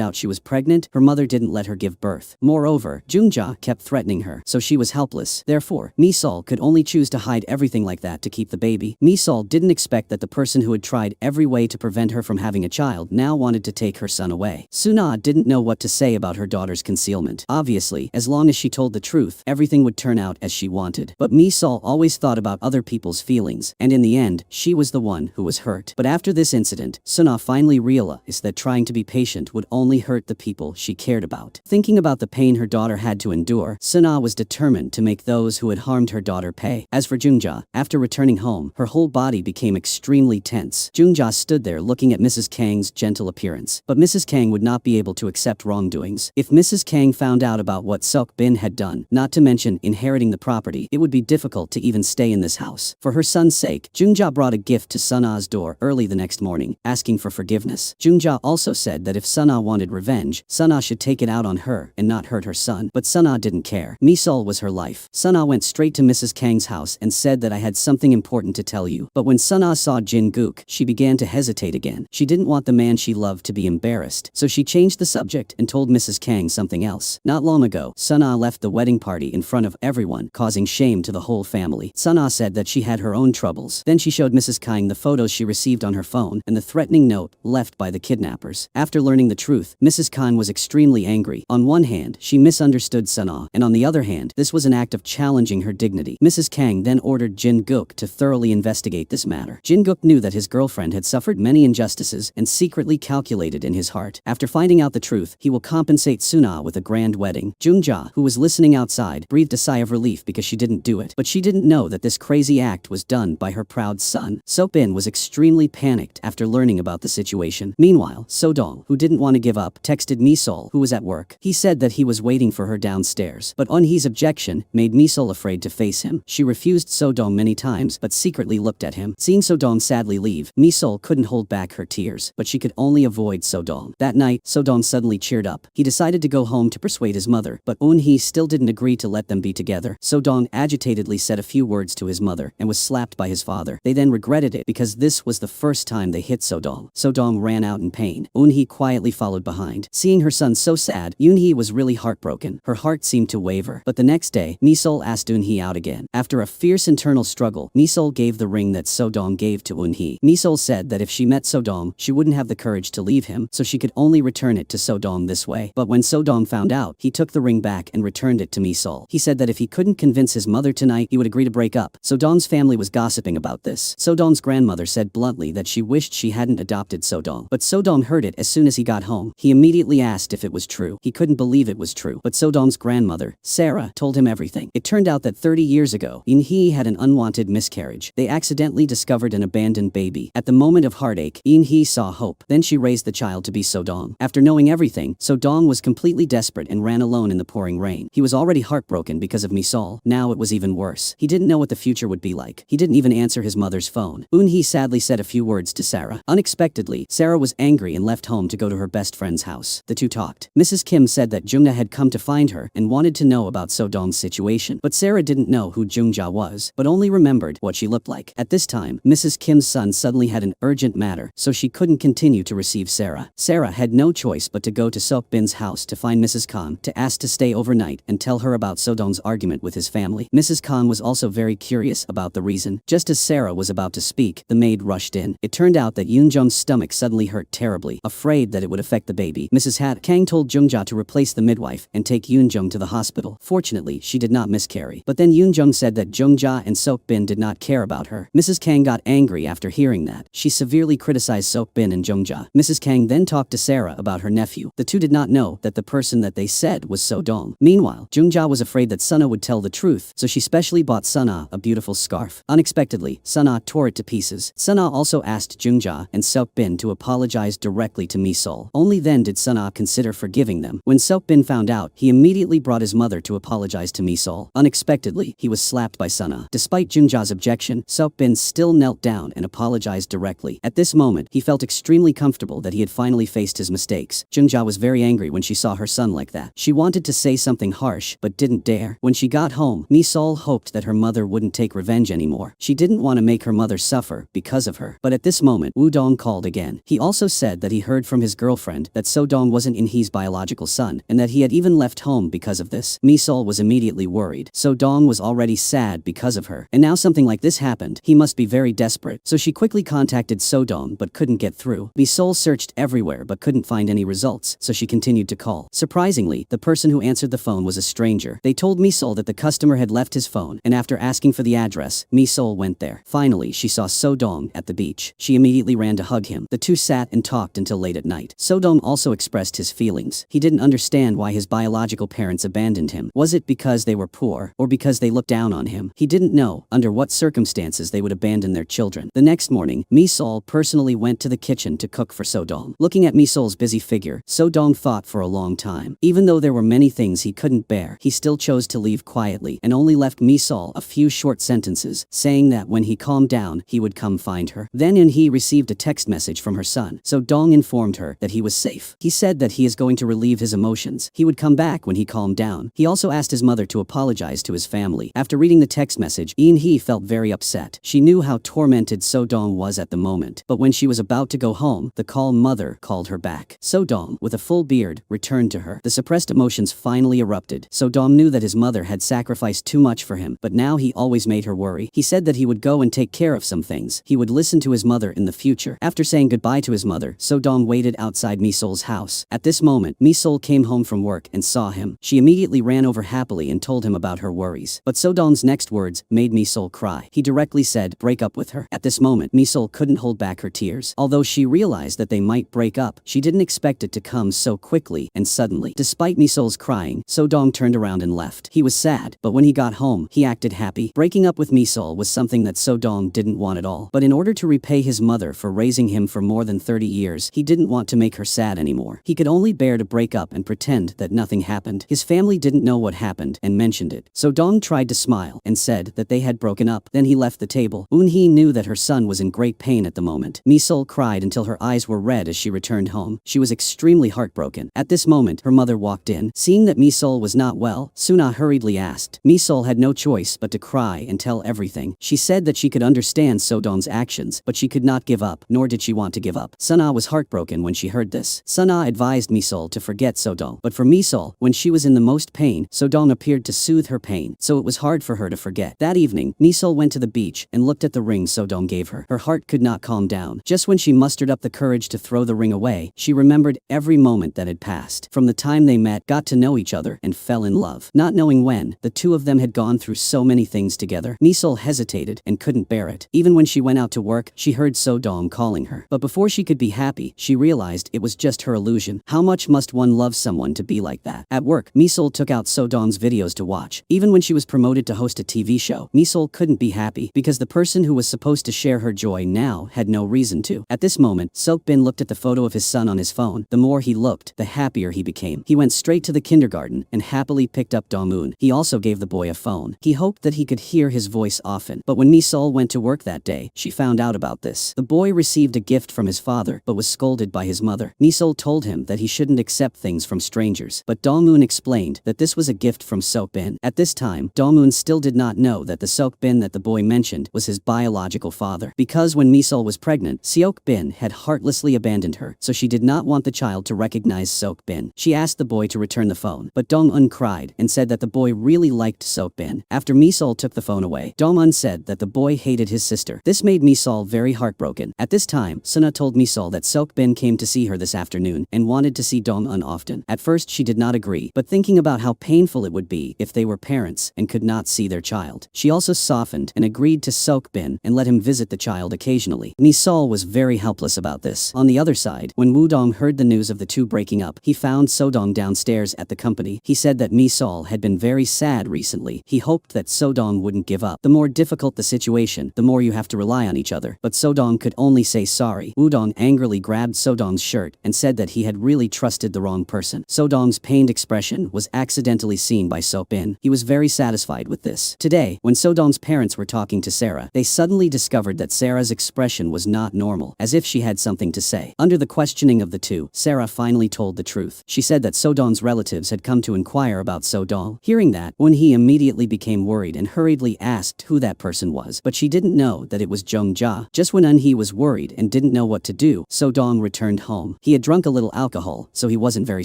out she was pregnant, her mother didn't let her give birth. Moreover, Jung-ja kept threatening her, so she was helpless. Therefore, Mi-sol could only choose to hide everything like that to keep the baby. Mi-sol didn't expect that the person who had tried every way to prevent her from having a child now wanted to take her son away. Sun-ah didn't know what to say about her daughter's concealment. Obviously, as long as she told the truth, everything would turn out as she wanted. But Mi-sol always thought about other people's feelings, and in the end, she was the one who was hurt. But after this incident, Sun-ah finally realized that trying to be patient would only hurt the people she cared about. Thinking about the pain her daughter had to endure, Sun-ah was determined to make those who had harmed her daughter pay. As for Jung-ja, after returning home, her whole body became extremely tense. Jung-ja stood there looking at Mrs. Kang's gentle appearance. But Mrs. Kang would not be able to accept wrongdoings. If Mrs. Kang found out about what Seok-bin had done, not to mention inheriting the property, it would be difficult to even stay in this house. For her son's sake, Jung-ja brought a gift to Sun-ah's door early the next morning, asking for forgiveness. Jung-ja also said that if Sun-ah wanted revenge, Sun-ah should take it out on her and not hurt her son. But Sun-ah didn't care. Mi-sol was her life. Sun-ah went straight to Mrs. Kang's house and said that I had something important to tell you. But when Sun-ah saw Jin-guk, she began to hesitate again. She didn't want the man she loved to be embarrassed, so she changed the subject and told Mrs. Kang something else. Not long ago, Sun-ah left the wedding party in front of everyone, causing shame to the whole family. Sun-ah said that she had her own troubles. Then she showed Mrs. Kang the photos she received on her phone and the threatening note left by the kidnappers. After learning the truth, Mrs. Kang was extremely angry. On one hand, she misunderstood Sun-ah, and on the other hand, this was an act of challenging her dignity. Mrs. Kang then ordered Jin-guk to thoroughly investigate this matter. Jin-guk knew that his girlfriend had suffered many injustices and secretly calculated in his heart. After finding out the truth, he will compensate Sun-ah with a grand wedding. Jung-ja, who was listening outside, breathed a sigh of relief because she didn't do it. But she didn't know that this crazy act was done by her proud son. Seok-bin was extremely panicked after learning about the situation. Meanwhile, So-dong, who didn't want to give up, texted Mi-sol, who was at work. He said that he was waiting for her downstairs. But Un-hee's objection made Mi-sol afraid to face him. She refused So-dong many times, but secretly looked at him. Seeing So-dong sadly leave, Mi-sol couldn't hold back her tears, but she could only avoid So-dong. That night, So-dong suddenly cheered up. He decided to go home to persuade his mother, but Un-hee still didn't agree to let them be together. So-dong agitatedly said a few words to his mother and was slapped by his father. They then regretted it because this was the first time they hit So-dong. So-dong ran out in pain. Un-hee quietly followed behind. Seeing her son so sad, Un-hee was really heartbroken. Her heart seemed to waver. But the next day, Mi-sol asked Un-hee out again. After a fierce internal struggle, Mi-sol gave the ring that So-dong gave to Un-hee. Mi-sol said that if she met So-dong, she wouldn't have the courage to leave him, so she could only return it to So-dong this way. But when So-dong found out, he took the ring back and returned it to Mi-sol. He said that if he couldn't convince his mother tonight, he would agree to break up. So-dong's family was gossiping about this. So-dong's grandmother said bluntly that she wished she hadn't adopted So-dong. But So-dong heard it as soon as he got home. He immediately asked if it was true. He couldn't believe it was true. But So-dong's grandmother, Sarah, told him everything. It turned out that 30 years ago, In-hee had an unwanted miscarriage. They accidentally discovered an abandoned baby. At the moment of heartache, In-hee saw hope. Then she raised the child to be So-dong. After knowing everything, So-dong was completely desperate and ran alone in the pouring rain. He was already heartbroken because of Mi-sol. Now it was even worse. He didn't know what the future would be like. He didn't even answer his mother's phone. Un-hee sadly said a few words to Sarah. Unexpectedly, Sarah was angry and left home to go to her best friend's house. The two talked. Mrs. Kim said that Jung-ja had come to find her and wanted to know about So-dong's situation. But Sarah didn't know who Jung-ja was, but only remembered what she looked like. At this time, Mrs. Kim's son suddenly had an urgent matter, so she couldn't continue to receive Sarah. Sarah had no choice but to go to Seok-bin's house to find Mrs. Kang, to ask to stay overnight and tell her about So-dong's argument with his family. Mrs. Kang was also very curious about the reason. Just as Sarah was about to speak, the maid rushed in. It turned out that Yoon-jung's stomach suddenly hurt terribly, afraid that it would affect the baby. Mrs. Kang told Jung-ja to replace the midwife and take Yoon-jung to the hospital. Fortunately, she did not miscarry. But then Yoon-jung said that Jung-ja and Seok-bin did not care about her. Mrs. Kang got angry after hearing that. She severely criticized Seok-bin and Jung-ja. Mrs. Kang then talked to Sarah about her nephew. The two did not know that the person that they said was So-dong. Meanwhile, Jung-ja was afraid that Sun-ah would tell the truth, so she specially bought Sun-ah a beautiful scarf. Unexpectedly, Sun-ah tore it to pieces. Sun-ah also asked Jung-ja and Seok-bin to apologize directly to Mi-sol. Only then did Sun-ah consider forgiving them. When Seok-bin found out, he immediately brought his mother to apologize to Mi-sol. Unexpectedly, he was slapped by Sun-ah. Despite Jung-ja's objection, Seok-bin still knelt down and apologized tears directly. At this moment, he felt extremely comfortable that he had finally faced his mistakes. Junja was very angry when she saw her son like that. She wanted to say something harsh, but didn't dare. When she got home, Mi-sol hoped that her mother wouldn't take revenge anymore. She didn't want to make her mother suffer because of her. But at this moment, Woo-dong called again. He also said that he heard from his girlfriend that So-dong wasn't In-hee's biological son, and that he had even left home because of this. Mi-sol was immediately worried. So-dong was already sad because of her, and now something like this happened. He must be very desperate. So she quickly contacted So-dong but couldn't get through. Mi-sol searched everywhere but couldn't find any results, so she continued to call. Surprisingly, the person who answered the phone was a stranger. They told Mi-sol that the customer had left his phone, and after asking for the address, Mi-sol went there. Finally, she saw So-dong at the beach. She immediately ran to hug him. The two sat and talked until late at night. So-dong also expressed his feelings. He didn't understand why his biological parents abandoned him. Was it because they were poor, or because they looked down on him? He didn't know under what circumstances they would abandon their children. The next morning, Mi-sol personally went to the kitchen to cook for So-dong. Looking at Mi-sol's busy figure, So-dong thought for a long time. Even though there were many things he couldn't bear, he still chose to leave quietly and only left Mi-sol a few short sentences, saying that when he calmed down, he would come find her. Then In-hee received a text message from her son. So-dong informed her that he was safe. He said that he is going to relieve his emotions. He would come back when he calmed down. He also asked his mother to apologize to his family. After reading the text message, In-hee felt very upset. She knew how tormented So-dong was at the moment, but when she was about to go home, the calm mother called her back. So-dong, with a full beard, returned to her. The suppressed emotions finally erupted. So-dong knew that his mother had sacrificed too much for him, but now he always made her worry. He said that he would go and take care of some things. He would listen to his mother in the future. After saying goodbye to his mother, So-dong waited outside Mi-sol's house. At this moment, Mi-sol came home from work and saw him. She immediately ran over happily and told him about her worries. But So-dong's next words made Mi-sol cry. He directly said, "Break up with her." At this moment, Mi-sol couldn't hold back her tears. Although she realized that they might break up, she didn't expect it to come so quickly and suddenly. Despite Mi-sol's crying, So-dong turned around and left. He was sad, but when he got home, he acted happy. Breaking up with Mi-sol was something that So-dong didn't want at all. But in order to repay his mother for raising him for more than 30 years, he didn't want to make her sad anymore. He could only bear to break up and pretend that nothing happened. His family didn't know what happened and mentioned it. So-dong tried to smile and said that they had broken up. Then he left the table. In-hee knew that her son was in great pain at the moment. Mi-sol cried until her eyes were red as she returned home. She was extremely heartbroken. At this moment, her mother walked in. Seeing that Mi-sol was not well, Suna hurriedly asked. Mi-sol had no choice but to cry and tell everything. She said that she could understand So-dong's actions, but she could not give up, nor did she want to give up. Suna was heartbroken when she heard this. Suna advised Mi-sol to forget So-dong. But for Mi-sol, when she was in the most pain, So-dong appeared to soothe her pain, so it was hard for her to forget. That evening, Mi-sol went to the beach and looked at the ring So-dong gave her. Her heart could not calm down. Just when she mustered up the courage to throw the ring away, she remembered every moment that had passed. From the time they met, got to know each other, and fell in love. Not knowing when, the two of them had gone through so many things together. Mi-sol hesitated and couldn't bear it. Even when she went out to work, she heard So-dong calling her. But before she could be happy, she realized it was just her illusion. How much must one love someone to be like that? At work, Mi-sol took out So-dong's videos to watch. Even when she was promoted to host a TV show, Mi-sol couldn't be happy because the person who was supposed to share her joy now had no reason to. At this moment, Seok-bin looked at the photo of his son on his phone. The more he looked, the happier he became. He went straight to the kindergarten and happily picked up Dong-moon. He also gave the boy a phone. He hoped that he could hear his voice often. But when Mi-sol went to work that day, she found out about this. The boy received a gift from his father, but was scolded by his mother. Mi-sol told him that he shouldn't accept things from strangers. But Dong-moon explained that this was a gift from Seok-bin. At this time, Dong-moon still did not know that the Seok-bin that the boy mentioned was his biological father. Because when Mi-sol was pregnant, Seok-bin had heartlessly abandoned her, so she did not want the child to recognize Seok-bin. She asked the boy to return the phone, but Dong-un cried and said that the boy really liked Seok-bin. After Mi-sol took the phone away, Dong-un said that the boy hated his sister. This made Mi-sol very heartbroken. At this time, Suna told Mi-sol that Seok-bin came to see her this afternoon and wanted to see Dong-un often. At first she did not agree, but thinking about how painful it would be if they were parents and could not see their child, she also softened and agreed to Seok-bin and let him visit the child occasionally. Mi-sol was very helpless about this. On the other side, when Woo-dong heard the news of the two breaking up, he found So-dong downstairs at the company. He said that Mi-sol had been very sad recently. He hoped that So-dong wouldn't give up. The more difficult the situation, the more you have to rely on each other. But So-dong could only say sorry. Woo-dong angrily grabbed So-dong's shirt and said that he had really trusted the wrong person. So-dong's pained expression was accidentally seen by Seok-bin. He was very satisfied with this. Today, when So-dong's parents were talking to Sarah, they suddenly discovered that Sarah's Sarah's expression was not normal, as if she had something to say. Under the questioning of the two, Sarah finally told the truth. She said that So-dong's relatives had come to inquire about So-dong. Hearing that, Eun-hee immediately became worried and hurriedly asked who that person was, but she didn't know that it was Jung-ja. Just when Eun-hee was worried and didn't know what to do, So-dong returned home. He had drunk a little alcohol, so he wasn't very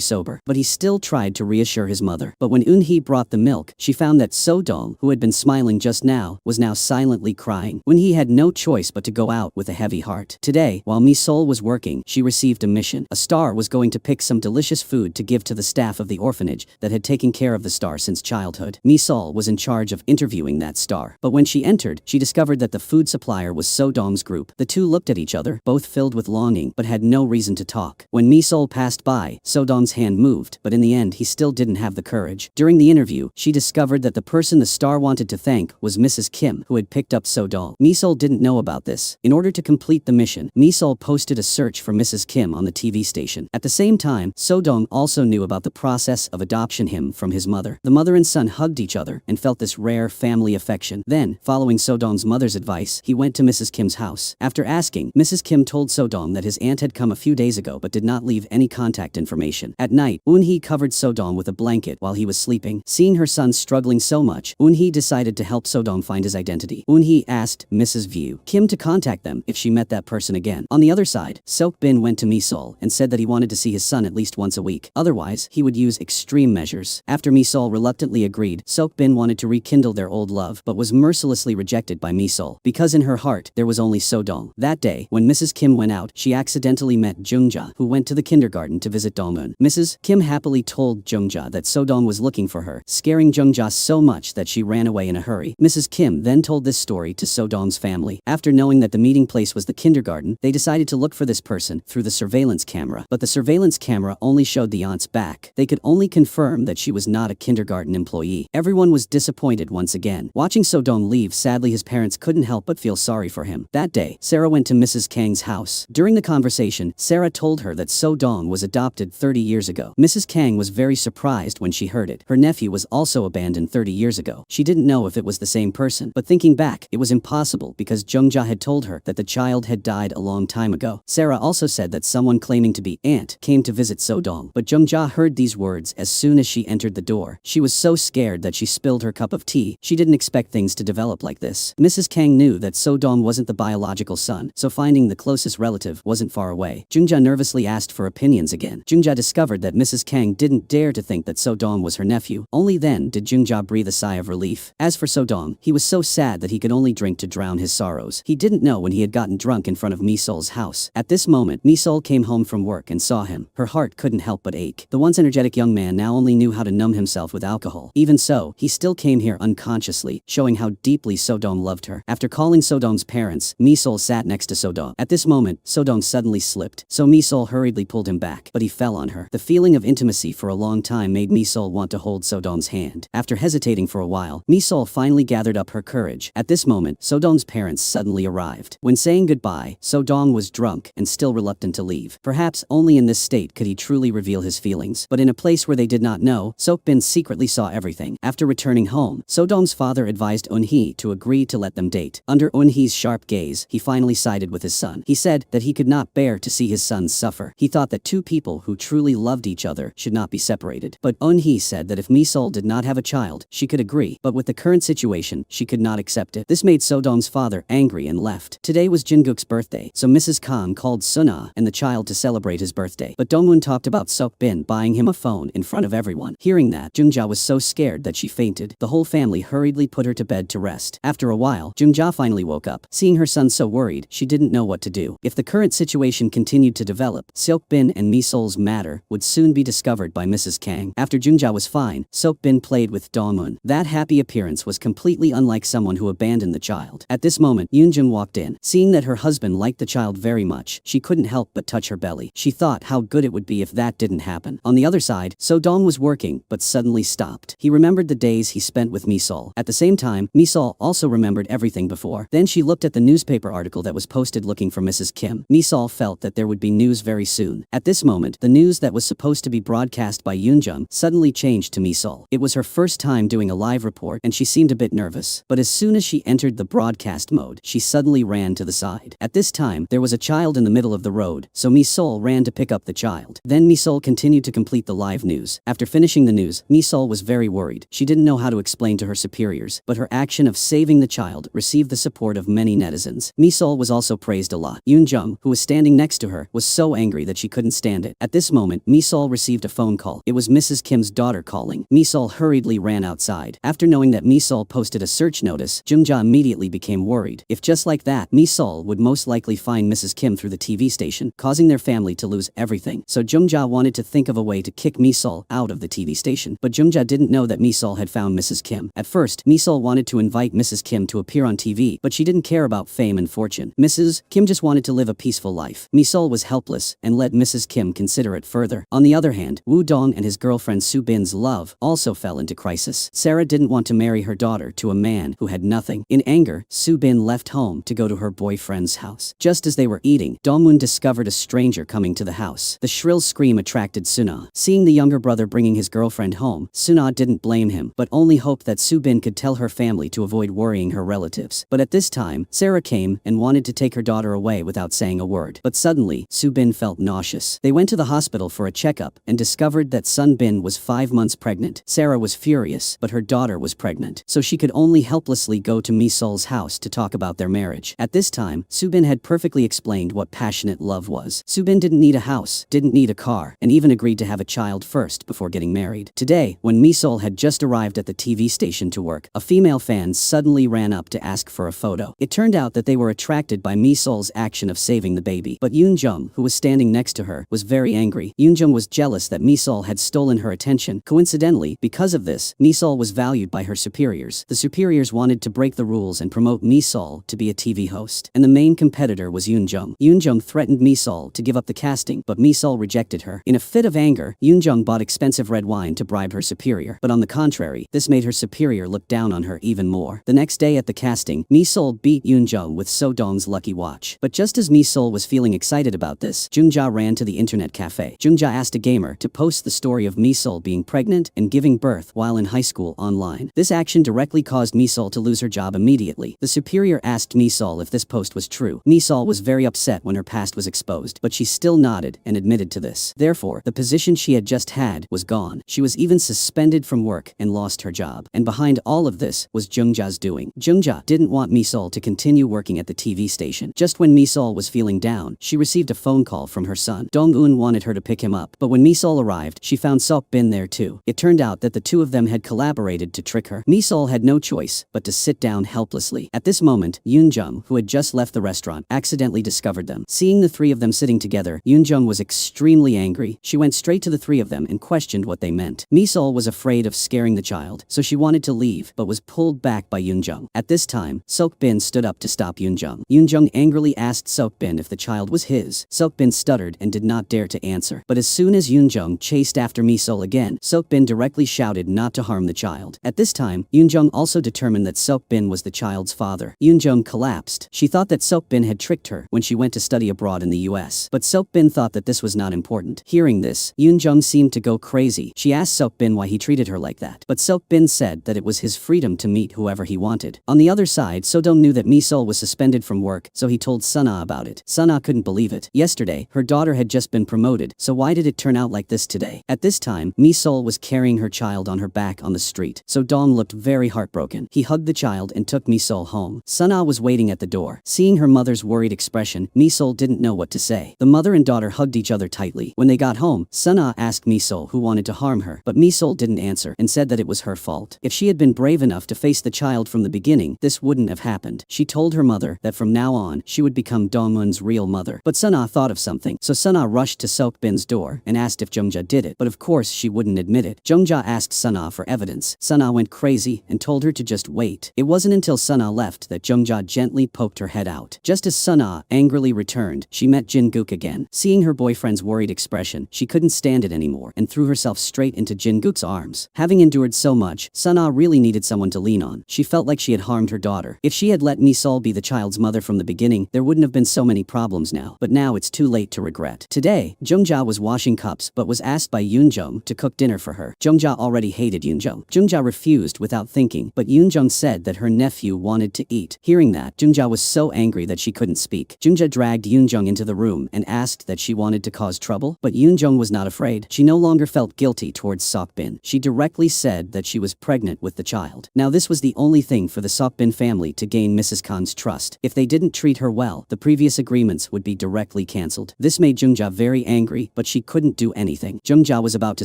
sober, but he still tried to reassure his mother. But when Eun-hee brought the milk, she found that So-dong, who had been smiling just now, was now silently crying. Eun-hee had no choice but to go out with a heavy heart. Today, while Mi-sol was working, she received a mission. A star was going to pick some delicious food to give to the staff of the orphanage that had taken care of the star since childhood. Mi-sol was in charge of interviewing that star. But when she entered, she discovered that the food supplier was So-dong's group. The two looked at each other, both filled with longing, but had no reason to talk. When Mi-sol passed by, So-dong's hand moved, but in the end he still didn't have the courage. During the interview, she discovered that the person the star wanted to thank was Mrs. Kim, who had picked up So-dong. Mi-sol didn't know about this. In order to complete the mission, Mi-sol posted a search for Mrs. Kim on the TV station. At the same time, So-dong also knew about the process of adoption him from his mother. The mother and son hugged each other and felt this rare family affection. Then, following So-dong's mother's advice, he went to Mrs. Kim's house. After asking, Mrs. Kim told So-dong that his aunt had come a few days ago but did not leave any contact information. At night, Eun-hee covered So-dong with a blanket while he was sleeping. Seeing her son struggling so much, Eun-hee decided to help So-dong find his identity. Eun-hee asked Mrs. View Kim to contact them if she met that person again. On the other side, Sok-bin went to Mi-sol and said that he wanted to see his son at least once a week. Otherwise, he would use extreme measures. After Mi-sol reluctantly agreed, Sok-bin wanted to rekindle their old love but was mercilessly rejected by Mi-sol because in her heart there was only So-dong. That day, when Mrs. Kim went out, she accidentally met Jung-ja, who went to the kindergarten to visit Dong-eun. Mrs. Kim happily told Jung-ja that So-dong was looking for her, scaring Jung-ja so much that she ran away in a hurry. Mrs. Kim then told this story to So-dong's family. After knowing that the meeting place was the kindergarten, they decided to look for this person through the surveillance camera, but the surveillance camera only showed the aunt's back. They could only confirm that she was not a kindergarten employee. Everyone was disappointed once again. Watching So-dong leave, sadly his parents couldn't help but feel sorry for him. That day, Sarah went to Mrs. Kang's house. During the conversation, Sarah told her that So-dong was adopted 30 years ago. Mrs. Kang was very surprised when she heard it. Her nephew was also abandoned 30 years ago. She didn't know if it was the same person, but thinking back, it was impossible because Jung-ja had told her that the child had died a long time ago. Sarah also said that someone claiming to be aunt came to visit So-dong, but Jung-ja heard these words as soon as she entered the door. She was so scared that she spilled her cup of tea. She didn't expect things to develop like this. Mrs. Kang knew that So-dong wasn't the biological son, so finding the closest relative wasn't far away. Jung-ja nervously asked for opinions again. Jung-ja discovered that Mrs. Kang didn't dare to think that So-dong was her nephew. Only then did Jung-ja breathe a sigh of relief. As for So-dong, he was so sad that he could only drink to drown his sorrows. He didn't know when he had gotten drunk in front of Mi-sol's house. At this moment, Mi-sol came home from work and saw him. Her heart couldn't help but ache. The once energetic young man now only knew how to numb himself with alcohol. Even so, he still came here unconsciously, showing how deeply So-dong loved her. After calling So-dong's parents, Mi-sol sat next to So-dong. At this moment, So-dong suddenly slipped, so Mi-sol hurriedly pulled him back, but he fell on her. The feeling of intimacy for a long time made Mi-sol want to hold So-dong's hand. After hesitating for a while, Mi-sol finally gathered up her courage. At this moment, So-dong's parents suddenly arrived. When saying goodbye, So-dong was drunk and still reluctant to leave. Perhaps only in this state could he truly reveal his feelings, but in a place where they did not know, Sok-bin secretly saw everything. After returning home, So-dong's father advised Eun-hee to agree to let them date. Under Eun-hee's sharp gaze, he finally sided with his son. He said that he could not bear to see his son suffer. He thought that two people who truly loved each other should not be separated. But Eun-hee said that if Mi-sol did not have a child, she could agree, but with the current situation, she could not accept it. This made So-dong's father angry and left. Today was Jin-guk's birthday, so Mrs. Kang called Suna and the child to celebrate his birthday. But Dong-eun talked about Sok-bin buying him a phone in front of everyone. Hearing that, Jung-ja was so scared that she fainted. The whole family hurriedly put her to bed to rest. After a while, Jung-ja finally woke up. Seeing her son so worried, she didn't know what to do. If the current situation continued to develop, Sok-bin and Mi-sol's matter would soon be discovered by Mrs. Kang. After Jung-ja was fine, Sok-bin played with Dong-eun. That happy appearance was completely unlike someone who abandoned the child. At this moment, Yoon-jun walked in. Seeing that her husband liked the child very much, she couldn't help but touch her belly. She thought how good it would be if that didn't happen. On the other side, So-dong was working, but suddenly stopped. He remembered the days he spent with Mi-sol. At the same time, Mi-sol also remembered everything before. Then she looked at the newspaper article that was posted looking for Mrs. Kim. Mi-sol felt that there would be news very soon. At this moment, the news that was supposed to be broadcast by Yoon-jun suddenly changed to Mi-sol. It was her first time doing a live report and she seemed a bit nervous. But as soon as she entered the broadcast mode, she suddenly suddenly ran to the side. At this time, there was a child in the middle of the road, so Mi-sol ran to pick up the child. Then Mi-sol continued to complete the live news. After finishing the news, Mi-sol was very worried. She didn't know how to explain to her superiors, but her action of saving the child received the support of many netizens. Mi-sol was also praised a lot. Yoon-jung, who was standing next to her, was so angry that she couldn't stand it. At this moment, Mi-sol received a phone call. It was Mrs. Kim's daughter calling. Mi-sol hurriedly ran outside. After knowing that Mi-sol posted a search notice, Jung-ja immediately became worried. If just like that, Mi-sol would most likely find Mrs. Kim through the TV station, causing their family to lose everything. So Jung-ja wanted to think of a way to kick Mi-sol out of the TV station. But Jung-ja didn't know that Mi-sol had found Mrs. Kim. At first, Mi-sol wanted to invite Mrs. Kim to appear on TV, but she didn't care about fame and fortune. Mrs. Kim just wanted to live a peaceful life. Mi-sol was helpless and let Mrs. Kim consider it further. On the other hand, Woo Dong and his girlfriend Soo Bin's love also fell into crisis. Sarah didn't want to marry her daughter to a man who had nothing. In anger, Soo Bin left home to go to her boyfriend's house. Just as they were eating, Dongmoon discovered a stranger coming to the house. The shrill scream attracted Suna. Seeing the younger brother bringing his girlfriend home, Suna didn't blame him, but only hoped that Soo Bin could tell her family to avoid worrying her relatives. But at this time, Sarah came and wanted to take her daughter away without saying a word. But suddenly, Soo Bin felt nauseous. They went to the hospital for a checkup and discovered that Sun Bin was 5 months pregnant. Sarah was furious, but her daughter was pregnant, so she could only helplessly go to Mi-sol's house to talk about their marriage. At this time, Soo Bin had perfectly explained what passionate love was. Soo Bin didn't need a house, didn't need a car, and even agreed to have a child first before getting married. Today, when Mi-sol had just arrived at the TV station to work, a female fan suddenly ran up to ask for a photo. It turned out that they were attracted by Mi-sol's action of saving the baby. But Yoon-jung, who was standing next to her, was very angry. Yoon-jung was jealous that Mi-sol had stolen her attention. Coincidentally, because of this, Mi-sol was valued by her superiors. The superiors wanted to break the rules and promote Mi-sol to be a TV host. And the main competitor was Yoon-jung. Yoon-jung threatened Mi-sol to give up the casting, but Mi-sol rejected her. In a fit of anger, Yoon-jung bought expensive red wine to bribe her superior. But on the contrary, this made her superior look down on her even more. The next day at the casting, Mi-sol beat Yoon-jung with So-dong's lucky watch. But just as Mi-sol was feeling excited about this, Jung-ja ran to the internet cafe. Jung-ja asked a gamer to post the story of Mi-sol being pregnant and giving birth while in high school online. This action directly caused Mi-sol to lose her job immediately. The superior asked Mi-sol if this post was true. Mi-sol was very upset when her past was exposed, but she still nodded and admitted to this. Therefore, the position she had just had was gone. She was even suspended from work and lost her job. And behind all of this was Jung-ja's doing. Jung-ja didn't want Mi-sol to continue working at the TV station. Just when Mi-sol was feeling down, she received a phone call from her son. Dong-eun wanted her to pick him up, but when Mi-sol arrived, she found Seok-bin there too. It turned out that the two of them had collaborated to trick her. Mi-sol had no choice but to sit down helplessly. At this moment, Yoon-jung, who had just left the restaurant, accidentally discovered them. Seeing the three of them sitting together, Yoon-jung was extremely angry. She went straight to the three of them and questioned what they meant. Mi-sol was afraid of scaring the child, so she wanted to leave, but was pulled back by Yoon-jung. At this time, Seok-bin stood up to stop Yoon-jung. Yoon-jung angrily asked Seok-bin if the child was his. Seok-bin stuttered and did not dare to answer. But as soon as Yoon-jung chased after Mi-sol again, Seok-bin directly shouted not to harm the child. At this time, Yoon-jung also determined that Seok-bin was the child's father. Yoon-jung collapsed. She thought that Seok-bin had tricked her when she went to study abroad in the US. But Seok-bin thought that this was not important. Hearing this, Yoon-jung seemed to go crazy. She asked Seok-bin why he treated her like that. But Seok-bin said that it was his freedom to meet whoever he wanted. On the other side, So-dong knew that Mi-sol was suspended from work, so he told Suna about it. Suna couldn't believe it. Yesterday, her daughter had just been promoted, so why did it turn out like this today? At this time, Mi-sol was carrying her child on her back on the street. So-dong looked very heartbroken. He hugged the child and took Mi-sol home. Suna was waiting at the door. Seeing her mother's worried expression, Mi-sol didn't know what to say. The mother and daughter hugged each other tightly. When they got home, Suna asked Mi-sol who wanted to harm her, but Mi-sol didn't answer and said that it was her fault. If she had been brave enough to face the child from the beginning, this wouldn't have happened. She told her mother that from now on, she would become Dongmun's real mother. But Suna thought of something, so Suna rushed to Seok-bin's door and asked if Jung-ja did it, but of course she wouldn't admit it. Jung-ja asked Suna for evidence. Suna went crazy and told her to just wait. It wasn't until Suna left that Jung-ja gently poked her head out. Just as Suna angrily returned, she met Jin-guk again. Seeing her boyfriend's worried expression, she couldn't stand it anymore and threw herself straight into Jin-guk's arms. Having endured so much, Suna really needed someone to lean on. She felt like she had harmed her daughter. If she had let Mi-sol be the child's mother from the beginning, there wouldn't have been so many problems now. But now it's too late to regret. Today, Jung-ja was washing cups but was asked by Yoon-jung to cook dinner for her. Jung-ja already hated Yoon-jung. Jung-ja refused without thinking, but Yoon-jung said that her nephew wanted to eat. Hearing that, Junja was so angry that she couldn't speak. Junja dragged Yoonjung into the room and asked that she wanted to cause trouble, but Yoonjung was not afraid. She no longer felt guilty towards Seokbin. She directly said that she was pregnant with the child. Now this was the only thing for the Seokbin family to gain Mrs. Khan's trust. If they didn't treat her well, the previous agreements would be directly cancelled. This made Junja very angry, but she couldn't do anything. Junja was about to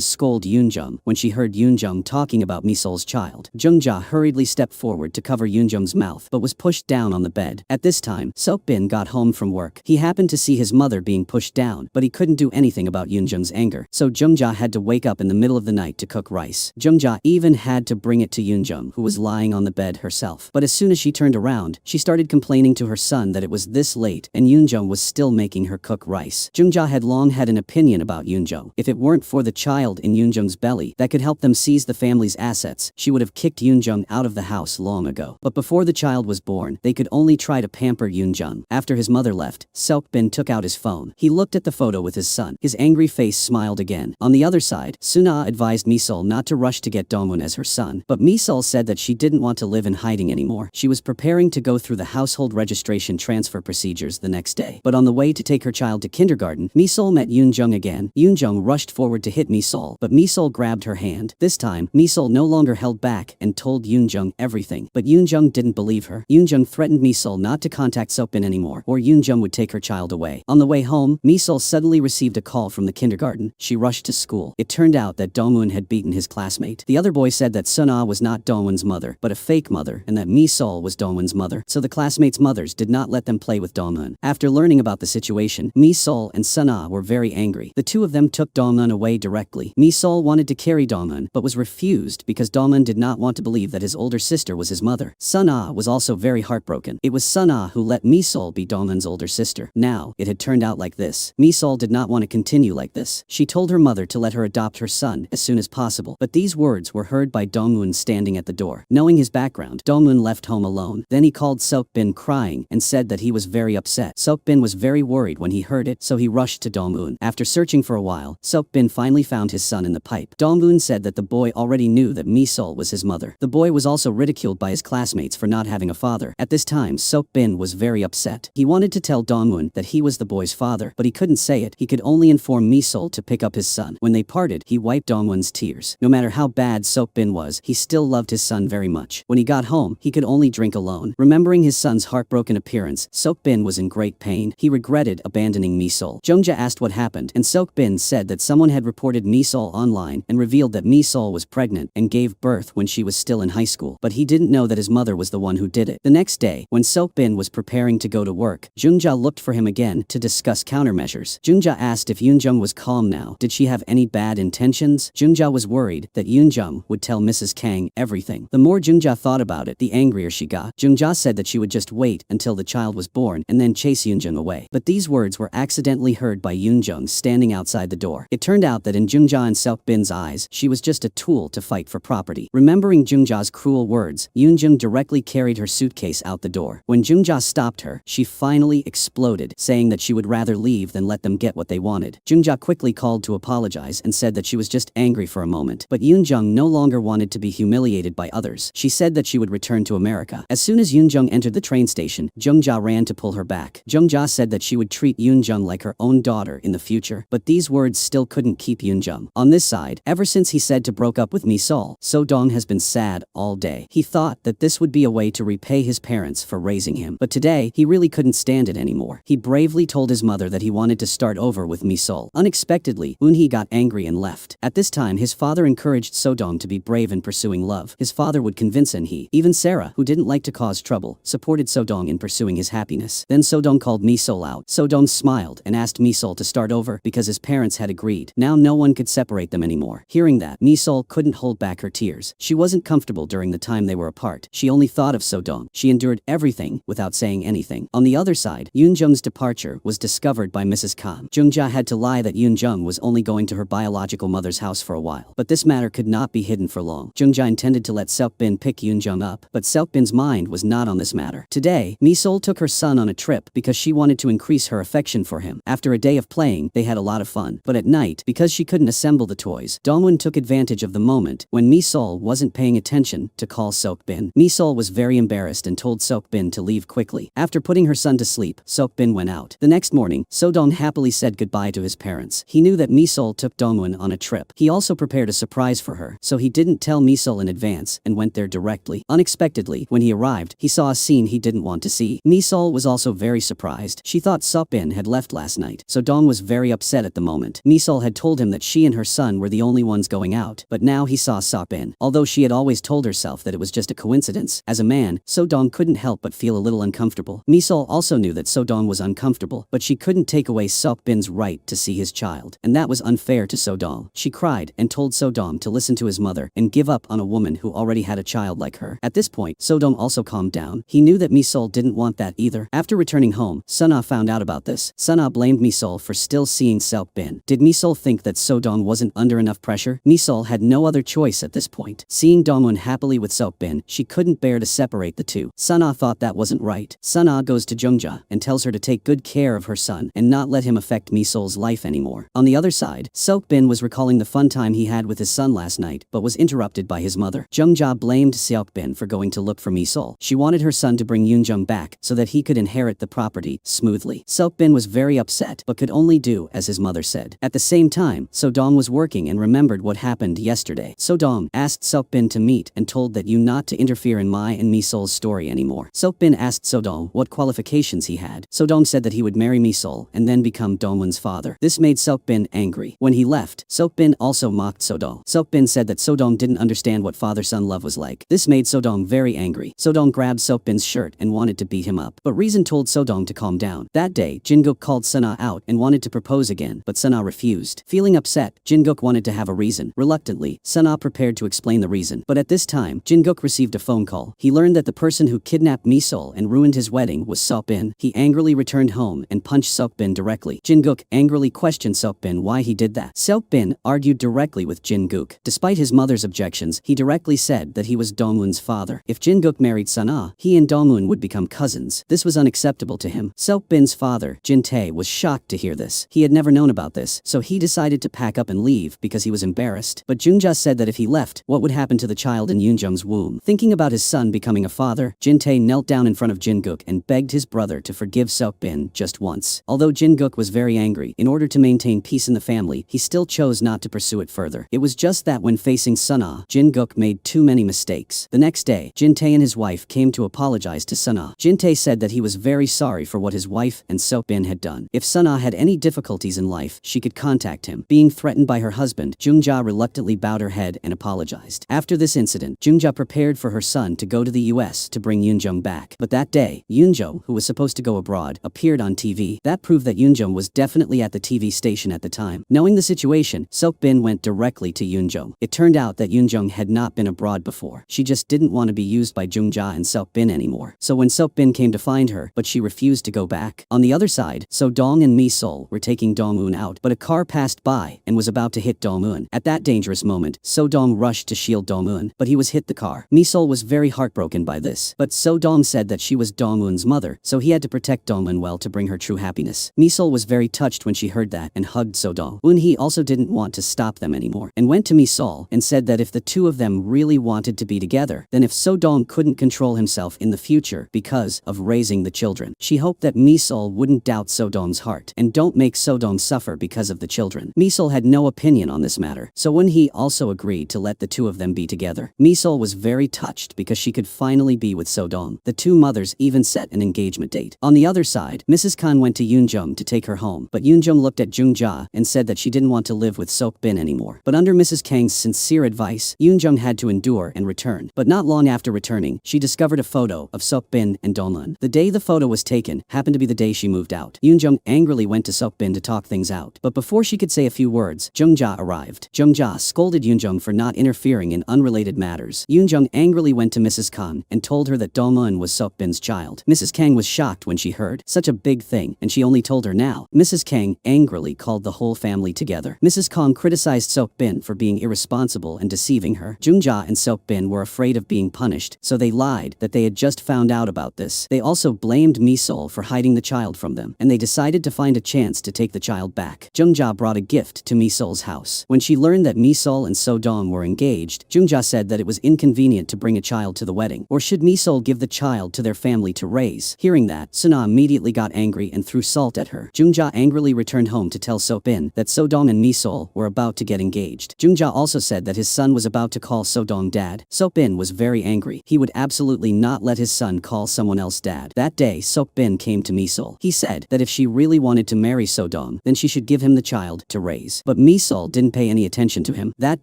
scold Yoonjung when she heard Yoonjung talking about Misol's child. Junja hurriedly stepped forward to cover Yoonjung's mouth, but was pushed down on the bed. At this time, Seokbin got home from work. He happened to see his mother being pushed down, but he couldn't do anything about Yoonjung's anger. So Junja had to wake up in the middle of the night to cook rice. Junja even had to bring it to Yoonjung, who was lying on the bed herself. But as soon as she turned around, she started complaining to her son that it was this late and Yoonjung was still making her cook rice. Junja had long had an opinion about Yoonjung. If it weren't for the child in Yoonjung's belly that could help them seize the family's assets, she would have kicked Yoonjung out of the house long ago. But before the child was born, they could only try to pamper Yoonjung. After his mother left, Seokbin took out his phone. He looked at the photo with his son. His angry face smiled again. On the other side, Suna advised Misol not to rush to get Dongwon as her son, but Misol said that she didn't want to live in hiding anymore. She was preparing to go through the household registration transfer procedures the next day. But on the way to take her child to kindergarten, Misol met Yoonjung again. Yoonjung rushed forward to hit Misol, but Misol grabbed her hand. This time, Misol no longer held back and told Yoonjung everything. But Yoonjung didn't believe her. Yoonjung threatened Misol not to contact Seokbin anymore, or Yoonjung would take her child away. On the way home, Misol suddenly received a call from the kindergarten. She rushed to school. It turned out that Dongwon had beaten his classmate. The other boy said that Suna was not Dongwon's mother, but a fake mother, and that Misol was Dongwon's mother, so the classmates' mothers did not let them play with Dongwon. After learning about the situation, Misol and Suna were very angry. The two of them took Dongwon away directly. Misol wanted to carry Dongwon, but was refused because Dongwon did not want to believe that his older sister was his mother. Suna was also very heartbroken. It was Suna who let Misol be Dongwon's older sister. Now, it had turned out like this. Misol did not want to continue like this. She told her mother to let her adopt her son as soon as possible, but these words were heard by Dongwon standing at the door. Knowing his background, Dongwon left home alone. Then he called Seokbin crying and said that he was very upset. Seokbin was very worried when he heard it, so he rushed to Dongwon. After searching for a while, Seokbin finally found his son in the pipe. Dongwon said that the boy already knew that Misol was his mother. The boy was also ridiculed by his classmates for not having a father. At this time, Seokbin was very upset. He wanted to tell Dongwon that he was the boy's father, but he couldn't say it. He could only inform Misol to pick up his son. When they parted, he wiped Dongwon's tears. No matter how bad Seokbin was, he still loved his son very much. When he got home, he could only drink alone. Remembering his son's heartbroken appearance, Seokbin was in great pain. He regretted abandoning Misol. Jungja asked what happened, and Seokbin said that someone had reported Misol online and revealed that Misol was pregnant and gave birth when she was still in high school, but he didn't know that his mother was the one who did it. The next day, when Seokbin was preparing to go to work, Jungja looked for him again to discuss countermeasures. Jungja asked if Yoonjung was calm now. Did she have any bad intentions? Jungja was worried that Yoonjung would tell Mrs. Kang everything. The more Jungja thought about it, the angrier she got. Jungja said that she would just wait until the child was born and then chase Yoonjung away. But these words were accidentally heard by Yoonjung standing outside the door. It turned out that in Jungja and Seokbin's eyes, she was just a tool to fight for property. Remembering Jungja's cruel words, Yoonjung directly carried her suitcase out the door. When Jungja stopped her, she finally exploded, saying that she would rather leave than let them get what they wanted. Jungja quickly called to apologize and said that she was just angry for a moment. But Yoonjung no longer wanted to be humiliated by others. She said that she would return to America. As soon as Yoonjung entered the train station, Jungja ran to pull her back. Jungja said that she would treat Yoonjung like her own daughter in the future, but these words still couldn't keep Yoonjung. On this side, ever since he said to broke up with Misol, So-dong has been sad all day. He thought that this would be a way to repay his parents for raising him, but today, he really couldn't stand it anymore. He bravely told his mother that he wanted to start over with Misol. Unexpectedly, Eunhee got angry and left. At this time, his father encouraged So-dong to be brave in pursuing love. His father would convince Eunhee. Even Sarah, who didn't like to cause trouble, supported So-dong in pursuing his happiness. Then So-dong called Misol out. So-dong smiled and asked Misol to start over because his parents had agreed. Now no one could separate them anymore. Hearing that, Misol couldn't hold back her tears. She wasn't comfortable during the time they were apart. She only thought of So-dong. She endured everything without saying anything. On the other side, Yoonjung's departure was discovered by Mrs. Khan. Jungja had to lie that Yoonjung was only going to her biological mother's house for a while. But this matter could not be hidden for long. Jungja intended to let Seokbin pick Yoonjung up, but Seokbin's mind was not on this matter. Today, Misol took her son on a trip because she wanted to increase her affection for him. After a day of playing, they had a lot of fun. But at night, because she couldn't assemble the toys, Dongwon took advantage of the moment when Misol wasn't paying attention to call Seokbin. Misol was very embarrassed and told Seokbin Seok-bin to leave quickly. After putting her son to sleep, Seok-bin went out. The next morning, So-dong happily said goodbye to his parents. He knew that Mi-sol took Dong-won on a trip. He also prepared a surprise for her, so he didn't tell Mi-sol in advance and went there directly. Unexpectedly, when he arrived, he saw a scene he didn't want to see. Mi-sol was also very surprised. She thought Seok-bin had left last night, so Dong was very upset at the moment. Mi-sol had told him that she and her son were the only ones going out, but now he saw Seok-bin. Although she had always told herself that it was just a coincidence, as a man, So-dong couldn't help but feel a little uncomfortable. Mi-sol also knew that So-dong was uncomfortable, but she couldn't take away Seok-bin's right to see his child, and that was unfair to So-dong. She cried and told So-dong to listen to his mother and give up on a woman who already had a child like her. At this point, So-dong also calmed down. He knew that Mi-sol didn't want that either. After returning home, Sun-ah found out about this. Sun-ah blamed Mi-sol for still seeing Seok-bin. Did Mi-sol think that So-dong wasn't under enough pressure? Mi-sol had no other choice at this point. Seeing Dong-won happily with Seok-bin, she couldn't bear to separate the two. Sun-ah thought that wasn't right. Sun-ah goes to Jungja and tells her to take good care of her son and not let him affect Mi-sol's life anymore. On the other side, Seok-bin was recalling the fun time he had with his son last night, but was interrupted by his mother. Jungja blamed Seok-bin for going to look for Mi-sol. She wanted her son to bring Yoon-jung back so that he could inherit the property smoothly. Seok-bin was very upset, but could only do as his mother said. At the same time, So-dong was working and remembered what happened yesterday. So-dong asked Seok-bin to meet and told that you not to interfere in my and Mi-sol's story anymore. Seok-bin asked So-dong what qualifications he had. So-dong said that he would marry Mi-sol and then become Dong-won's father. This made Seok-bin angry. When he left, Seok-bin also mocked So-dong. Seok-bin said that So-dong didn't understand what father-son love was like. This made So-dong very angry. So-dong grabbed Seok-bin's shirt and wanted to beat him up. But Reason told So-dong to calm down. That day, Jin-guk called Sun-ah out and wanted to propose again, but Sun-ah refused. Feeling upset, Jin-guk wanted to have a reason. Reluctantly, Sun-ah prepared to explain the reason. But at this time, Jin-guk received a phone call. He learned that the person who kidnapped Mi-sol and ruined his wedding was Seok-bin. He angrily returned home and punched Seok-bin directly. Jin-guk angrily questioned Seok-bin why he did that. Seok-bin argued directly with Jin-guk. Despite his mother's objections, he directly said that he was Dong-won's father. If Jin-guk married Sun-ah, he and Dong-won would become cousins. This was unacceptable to him. Seok-bin's father, Jin-tae, was shocked to hear this. He had never known about this, so he decided to pack up and leave because he was embarrassed. But Jungja said that if he left, what would happen to the child in Yoon-jung's womb? Thinking about his son becoming a father, Jin-tae knelt down in front of Jin-guk and begged his brother to forgive Seok-bin just once. Although Jin-guk was very angry, in order to maintain peace in the family, he still chose not to pursue it further. It was just that when facing Sun-ah, Jin-guk made too many mistakes. The next day, Jin-tae and his wife came to apologize to Sun-ah. Jin-tae said that he was very sorry for what his wife and Seok-bin had done. If Sun-ah had any difficulties in life, she could contact him. Being threatened by her husband, Jungja reluctantly bowed her head and apologized. After this incident, Jungja prepared for her son to go to the US to bring Yoon-jung back. But that day, Yoon-jo, who was supposed to go abroad, appeared on TV. That proved that Yoon-jung was definitely at the TV station at the time. Knowing the situation, Seok-bin went directly to Yoon-jung. It turned out that Yoon-jung had not been abroad before. She just didn't want to be used by Jungja and Seok-bin anymore. So when Seok-bin came to find her, but she refused to go back. On the other side, So-dong and Mi-sol were taking Dong-eun out, but a car passed by and was about to hit Dong-eun. At that dangerous moment, So-dong rushed to shield Dong-eun, but he was hit the car. Mi-sol was very heartbroken by this, but So-dong said that she was Dong-eun's mother, so he had to protect Dong-eun well to bring her true happiness. Mi-sol was very touched when she heard that and hugged So-dong. Eun-hee also didn't want to stop them anymore and went to Mi-sol and said that if the two of them really wanted to be together, then if So-dong couldn't control himself in the future because of raising the children, she hoped that Mi-sol wouldn't doubt So-dong's heart and don't make So-dong suffer because of the children. Mi-sol had no opinion on this matter, so Eun-hee also agreed to let the two of them be together. Mi-sol was very touched because she could finally be with So-dong. The two mothers even set an engagement date. On the other side, Mrs. Khan went to Yoon-jung to take her home, but Yoon-jung looked at Jung-ja and said that she didn't want to live with Seok-bin anymore. But under Mrs. Kang's sincere advice, Yoon-jung had to endure and return. But not long after returning, she discovered a photo of Seok-bin and Dong-eun. The day the photo was taken happened to be the day she moved out. Yoon-jung angrily went to Seok-bin to talk things out, but before she could say a few words, Jung-ja arrived. Jung-ja scolded Yoon-jung for not interfering in unrelated matters. Yoon-jung angrily went to Mrs. Khan and told her that Dong-eun was Seok-bin's child. Mrs. Kang was shocked when she heard such a big thing, and she only told her now. Mrs. Kang angrily called the whole family together. Mrs. Kang criticized Seok-bin for being irresponsible and deceiving her. Jung-ja and Seok-bin were afraid of being punished, so they lied that they had just found out about this. They also blamed Mi-sol for hiding the child from them, and they decided to find a chance to take the child back. Jung-ja brought a gift to Mi-sol's house. When she learned that Mi-sol and So-dong were engaged, Jung-ja said that it was inconvenient to bring a child to the wedding, or should Mi-sol give the child to their family to raise. Hearing that, Suna immediately got angry and threw salt at her. Jungja angrily returned home to tell Sokbin that Sodong and Misol were about to get engaged. Jungja also said that his son was about to call Sodong dad. Sokbin was very angry. He would absolutely not let his son call someone else dad. That day, Sokbin came to Misol. He said that if she really wanted to marry Sodong, then she should give him the child to raise. But Misol didn't pay any attention to him. That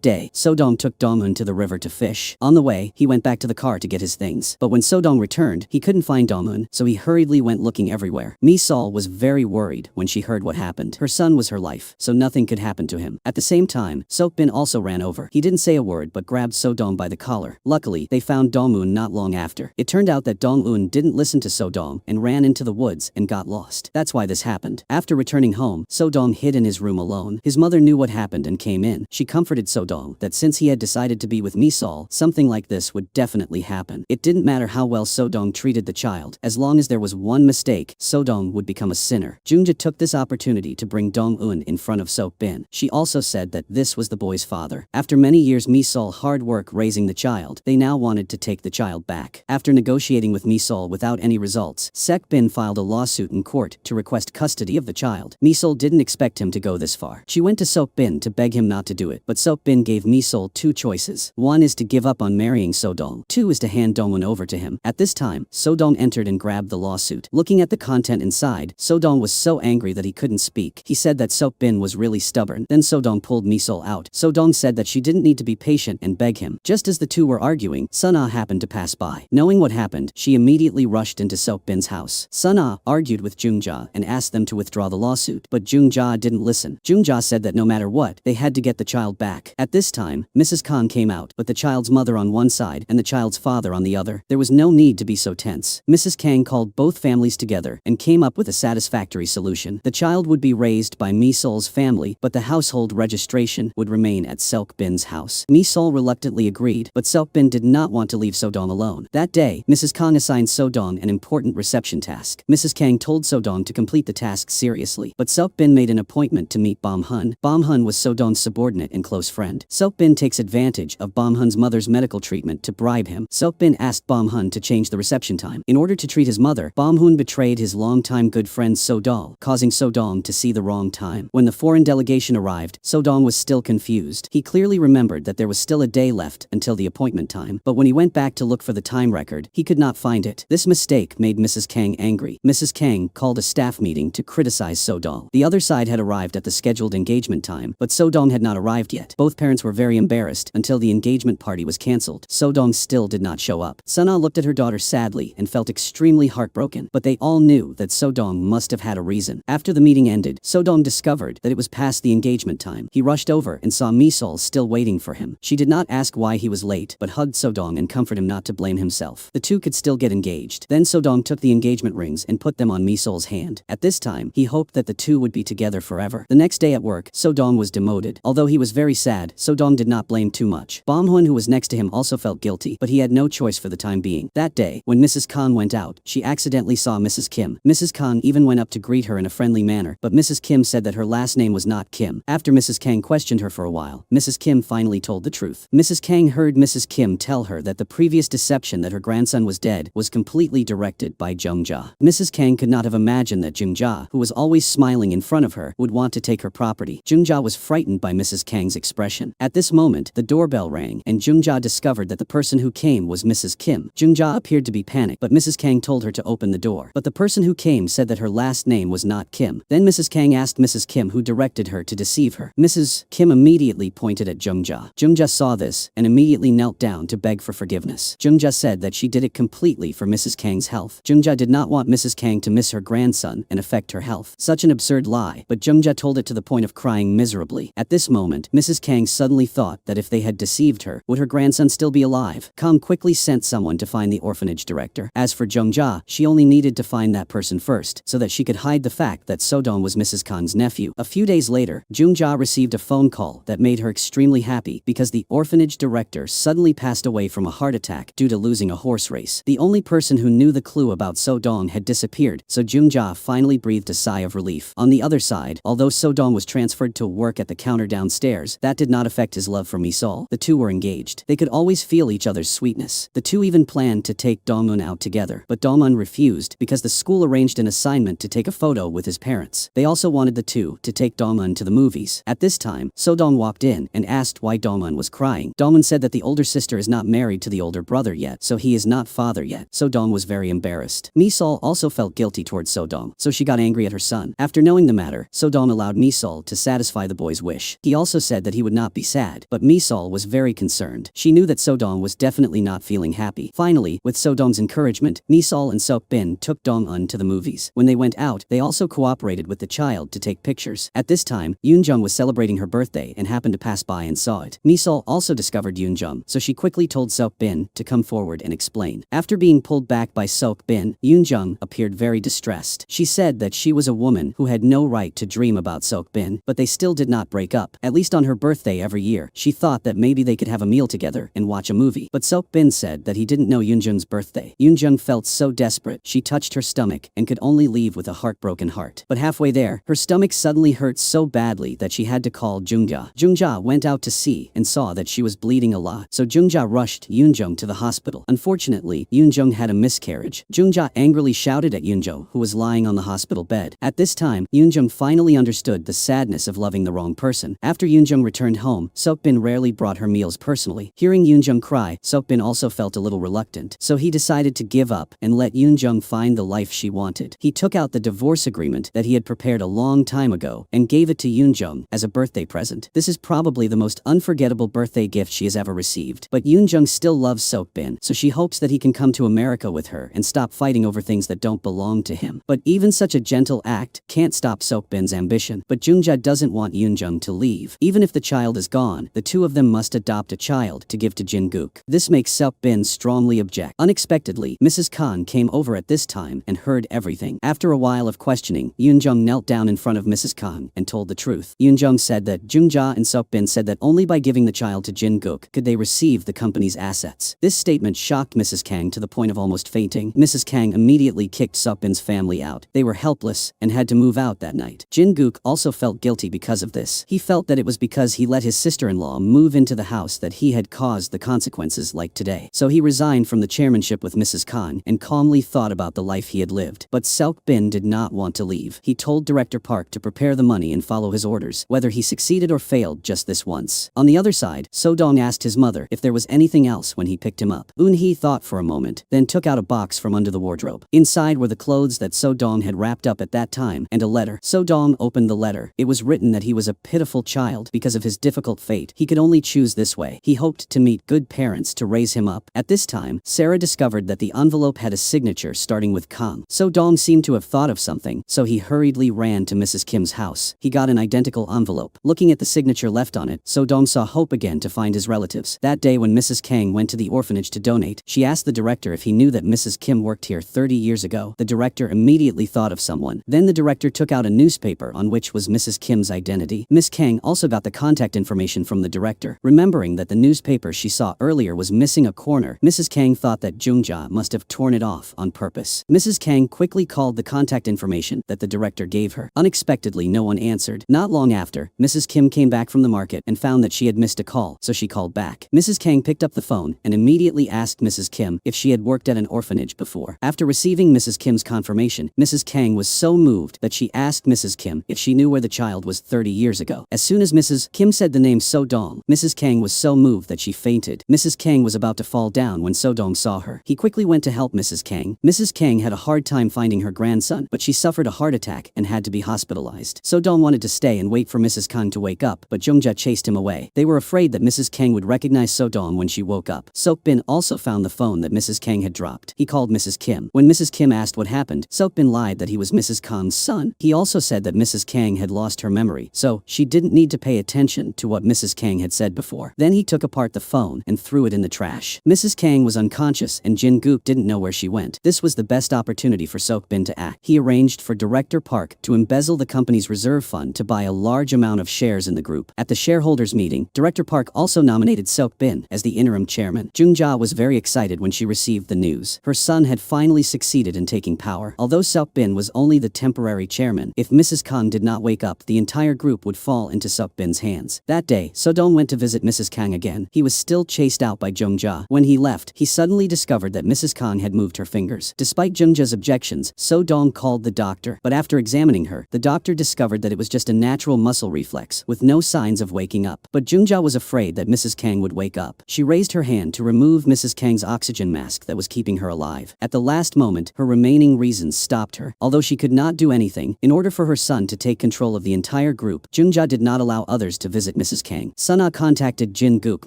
day, Sodong took Dongun to the river to fish. On the way, he went back to the car to get his things. But when Sodong returned, he couldn't find Dongun, so he hurriedly went looking everywhere. Misol was very worried when she heard what happened. Her son was her life, so nothing could happen to him. At the same time, Sokbin also ran over. He didn't say a word but grabbed Sodong by the collar. Luckily, they found Dongmun not long after. It turned out that Dongun didn't listen to Sodong and ran into the woods and got lost. That's why this happened. After returning home, Sodong hid in his room alone. His mother knew what happened and came in. She comforted Sodong that since he had decided to be with Misol, something like this would definitely happen. It didn't matter how well Sodong treated the child. As long as there was one mistake, Sodong would become a sinner. Jungja took this opportunity to bring Dong-un in front of Sokbin. She also said that this was the boy's father. After many years Misol hard work raising the child, they now wanted to take the child back. After negotiating with Misol without any results, Sekbin filed a lawsuit in court to request custody of the child. Misol didn't expect him to go this far. She went to Sokbin to beg him not to do it, but Sokbin gave Misol two choices. One is to give up on marrying Sodong. Two is to hand Dongwon over to him. At this time, Sodong entered and grabbed the lawsuit. Looking at the content inside, Sodong was so angry that he couldn't speak. He said that Sokbin was really stubborn. Then Sodong pulled Misol out. Sodong said that she didn't need to be patient and beg him. Just as the two were arguing, Sun-ah happened to pass by. Knowing what happened, she immediately rushed into Sokbin's house. Sun-ah argued with Jungja and asked them to withdraw the lawsuit, but Jungja didn't listen. Jungja said that no matter what, they had to get the child back. At this time, Mrs. Khan came out, but the child's mother on one side and the child's father on the other. There was no need to be so tense. Mrs. Kang called both families together and came up with a satisfactory solution. The child would be raised by Misol's family, but the household registration would remain at Sokbin's house. Misol reluctantly agreed, but Sokbin did not want to leave Sodong alone. That day, Mrs. Kang assigned Sodong an important reception task. Mrs. Kang told Sodong to complete the task seriously, but Sokbin made an appointment to meet Bom-hun. Bom-hun was Sodong's subordinate and close friend. Sokbin takes advantage of Bom-hun's mother's medical treatment to bribe him. Sokbin asked Bom-hun to change the reception time. In order to treat his mother, Bom-hun betrayed his longtime good friend Sodong, causing Sodong to see the wrong time. When the foreign delegation arrived, Sodong was still confused. He clearly remembered that there was still a day left until the appointment time, but when he went back to look for the time record, he could not find it. This mistake made Mrs. Kang angry. Mrs. Kang called a staff meeting to criticize Sodong. The other side had arrived at the scheduled engagement time, but Sodong had not arrived yet. Both parents were very embarrassed until the engagement party was cancelled. Sodong still did not show up. Sun-ah looked at her daughter sadly and felt extremely heartbroken, but they all knew that Sodong must have had a reason. After the meeting ended, Sodong discovered that it was past the engagement time. He rushed over and saw Misol still waiting for him. She did not ask why he was late, but hugged Sodong and comforted him not to blame himself. The two could still get engaged. Then Sodong took the engagement rings and put them on Misol's hand. At this time, he hoped that the two would be together forever. The next day at work, Sodong was demoted. Although he was very sad, Sodong did not blame too much. Bom-hun, who was next to him, also felt guilty, but he had no choice for the time being. That day, when Mrs. Khan went out, she accidentally saw Mrs. Kim. Mrs. Khan even went up to greet her in a friendly manner, but Mrs. Kim said that her last name was not Kim. After Mrs. Kang questioned her for a while, Mrs. Kim finally told the truth. Mrs. Kang heard Mrs. Kim tell her that the previous deception that her grandson was dead was completely directed by Jungja. Mrs. Kang could not have imagined that Jungja, who was always smiling in front of her, would want to take her property. Jungja was frightened by Mrs. Kang's expression. At this moment, the doorbell rang, and Jungja discovered that the person who came was Mrs. Kim. Jungja appeared to be panicked, but Mrs. Kang told her to open the door. But the person who came said that her last name was not Kim. Then Mrs. Kang asked Mrs. Kim who directed her to deceive her. Mrs. Kim immediately pointed at Jungja. Jungja saw this and immediately knelt down to beg for forgiveness. Jungja said that she did it completely for Mrs. Kang's health. Jungja did not want Mrs. Kang to miss her grandson and affect her health. Such an absurd lie, but Jungja told it to the point of crying miserably. At this moment, Mrs. Kang suddenly thought that if they had deceived her, would her grandson still be alive? Kang quickly sent someone to find the orphanage director. As for Jungja, she only needed to find that person first, so that she could hide the fact that Sodong was Mrs. Kang's nephew. A few days later, Jungja received a phone call that made her extremely happy because the orphanage director suddenly passed away from a heart attack due to losing a horse race. The only person who knew the clue about Sodong had disappeared, so Jungja finally breathed a sigh of relief. On the other side, although Sodong was transferred to work at the counter downstairs, that did not affect his love for Misol. The two were engaged. They could always feel each other's sweetness. The two even planned to take Dongmun out together, but Dongmun refused because the school arranged an assignment to take a photo with his parents. They also wanted the two to take Dongmun to the movies. At this time, Sodong walked in and asked why Dongmun was crying. Dongmun said that the older sister is not married to the older brother yet, so he is not father yet. Sodong was very embarrassed. Misol also felt guilty towards Sodong, so she got angry at her son. After knowing the matter, Sodong allowed Misol to satisfy the boy's wish. He also said that he would not be sad, but Misol was very concerned. She knew that Sodong was definitely not feeling happy. Finally, with Sodong's encouragement, Misol and Seokbin took Dong-un to the movies. When they went out, they also cooperated with the child to take pictures. At this time, Yoonjung was celebrating her birthday and happened to pass by and saw it. Misol also discovered Yoonjung, so she quickly told Seokbin to come forward and explain. After being pulled back by Seokbin, Yoonjung appeared very distressed. She said that she was a woman who had no right to dream about Seokbin, but they still did not break up. At least on her birthday every year, she thought that maybe they could have a meal together and watch a movie. But Seokbin said that he didn't know Yoonjung's birthday. Yoonjung felt so desperate, she touched her stomach and could only leave with a heartbroken heart. But halfway there, her stomach suddenly hurt so badly that she had to call Jungja. Jungja went out to see and saw that she was bleeding a lot, so Jungja rushed Yoonjung to the hospital. Unfortunately, Yoonjung had a miscarriage. Jungja angrily shouted at Yoonjung, who was lying on the hospital bed. At this time, Yoonjung finally understood the sadness of loving the wrong person. After Yoonjung returned home, Seokbin rarely brought her meals personally. Hearing Yoonjung cry, Seokbin also felt a little reluctant, so he decided to give up and let Yoonjung find the life she wanted. He took out the divorce agreement that he had prepared a long time ago and gave it to Yoonjung as a birthday present. This is probably the most unforgettable birthday gift she has ever received. But Yoonjung still loves Seokbin, so she hopes that he can come to America with her and stop fighting over things that don't belong to him. But even such a gentle act can't stop Seokbin's ambition. But Jungja doesn't want Yoonjung to leave. Even if the child is gone, the two of them must adopt a child to give to Jin-guk. This makes Seokbin strongly object. Unexpectedly, Mrs. Khan came over at this time and heard everything. After a while of questioning, Yoonjung knelt down in front of Mrs. Khan and told the truth. Yoonjung said that Jungja and Seokbin said that only by giving the child to Jin-guk could they receive the company's assets. This statement shocked Mrs. Kang to the point of almost fainting. Mrs. Kang immediately kicked Seokbin's family out. They were helpless and had to move out that night. Jin-guk also felt guilty because of this. He felt that it was because he let his sister-in-law move into the house that he had caused the consequences like today. So he resigned from the chairmanship with Mrs. Khan and calmly thought about the life he had lived. But Seokbin did not want to leave. He told Director Park to prepare the money and follow his orders, whether he succeeded or failed just this once. On the other side, Sodong asked his mother if there was anything else when he picked him up. Eun-hee thought for a moment, then took out a box from under the wardrobe. Inside were the clothes that Sodong had wrapped up at that time and a letter. Sodong opened the letter. It was written that he was a pitiful child because of his difficult fate. He could only choose this way. He hoped to meet good parents to raise him up. At this time, Sarah discovered that the envelope had a signature starting with Kang. Sodong seemed to have thought of something, so he hurriedly ran to Mrs. Kim's house. He got an identical envelope. Looking at the signature left on it, Sodong saw hope again to find his relatives. That day when Mrs. Kang went to the orphanage to donate, she asked the director if he knew that Mrs. Kim worked here 30 years ago. The director immediately thought of someone. Then the director took out a newspaper on which was Mrs. Kim's identity. Miss Kang also got the contact information from the director. Remembering that the newspaper she saw earlier was missing a corner, Mrs. Kang thought that Jungja must have torn it off on purpose. Mrs. Kang quickly called the contact information that the director gave her. Unexpectedly, no one answered. Not long after, Mrs. Kim came back from the market and found that she had missed a call, so she called back. Mrs. Kang picked up the phone and immediately asked Mrs. Kim if she had worked at an orphanage before. After receiving Mrs. Kim's confirmation, Mrs. Kang was so moved that she asked Mrs. Kim if she knew where the child was 30 years ago. As soon as Mrs. Kim said the name Sodong, Mrs. Kang was so moved that she fainted. Mrs. Kang was about to fall down when Sodong saw her. He quickly went to help Mrs. Kang. Mrs. Kang had a hard time finding her grandson, but she suffered a heart attack and had to be hospitalized. Sodong wanted to stay and wait for Mrs. Kang to wake up, but Jungja chased him away. They were afraid that Mrs. Kang would recognize Sodong when she woke up. Seokbin also found the phone that Mrs. Kang had dropped. He called Mrs. Kim. When Mrs. Kim asked what happened, Seokbin lied that he was Mrs. Kang's son. He also said that Mrs. Kang had lost her memory, so she didn't need to pay attention to what Mrs. Kang had said before. Then he took apart the phone and threw it in the trash. Mrs. Kang was unconscious and Jin-guk didn't know where she went. This was the best opportunity for Seokbin to act. He arranged for Director Park to embezzle the company's reserve fund to buy a large amount of shares in the group. At the shareholders meeting, Director Park also nominated Seokbin as the interim chairman. Jungja was very excited when she received the news. Her son had finally succeeded in taking power. Although Seokbin was only the temporary chairman, if Mrs. Kang did not wake up, the entire group would fall into Seokbin's hands. That day, Sodong went to visit Mrs. Kang again. He was still chased out by Jungja. When he left, he suddenly quickly discovered that Mrs. Kang had moved her fingers. Despite Jungja's objections, So-dong called the doctor, but after examining her, the doctor discovered that it was just a natural muscle reflex, with no signs of waking up. But Jungja was afraid that Mrs. Kang would wake up. She raised her hand to remove Mrs. Kang's oxygen mask that was keeping her alive. At the last moment, her remaining reasons stopped her. Although she could not do anything, in order for her son to take control of the entire group, Jungja did not allow others to visit Mrs. Kang. Suna contacted Jin Gook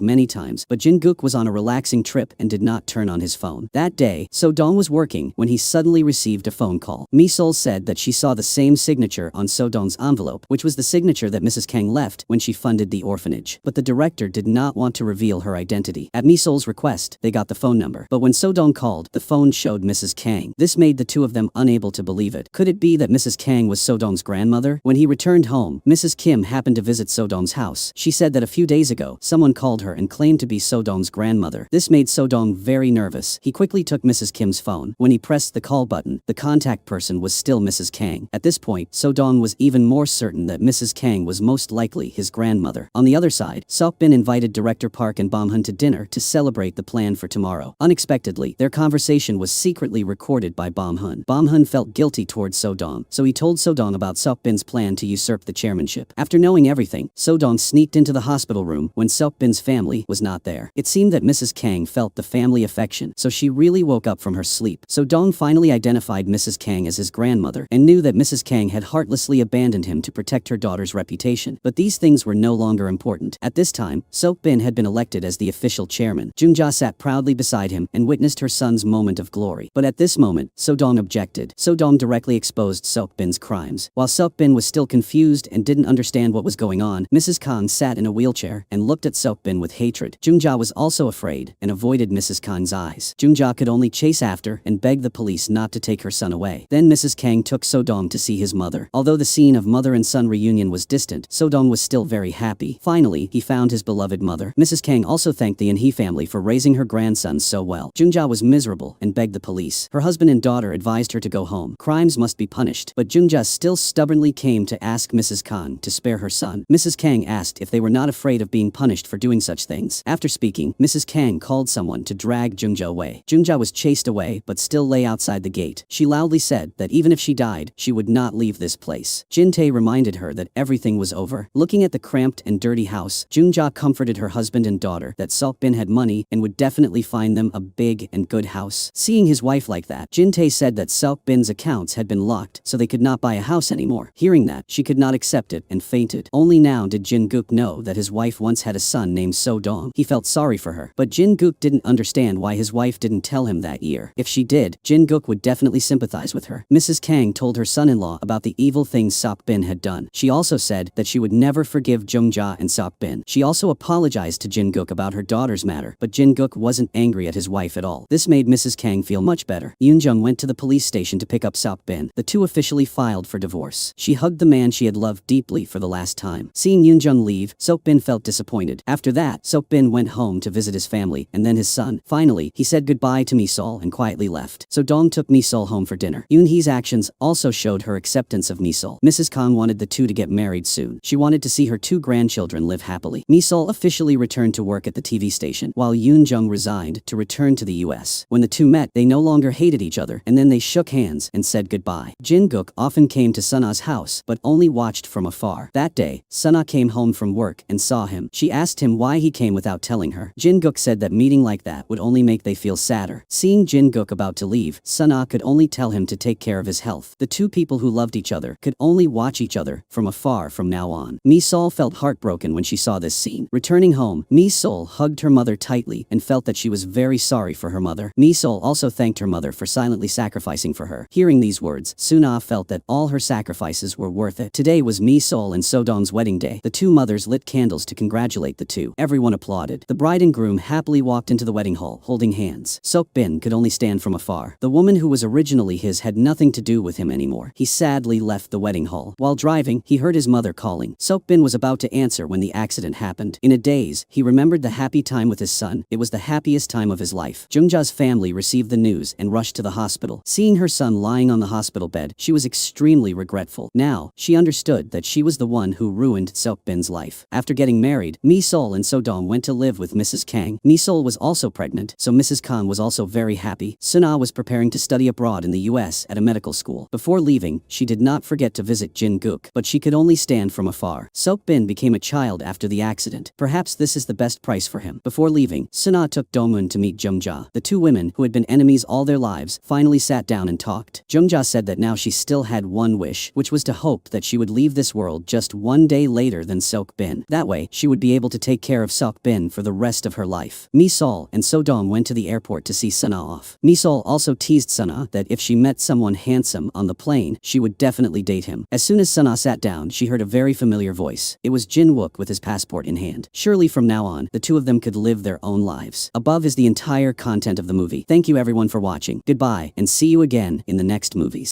many times, but Jin Gook was on a relaxing trip and did not turn on his phone. That day, So-dong was working when he suddenly received a phone call. Mi-sol said that she saw the same signature on So-dong's envelope, which was the signature that Mrs. Kang left when she funded the orphanage. But the director did not want to reveal her identity. At Mi-sol's request, they got the phone number. But when So-dong called, the phone showed Mrs. Kang. This made the two of them unable to believe it. Could it be that Mrs. Kang was So-dong's grandmother? When he returned home, Mrs. Kim happened to visit So-dong's house. She said that a few days ago, someone called her and claimed to be So-dong's grandmother. This made So-dong very nervous. He quickly took Mrs. Kim's phone. When he pressed the call button, the contact person was still Mrs. Kang. At this point, So-dong was even more certain that Mrs. Kang was most likely his grandmother. On the other side, Seok-bin invited director Park and Bom-hun to dinner to celebrate the plan for tomorrow. Unexpectedly, their conversation was secretly recorded by Bom-hun. Bom-hun felt guilty towards So-dong, so he told So-dong about Seok-bin's plan to usurp the chairmanship. After knowing everything, So-dong sneaked into the hospital room when Seok-bin's family was not there. It seemed that Mrs. Kang felt the family affection, so she really woke up from her sleep. So-dong finally identified Mrs. Kang as his grandmother and knew that Mrs. Kang had heartlessly abandoned him to protect her daughter's reputation. But these things were no longer important. At this time, Seok-bin had been elected as the official chairman. Jungja sat proudly beside him and witnessed her son's moment of glory. But at this moment, So-dong objected. So-dong directly exposed Seok-bin's crimes. While Seok-bin was still confused and didn't understand what was going on, Mrs. Kang sat in a wheelchair and looked at Seok-bin with hatred. Jungja was also afraid and avoided Mrs. Kang's eyes. Jungja could only chase after and beg the police not to take her son away. Then Mrs. Kang took So-dong to see his mother. Although the scene of mother and son reunion was distant, So-dong was still very happy. Finally, he found his beloved mother. Mrs. Kang also thanked the In-hee family for raising her grandson so well. Jungja was miserable and begged the police. Her husband and daughter advised her to go home. Crimes must be punished. But Jungja still stubbornly came to ask Mrs. Kang to spare her son. Mrs. Kang asked if they were not afraid of being punished for doing such things. After speaking, Mrs. Kang called someone to drag Jungja away. Jungja was chased away but still lay outside the gate. She loudly said that even if she died, she would not leave this place. Jin-tae reminded her that everything was over. Looking at the cramped and dirty house, Jungja comforted her husband and daughter that Seok-bin had money and would definitely find them a big and good house. Seeing his wife like that, Jin-tae said that Seok-bin's accounts had been locked, so they could not buy a house anymore. Hearing that, she could not accept it and fainted. Only now did Jin-gook know that his wife once had a son named So-dong. He felt sorry for her, but Jin-gook didn't understand why his wife didn't tell him that year. If she did, Jin-gook would definitely sympathize with her. Mrs. Kang told her son-in-law about the evil things Seok-bin had done. She also said that she would never forgive Jungja and Seok-bin. She also apologized to Jin-gook about her daughter's matter, but Jin-gook wasn't angry at his wife at all. This made Mrs. Kang feel much better. Yoon-jung went to the police station to pick up Seok-bin. The two officially filed for divorce. She hugged the man she had loved deeply for the last time. Seeing Yoon-jung leave, Seok-bin felt disappointed. After that, Seok-bin went home to visit his family and then his son. Finally, he said goodbye to Mi-sol and quietly left. So-dong took Mi-sol home for dinner. Yoon-hee's actions also showed her acceptance of Mi-sol. Mrs. Kang wanted the two to get married soon. She wanted to see her two grandchildren live happily. Mi-sol officially returned to work at the TV station, while Yoon-jung resigned to return to the US. When the two met, they no longer hated each other, and then they shook hands and said goodbye. Jin-gook often came to Suna's house, but only watched from afar. That day, Suna came home from work and saw him. She asked him why he came without telling her. Jin-gook said that meeting like that would only make they feel sadder. Seeing Jin-gook about to leave, Suna could only tell him to take care of his health. The two people who loved each other could only watch each other from afar from now on. Mi-sol felt heartbroken when she saw this scene. Returning home, Mi-sol hugged her mother tightly and felt that she was very sorry for her mother. Mi-sol also thanked her mother for silently sacrificing for her. Hearing these words, Suna felt that all her sacrifices were worth it. Today was Mi-sol and So-dong's wedding day. The two mothers lit candles to congratulate the two. Everyone applauded. The bride and groom happily walked into the wedding hall, holding hands. Seok-bin could only stand from afar. The woman who was originally his had nothing to do with him anymore. He sadly left the wedding hall. While driving, he heard his mother calling. Seok-bin was about to answer when the accident happened. In a daze, he remembered the happy time with his son. It was the happiest time of his life. Jungja's family received the news and rushed to the hospital. Seeing her son lying on the hospital bed, she was extremely regretful. Now, she understood that she was the one who ruined Seok-bin's life. After getting married, Mi-sol and So-dong went to live with Mrs. Kang. Mi-sol was also pregnant, so so Mrs. Khan was also very happy. Sana was preparing to study abroad in the US at a medical school. Before leaving, she did not forget to visit Jin Guk, but she could only stand from afar. Sok Bin became a child after the accident. Perhaps this is the best price for him. Before leaving, Sana took Dongmun to meet Jungja. The two women, who had been enemies all their lives, finally sat down and talked. Jungja said that now she still had one wish, which was to hope that she would leave this world just one day later than Sok Bin. That way, she would be able to take care of Sok Bin for the rest of her life. Mi Sol and Sodong went to the airport to see Sana off. Mi Sol also teased Sana that if she met someone handsome on the plane, she would definitely date him. As soon as Sana sat down, she heard a very familiar voice. It was Jin Wook with his passport in hand. Surely from now on, the two of them could live their own lives. Above is the entire content of the movie. Thank you everyone for watching. Goodbye, and see you again in the next movies.